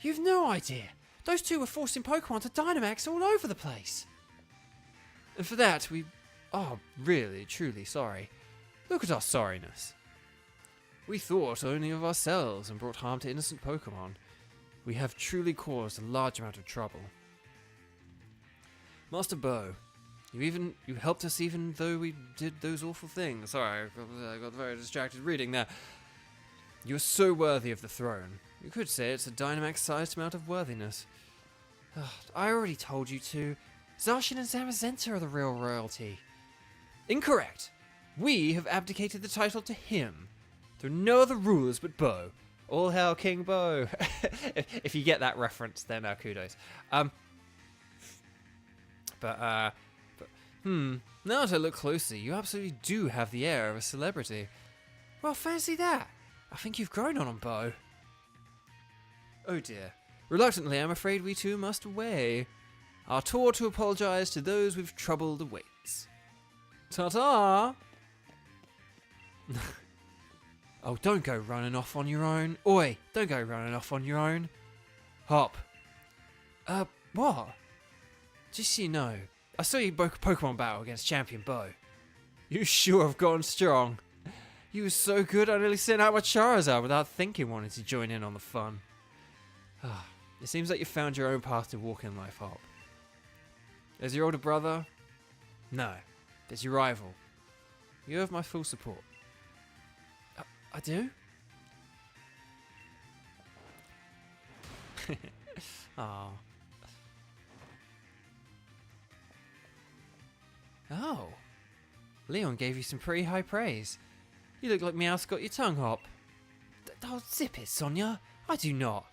Speaker 1: You've no idea. Those two were forcing Pokemon to Dynamax all over the place. And for that, we are really, truly sorry. Look at our sorriness. We thought only of ourselves and brought harm to innocent Pokemon. We have truly caused a large amount of trouble. Master Bo, you helped us even though we did those awful things. Sorry, I got very distracted reading there. You are so worthy of the throne. You could say it's a Dynamax-sized amount of worthiness. I already told you to. Zacian and Zamazenta are the real royalty. Incorrect. We have abdicated the title to him. There are no other rulers but Bo. All hail King Bo. if you get that reference, then kudos. Now that I look closely, you absolutely do have the air of a celebrity. Well, fancy that. I think you've grown on him, Bo. Oh dear. Reluctantly, I'm afraid we too must away. Our tour to apologise to those we've troubled awaits. Ta-ta! Oh, don't go running off on your own. Oi, don't go running off on your own. Hop. What? Just so you know, I saw you Pokemon battle against Champion Bo. You sure have gone strong. You were so good I nearly sent out my Charizard without thinking wanting to join in on the fun. It seems like you found your own path to walk in life, Hop. As your older brother? No. As your rival. You have my full support. I do? Aww. Oh. Leon gave you some pretty high praise. You look like Meowth's got your tongue, Hop. Oh, zip it, Sonia. I do not.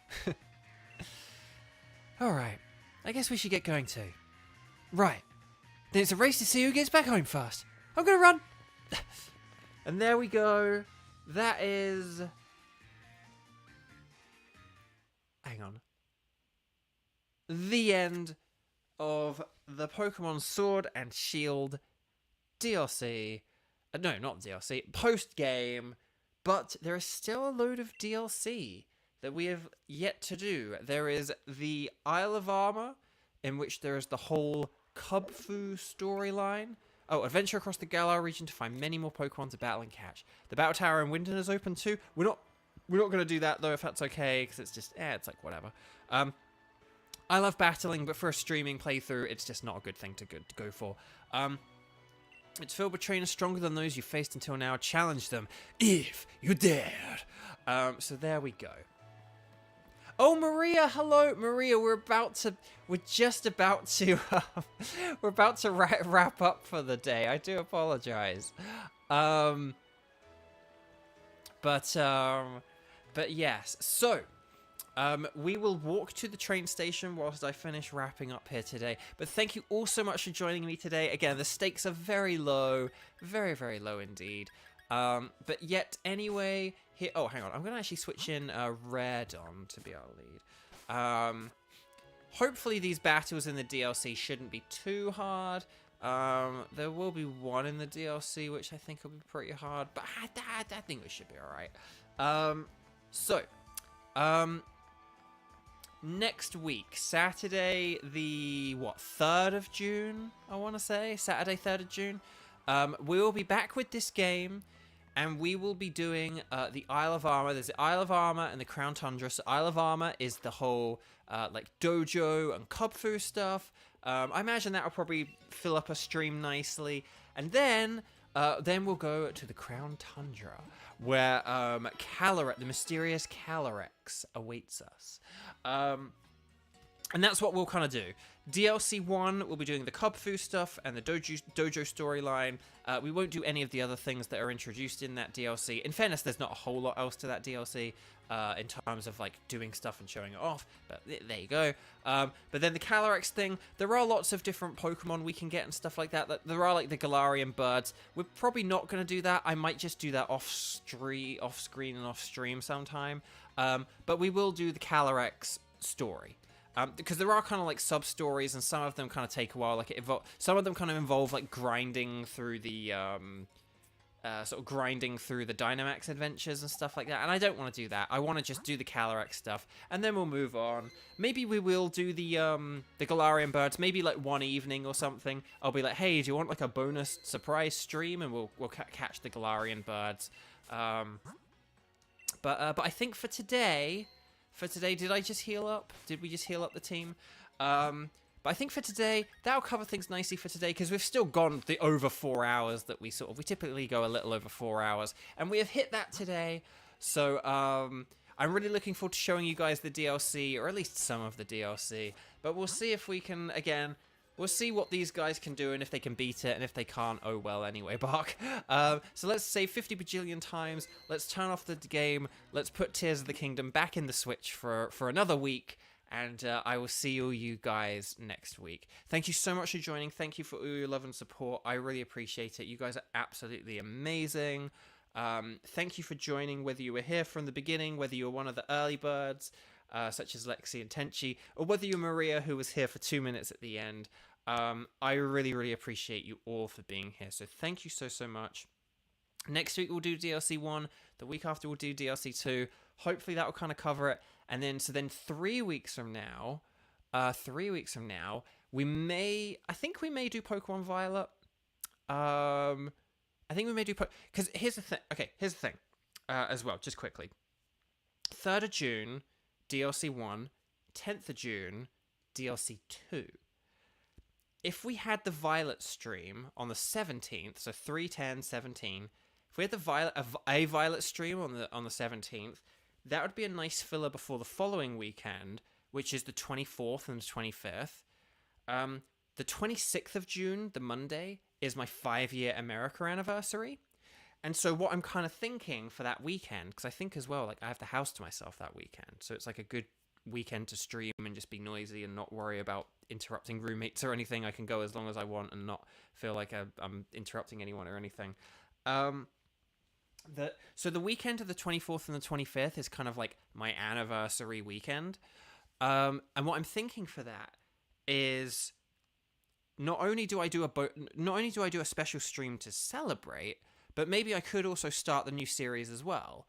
Speaker 1: Alright. I guess we should get going too. Right. Then it's a race to see who gets back home first. I'm gonna run. And there we go. That is... Hang on. The end of the Pokemon Sword and Shield DLC. No, not DLC. Post-game. But there is still a load of DLC that we have yet to do. There is the Isle of Armor, in which there is the whole Kubfu storyline. Oh, adventure across the Galar region to find many more Pokemon to battle and catch. The Battle Tower in Winton is open too. We're not going to do that though, if that's okay, because it's just, it's like whatever. I love battling, but for a streaming playthrough, it's just not a good thing to go for. It's filled with trainers stronger than those you faced until now. Challenge them if you dare. So there we go. Oh, Maria, hello, Maria. We're just about to wrap up for the day. I do apologize. But yes. So, We will walk to the train station whilst I finish wrapping up here today. But thank you all so much for joining me today. Again, the stakes are very low. Very, very low indeed. But yet, anyway, here... Oh, hang on. I'm going to actually switch in Red on to be our lead. Hopefully these battles in the DLC shouldn't be too hard. There will be one in the DLC, which I think will be pretty hard. But I think we should be alright. Next week, Saturday the, 3rd of June, I want to say? Saturday, 3rd of June. We will be back with this game, and we will be doing the Isle of Armor. There's the Isle of Armor and the Crown Tundra. So Isle of Armor is the whole, like, dojo and Kubfu stuff. I imagine that will probably fill up a stream nicely. And then we'll go to the Crown Tundra, where the mysterious Calyrex awaits us. And that's what we'll kind of do. DLC 1, we'll be doing the Kubfu stuff and the dojo storyline. We won't do any of the other things that are introduced in that DLC. In fairness, there's not a whole lot else to that DLC in terms of like doing stuff and showing it off, but there you go. But then the Calyrex thing, there are lots of different Pokemon we can get and stuff like that. There are like the Galarian birds. We're probably not going to do that. I might just do that off screen and off stream sometime. But we will do the Calyrex story. Because there are kind of like sub-stories, and some of them kind of take a while. Like some of them kind of involve like grinding through the Dynamax adventures and stuff like that. And I don't want to do that. I want to just do the Calyrex stuff, and then we'll move on. Maybe we will do the Galarian birds. Maybe like one evening or something. I'll be like, hey, do you want like a bonus surprise stream? And we'll catch the Galarian birds. But I think for today, did I just heal up? Did we just heal up the team? But I think for today, that'll cover things nicely for today, because we've still gone the over 4 hours that we typically go a little over 4 hours, and we have hit that today. So I'm really looking forward to showing you guys the DLC, or at least some of the DLC. But we'll see if we can, again, we'll see what these guys can do, and if they can beat it, and if they can't, oh well anyway, Bark. So let's save 50 bajillion times, let's turn off the game, let's put Tears of the Kingdom back in the Switch for another week, and I will see all you guys next week. Thank you so much for joining, thank you for all your love and support, I really appreciate it, you guys are absolutely amazing. Thank you for joining, whether you were here from the beginning, whether you were one of the early birds, such as Lexi and Tenchi, or whether you're Maria, who was here for 2 minutes at the end. I really, really appreciate you all for being here. So thank you so much. Next week we'll do DLC 1. The week after we'll do DLC 2. Hopefully that will kind of cover it. And then 3 weeks from now, I think we may do Pokemon Violet. I think we may do because here's the thing. Okay, here's the thing. As well, just quickly. 3rd of June, DLC 1. 10th of June, DLC 2. If we had the Violet stream on the 17th, so 3/10/17, if we had a Violet stream on the 17th, that would be a nice filler before the following weekend, which is the 24th and the 25th. The 26th of June, the Monday, is my 5-year America anniversary. And so what I'm kind of thinking for that weekend, because I think as well, like I have the house to myself that weekend, so it's like a good weekend to stream and just be noisy and not worry about interrupting roommates or anything. I can go as long as I want and not feel like I'm interrupting anyone or anything. So the weekend of the 24th and the 25th is kind of like my anniversary weekend. And what I'm thinking for that is not only do I do a special stream to celebrate, but maybe I could also start the new series as well.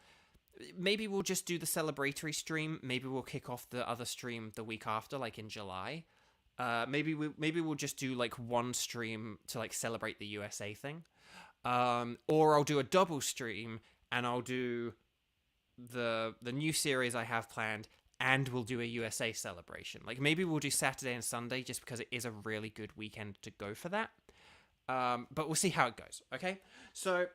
Speaker 1: Maybe we'll just do the celebratory stream. Maybe we'll kick off the other stream the week after, like in July. Maybe we'll just do like one stream to like celebrate the USA thing. Or I'll do a double stream and I'll do the new series I have planned, and we'll do a USA celebration. Like maybe we'll do Saturday and Sunday just because it is a really good weekend to go for that. But we'll see how it goes. Okay, so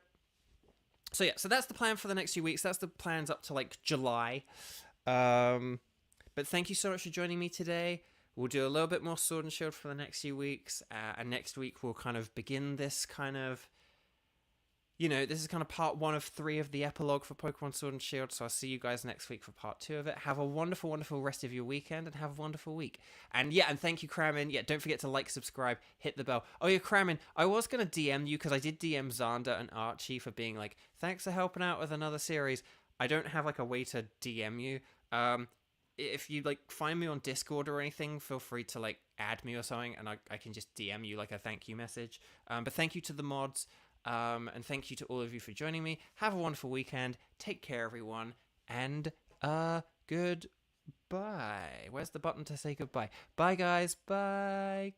Speaker 1: that's the plan for the next few weeks. That's the plans up to like July. But thank you so much for joining me today. We'll do a little bit more Sword and Shield for the next few weeks. And next week we'll kind of begin this kind of this is kind of part 1 of 3 of the epilogue for Pokemon Sword and Shield. So I'll see you guys next week for part 2 of it. Have a wonderful, wonderful rest of your weekend and have a wonderful week. And and thank you, Kramen. Yeah, don't forget to like, subscribe, hit the bell. Oh yeah, Kramen, I was gonna DM you because I did DM Xander and Archie for being like, thanks for helping out with another series. I don't have like a way to DM you. If you like find me on Discord or anything, feel free to like add me or something, and I can just DM you like a thank you message. But thank you to the mods. And thank you to all of you for joining me. Have a wonderful weekend. Take care, everyone. And goodbye. Where's the button to say goodbye? Bye, guys. Bye.